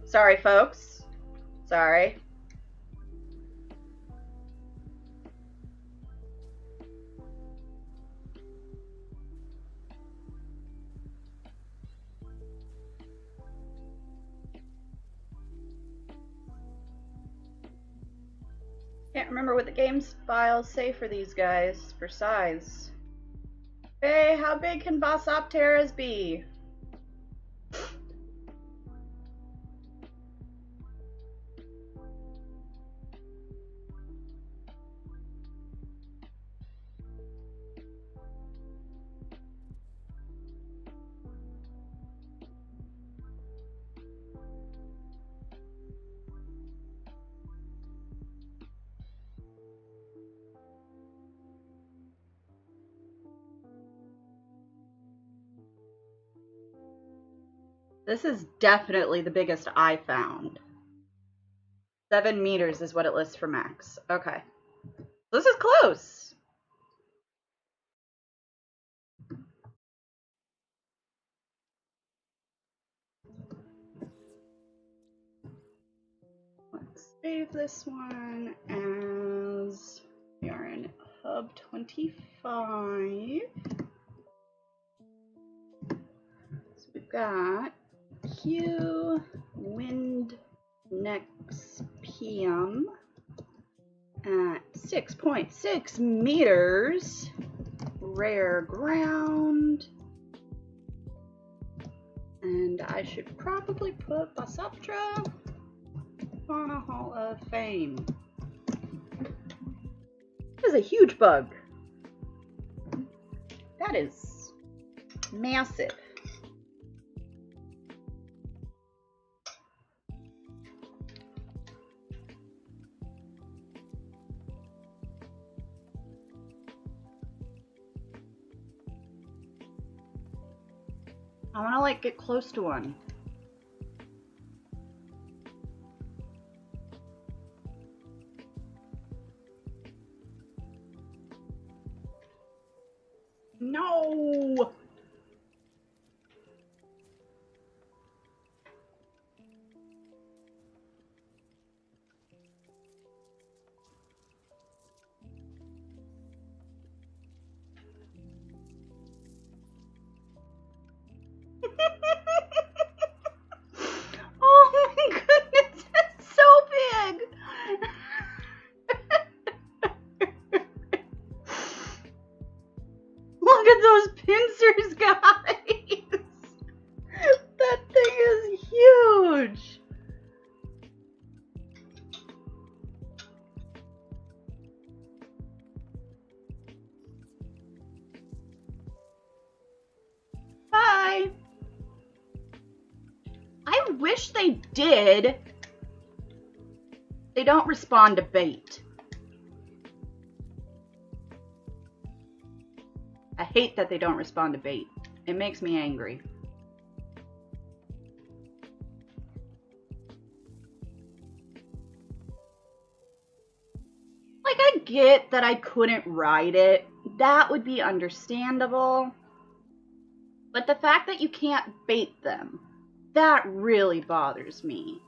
Sorry, folks. Sorry. Can't remember what the game's files say for these guys for size. Hey, how big can Basopteras be? This is definitely the biggest I found. 7 meters is what it lists for max. Okay. This is close. Let's save this one as we are in hub 25. So we've got Q, wind next PM at 6.6 meters, rare ground, and I should probably put Basoptera Fauna Hall of Fame. That is a huge bug. That is massive. I want to like get close to one. No. Oh my goodness, that's so big. they did, they don't respond to bait. I hate that they don't respond to bait. It makes me angry. Like, I get that I couldn't ride it. That would be understandable. But the fact that you can't bait them, that really bothers me.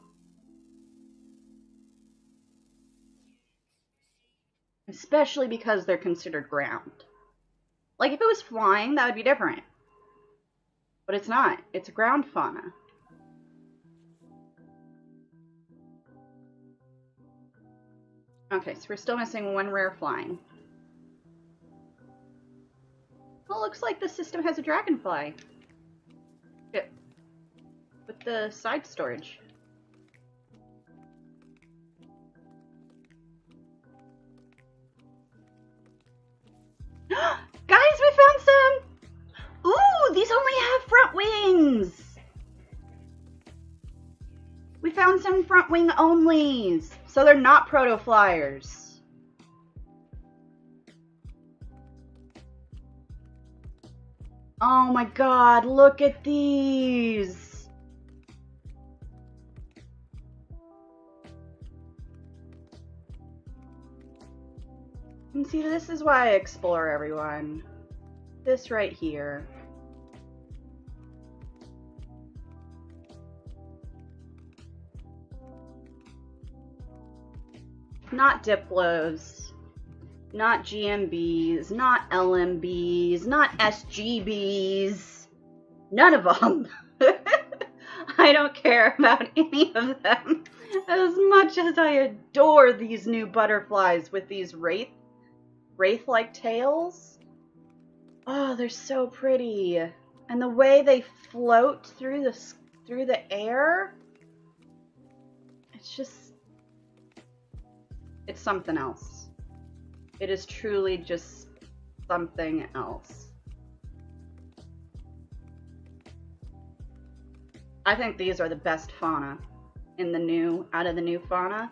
Especially because they're considered ground. Like, if it was flying, that would be different. But it's not. It's a ground fauna. Okay, so we're still missing one rare flying. Well, looks like the system has a dragonfly. Yeah. With the side storage. Guys, we found some! Ooh, these only have front wings! We found some front wing onlys, so they're not proto-flyers. Oh my god, look at these! And see, this is why I explore, everyone. This right here. Not Diplos, not GMBs, not LMBs, not SGBs. None of them. I don't care about any of them as much as I adore these new butterflies with these wraith-like tails. Oh, they're so pretty. And the way they float through the air, it's just, it's something else. It is truly just something else. I think these are the best fauna in the new, out of the new fauna.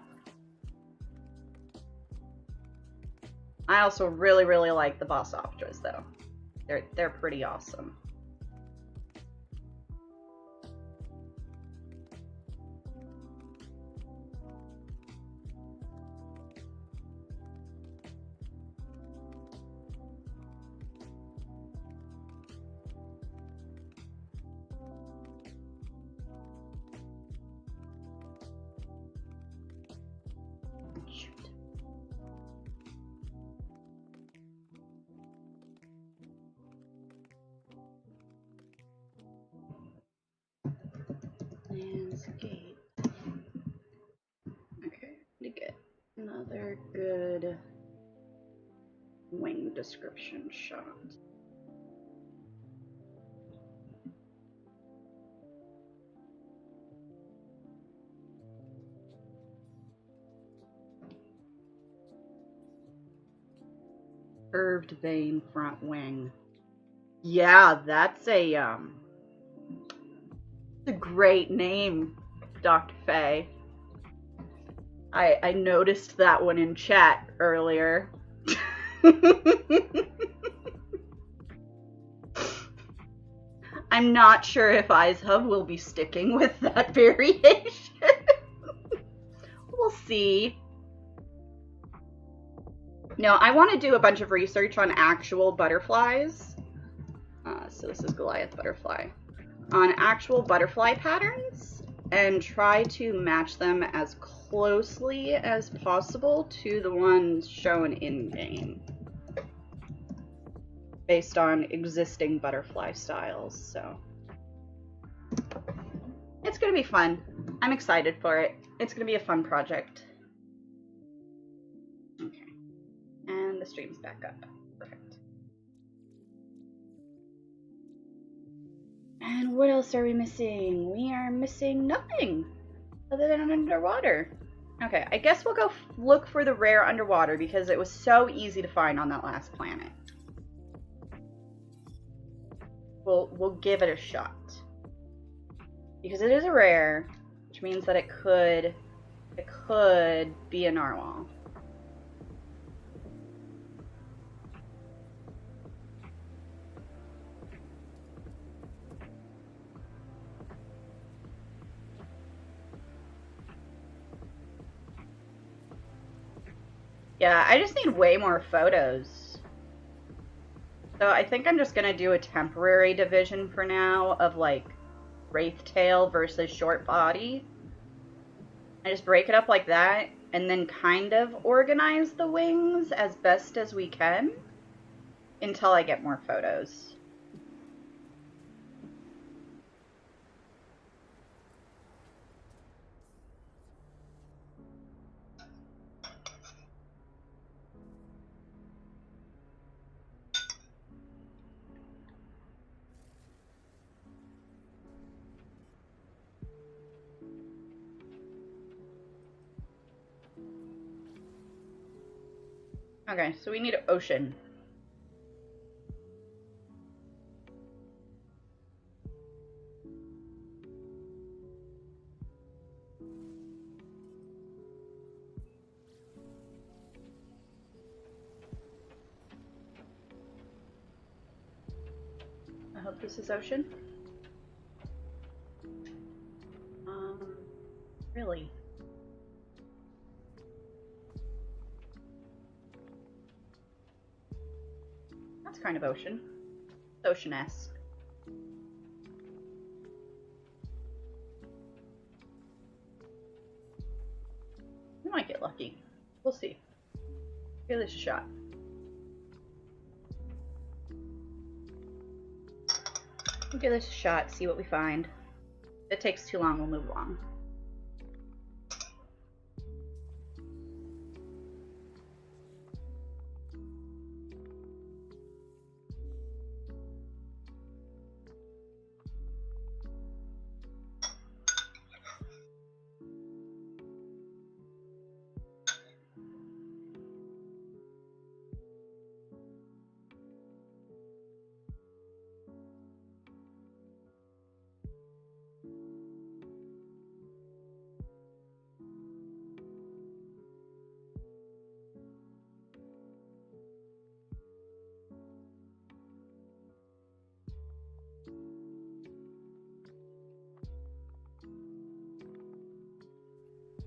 I also really, really like the Bossopteras though. They're pretty awesome. Landscape. Okay, to get another good wing description shot. Curved vein front wing. Yeah, that's a great name, Dr. Faye. I noticed that one in chat earlier. I'm not sure if EISHUB will be sticking with that variation. We'll see. No, I want to do a bunch of research on actual butterflies. So this is Goliath butterfly. On actual butterfly patterns and try to match them as closely as possible to the ones shown in-game based on existing butterfly styles. So it's gonna be fun. I'm excited for it. It's gonna be a fun project. Okay, and the stream's back up. Perfect. And what else are we missing? We are missing nothing other than underwater. Okay, I guess we'll go look for the rare underwater because it was so easy to find on that last planet. We'll give it a shot. Because it is a rare, which means that it could be a narwhal. Yeah, I just need way more photos. So I think I'm just gonna do a temporary division for now of like wraith tail versus short body. I just break it up like that and then kind of organize the wings as best as we can until I get more photos. Okay, so we need an ocean. I hope this is ocean. Really? That's kind of ocean. Ocean-esque. We might get lucky. We'll see. Give this a shot. We'll give this a shot, see what we find. If it takes too long, we'll move along.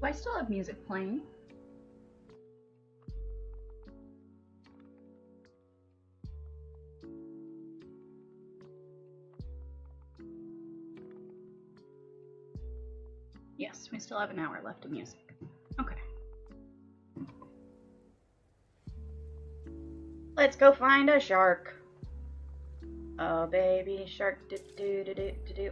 Do I still have music playing? Yes, we still have an hour left of music. Okay. Let's go find a shark. Oh, baby shark, do do do do do do.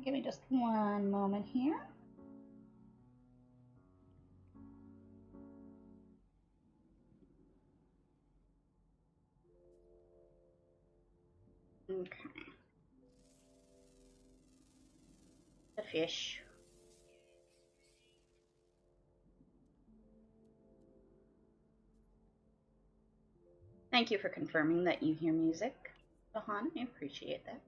Give me just one moment here. Okay. The fish. Thank you for confirming that you hear music, Bahan. I appreciate that.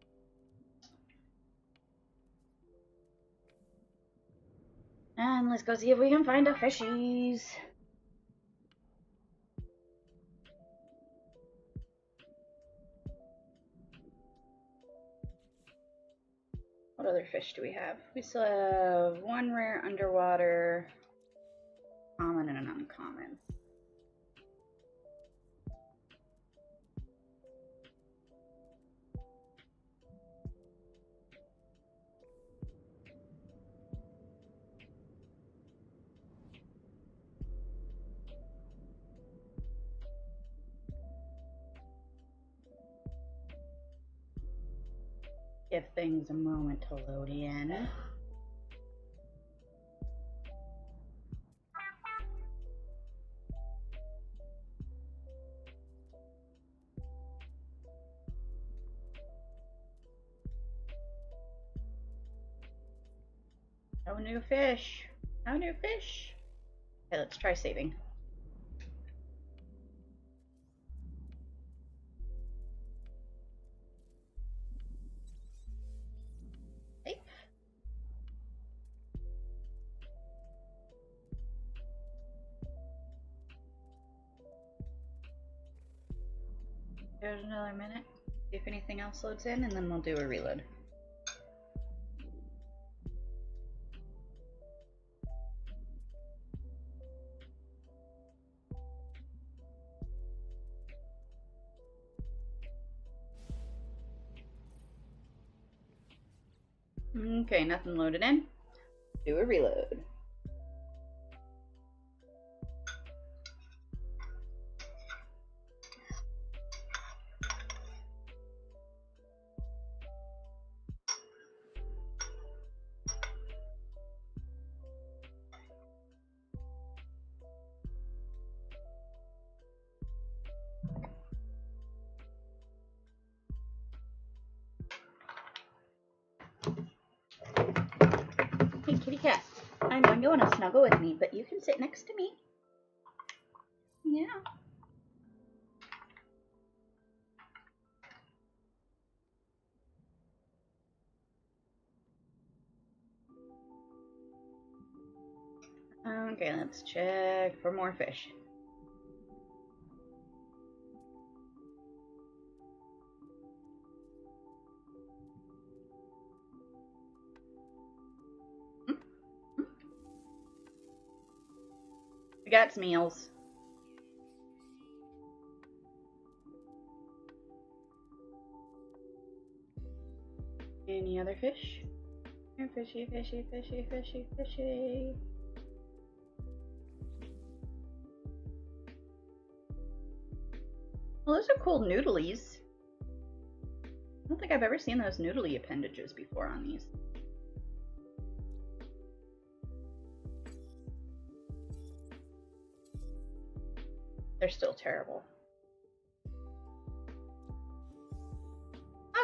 And let's go see if we can find a fishies. What other fish do we have? We still have one rare underwater, common, and an uncommon. Give things a moment to load in. No new fish. No new fish. Okay, let's try saving. Save. There's another minute. See if anything else loads in, and then we'll do a reload. Okay, nothing loaded in. Do a reload. Hey, kitty cat. I know you want to snuggle with me, but you can sit next to me. Yeah. Okay, let's check for more fish. We got some eels. Any other fish? Fishy, fishy, fishy, fishy, fishy. Well, those are cool noodlies. I don't think I've ever seen those noodly appendages before on these. They're still terrible.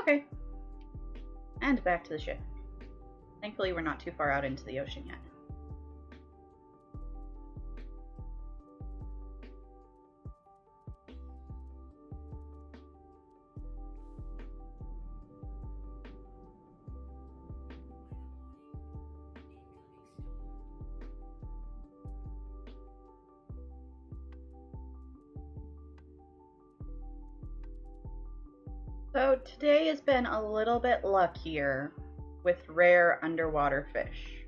Okay. And back to the ship. Thankfully, we're not too far out into the ocean yet. So today has been a little bit luckier with rare underwater fish.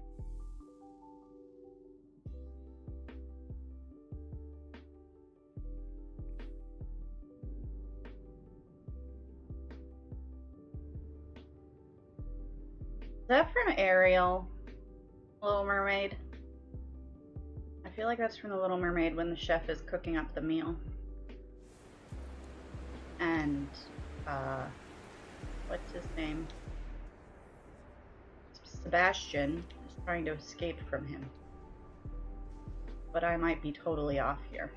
Is that from Ariel? Little Mermaid? I feel like that's from the Little Mermaid when the chef is cooking up the meal. And, what's his name? Sebastian is trying to escape from him. But I might be totally off here.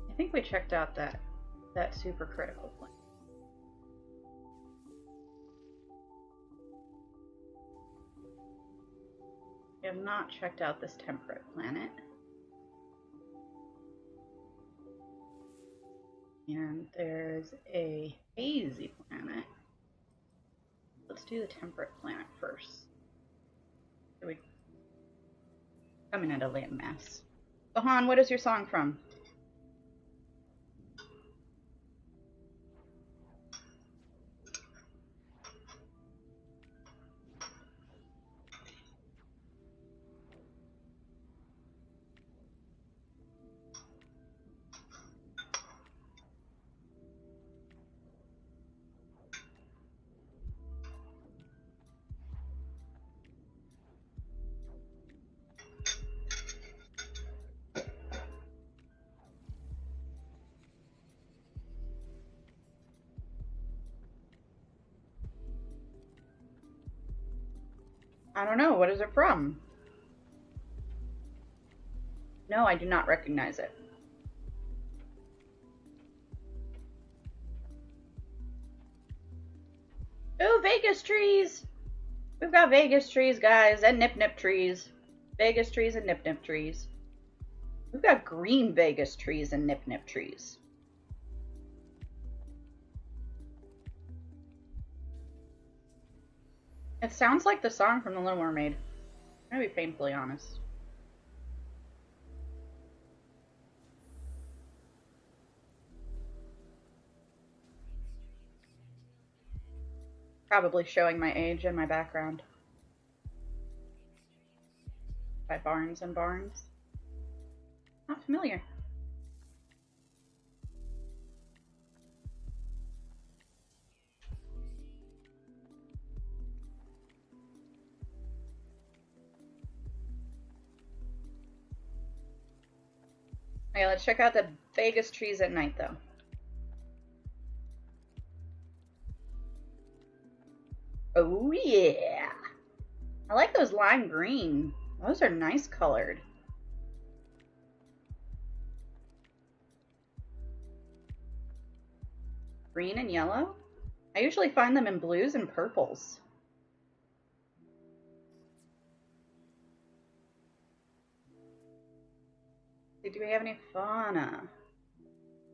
I think we checked out that super critical planet. We have not checked out this temperate planet. And there's a hazy planet. Let's do the temperate planet first. Here we coming at a landmass. Gohan, what is your song from? I don't know. What is it from? No, I do not recognize it. Oh, Vegas trees! We've got Vegas trees, guys, and nip-nip trees. Vegas trees and nip-nip trees. We've got green Vegas trees and nip-nip trees. It sounds like the song from The Little Mermaid. I'm gonna be painfully honest. Probably showing my age and my background. By Barnes and Barnes. Not familiar. Okay, let's check out the Vegas trees at night, though. Oh, yeah! I like those lime green. Those are nice colored. Green and yellow? I usually find them in blues and purples. Do we have any fauna?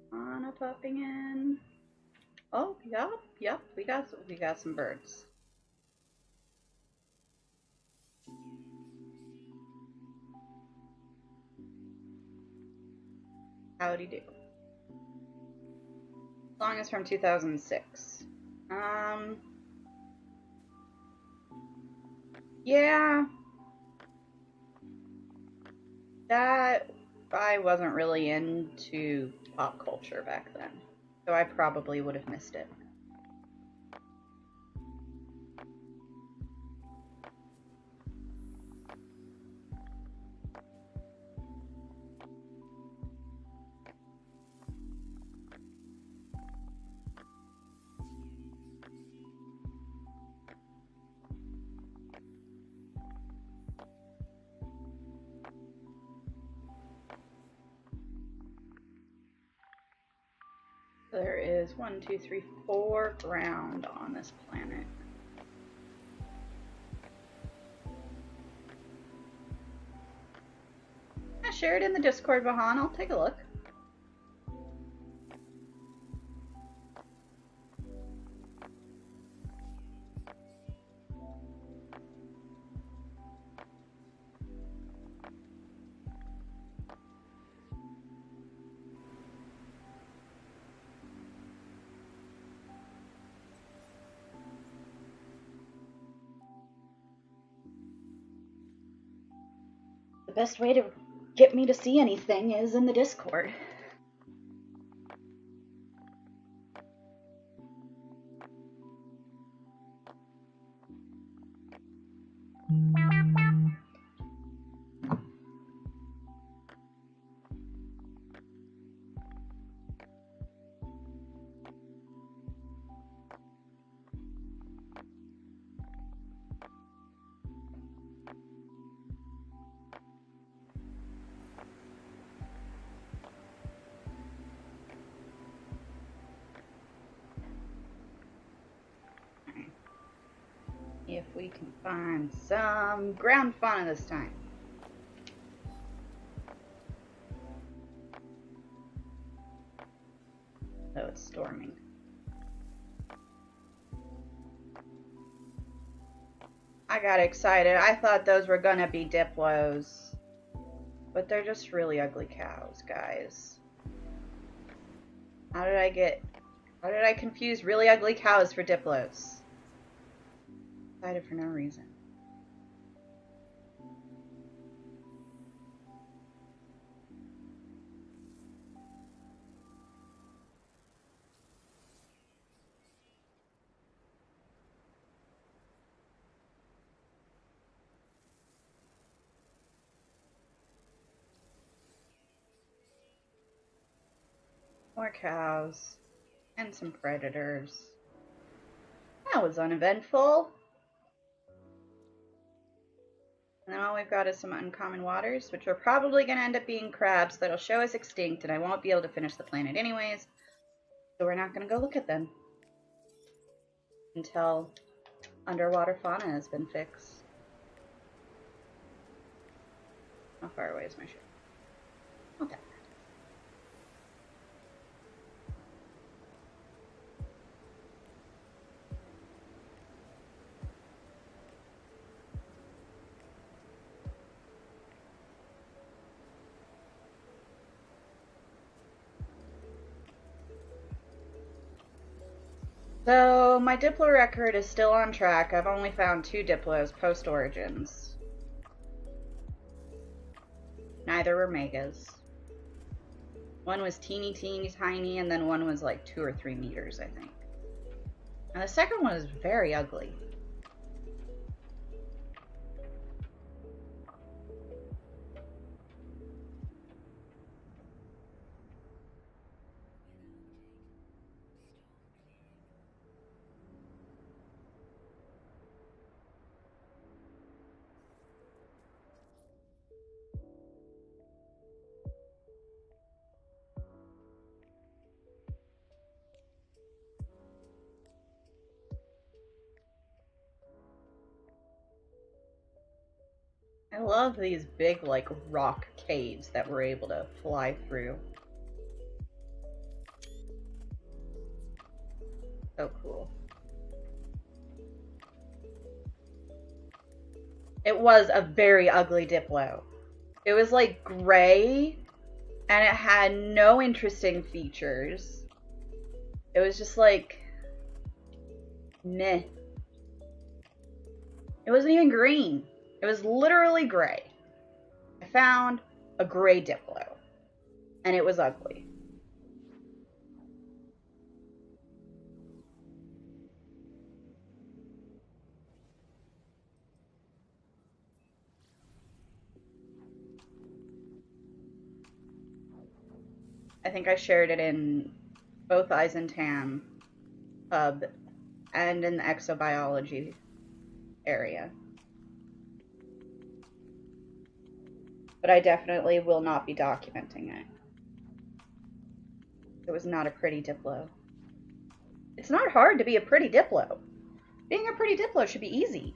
Fauna popping in. Oh, yep, we got some birds. Howdy do. Song is from 2006. Yeah. That, I wasn't really into pop culture back then, so I probably would have missed it. There is 1, 2, 3, 4 ground on this planet. I share it in the Discord, Vahan. I'll take a look. The best way to get me to see anything is in the Discord. If we can find some ground fauna this time. Oh, it's storming. I got excited. I thought those were gonna be Diplos. But they're just really ugly cows, guys. How did I confuse really ugly cows for Diplos? Excited for no reason. More cows and some predators. That was uneventful. And then all we've got is some uncommon waters, which are probably going to end up being crabs that'll show us extinct, and I won't be able to finish the planet anyways. So we're not going to go look at them until underwater fauna has been fixed. How far away is my ship? Not that bad. So my Diplo record is still on track. I've only found 2 Diplos post-Origins. Neither were megas. One was teeny tiny, and then one was like 2 or 3 meters, I think. And the second one is very ugly. I love these big, like, rock caves that we're able to fly through. So cool. It was a very ugly Diplo. It was, like, gray, and it had no interesting features. It was just, like, meh. It wasn't even green. It was literally gray. I found a gray Diplo, and it was ugly. I think I shared it in both EISHUB hub and in the exobiology area. But I definitely will not be documenting it. It was not a pretty Diplo. It's not hard to be a pretty Diplo. Being a pretty Diplo should be easy.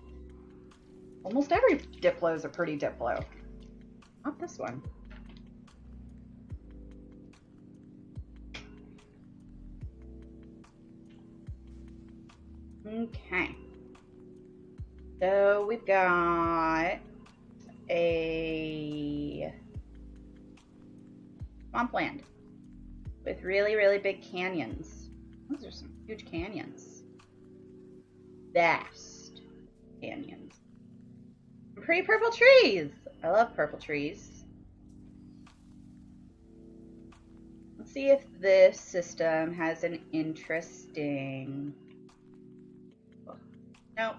Almost every Diplo is a pretty Diplo. Not this one. Okay. So we've got a swampland with really, really big canyons. Those are some huge canyons. Vast canyons. Pretty purple trees. I love purple trees. Let's see if this system has an interesting... Nope.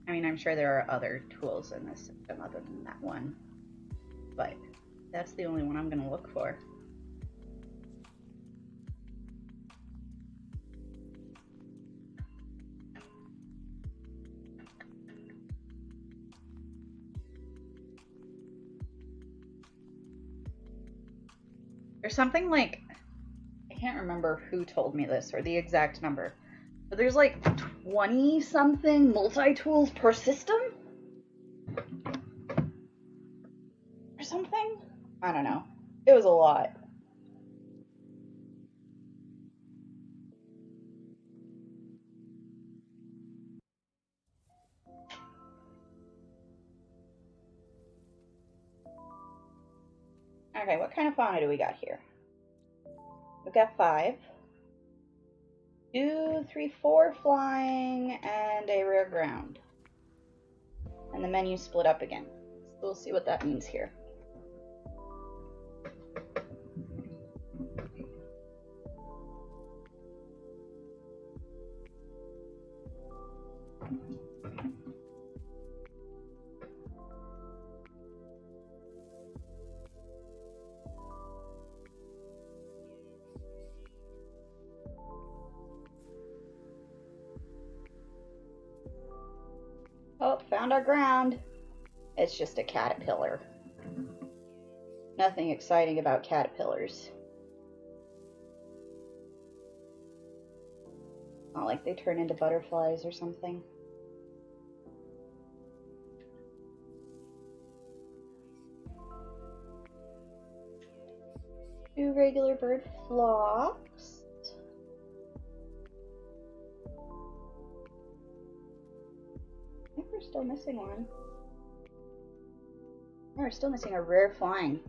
I mean, I'm sure there are other tools in this system other than that one, but that's the only one I'm going to look for. There's something like, I can't remember who told me this or the exact number, but there's like 20 something multi-tools per system or something. I don't know. It was a lot. Okay, what kind of fauna do we got here? We've got 5. 2, 3, 4 flying, and a rare ground. And the menu split up again. So we'll see what that means here. found our ground. It's just a caterpillar. Nothing exciting about caterpillars. Not like they turn into butterflies or something. 2 regular bird flocks. I think we're still missing one. Oh, we're still missing a rare flying.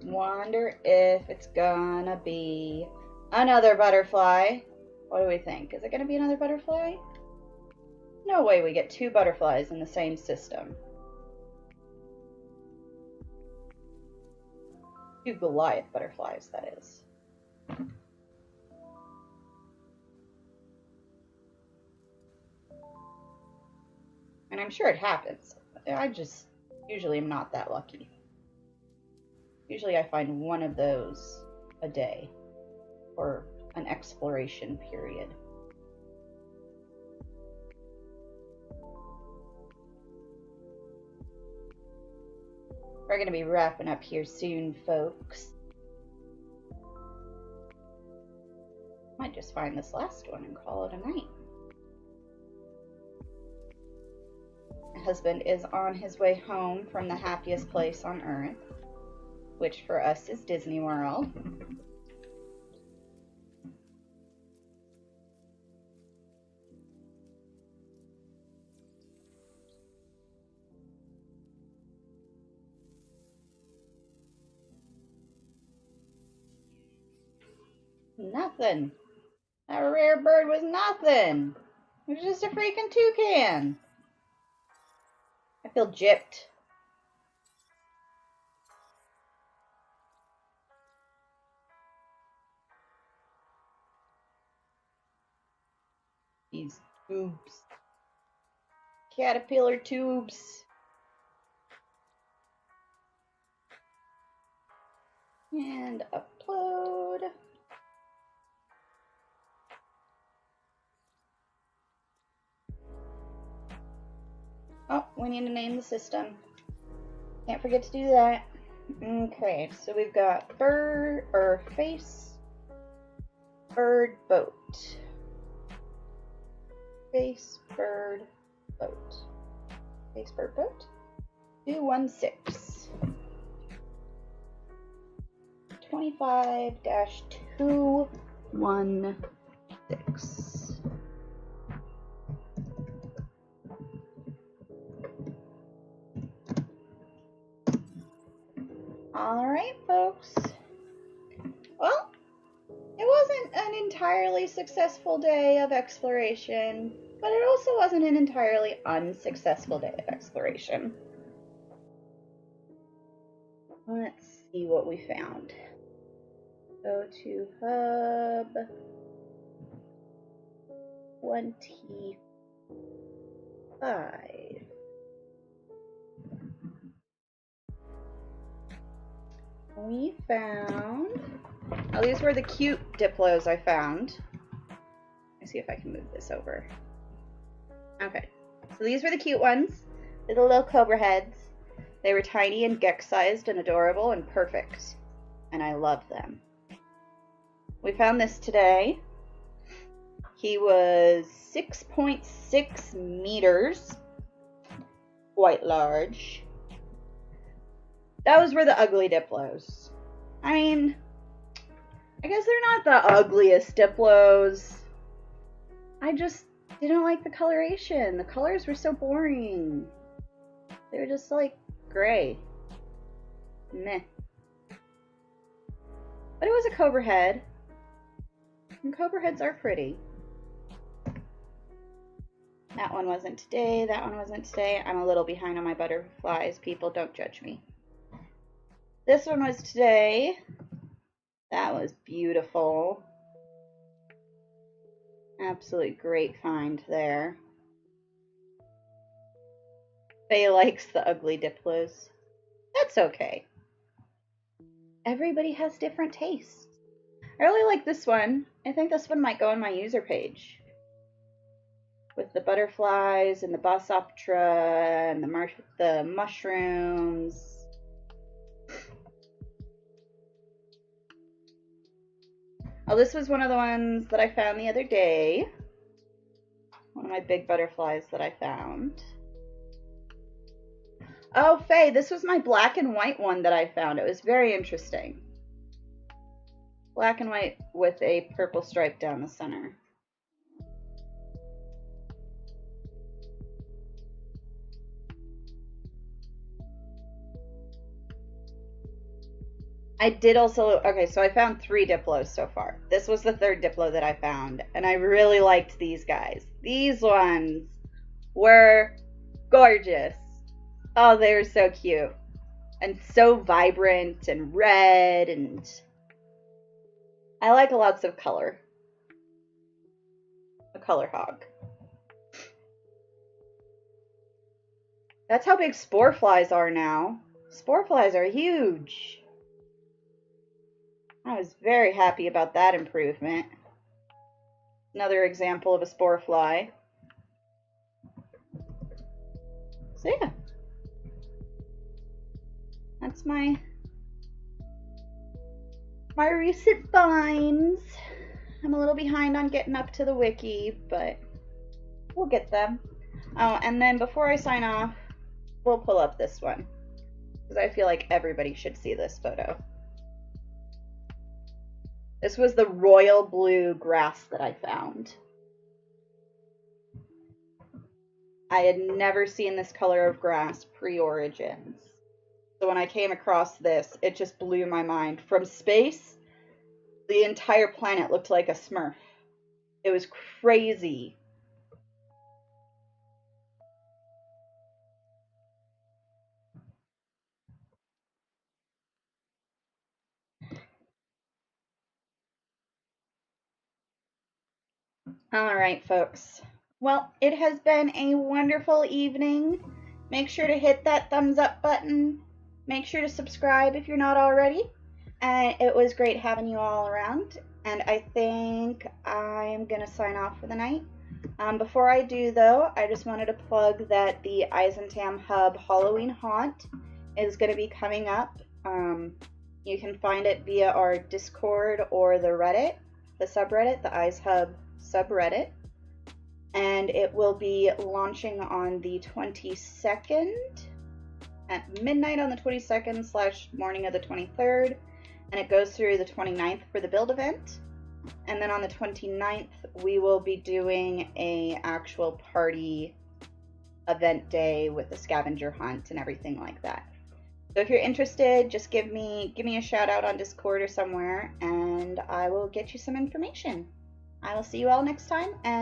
Wonder if it's gonna be another butterfly. What do we think? Is it gonna be another butterfly? No way we get 2 butterflies in the same system. 2 Goliath butterflies, that is. And I'm sure it happens. I just usually am not that lucky. Usually I find one of those a day for an exploration period. We're going to be wrapping up here soon, folks. Might just find this last one and call it a night. My husband is on his way home from the happiest place on earth, which for us is Disney World. Nothing. That rare bird was nothing. It was just a freaking toucan. I feel gypped. These tubes. Caterpillar tubes. And upload. Oh, we need to name the system. Can't forget to do that. Okay, so we've got bird or face bird boat. Face bird boat. Face bird boat. 216. 25-216. Alright, folks. Well, it wasn't an entirely successful day of exploration, but it also wasn't an entirely unsuccessful day of exploration. Let's see what we found. Go to hub 25. We found, oh, these were the cute diplos I found. Let's see if I can move this over. Okay, so these were the cute ones, the little cobra heads. They were tiny and geck-sized and adorable and perfect, and I love them. We found this today. He was 6.6 meters, quite large. Those were the ugly diplos. I mean, I guess they're not the ugliest diplos. I just didn't like the coloration. The colors were so boring. They were just like gray. Meh. But it was a cobra head. And cobra heads are pretty. That one wasn't today. That one wasn't today. I'm a little behind on my butterflies. People, don't judge me. This one was today. That was beautiful. Absolutely great find there. Faye likes the ugly diplos. That's okay. Everybody has different tastes. I really like this one. I think this one might go on my user page. with the butterflies and the Bossoptera and the mushrooms. Oh, this was one of the ones that I found the other day. One of my big butterflies that I found. Oh, Faye, this was my black and white one that I found. It was very interesting. Black and white with a purple stripe down the center. I did also, okay, so I found 3 Diplos so far. This was the 3rd Diplo that I found, and I really liked these guys. These ones were gorgeous. Oh, they were so cute. And so vibrant and red, and I like lots of color. A color hog. That's how big spore flies are now. Spore flies are huge. I was very happy about that improvement. Another example of a spore fly. So yeah. That's my recent finds. I'm a little behind on getting up to the wiki, but we'll get them. Oh, and then before I sign off, we'll pull up this one, because I feel like everybody should see this photo. This was the royal blue grass that I found. I had never seen this color of grass pre-Origins. So when I came across this, it just blew my mind. From space, the entire planet looked like a Smurf. It was crazy. All right, folks. Well, it has been a wonderful evening. Make sure to hit that thumbs up button. Make sure to subscribe if you're not already. And it was great having you all around. And I think I'm going to sign off for the night. Before I do, though, I just wanted to plug that the EISHUB Halloween Haunt is going to be coming up. You can find it via our Discord or the Reddit, the subreddit, the EISHUB subreddit. And it will be launching on the 22nd at midnight on the 22nd / morning of the 23rd. And it goes through the 29th for the build event. And then on the 29th, we will be doing a actual party event day with the scavenger hunt and everything like that. So if you're interested, just give me a shout out on Discord or somewhere, and I will get you some information. I will see you all next time, and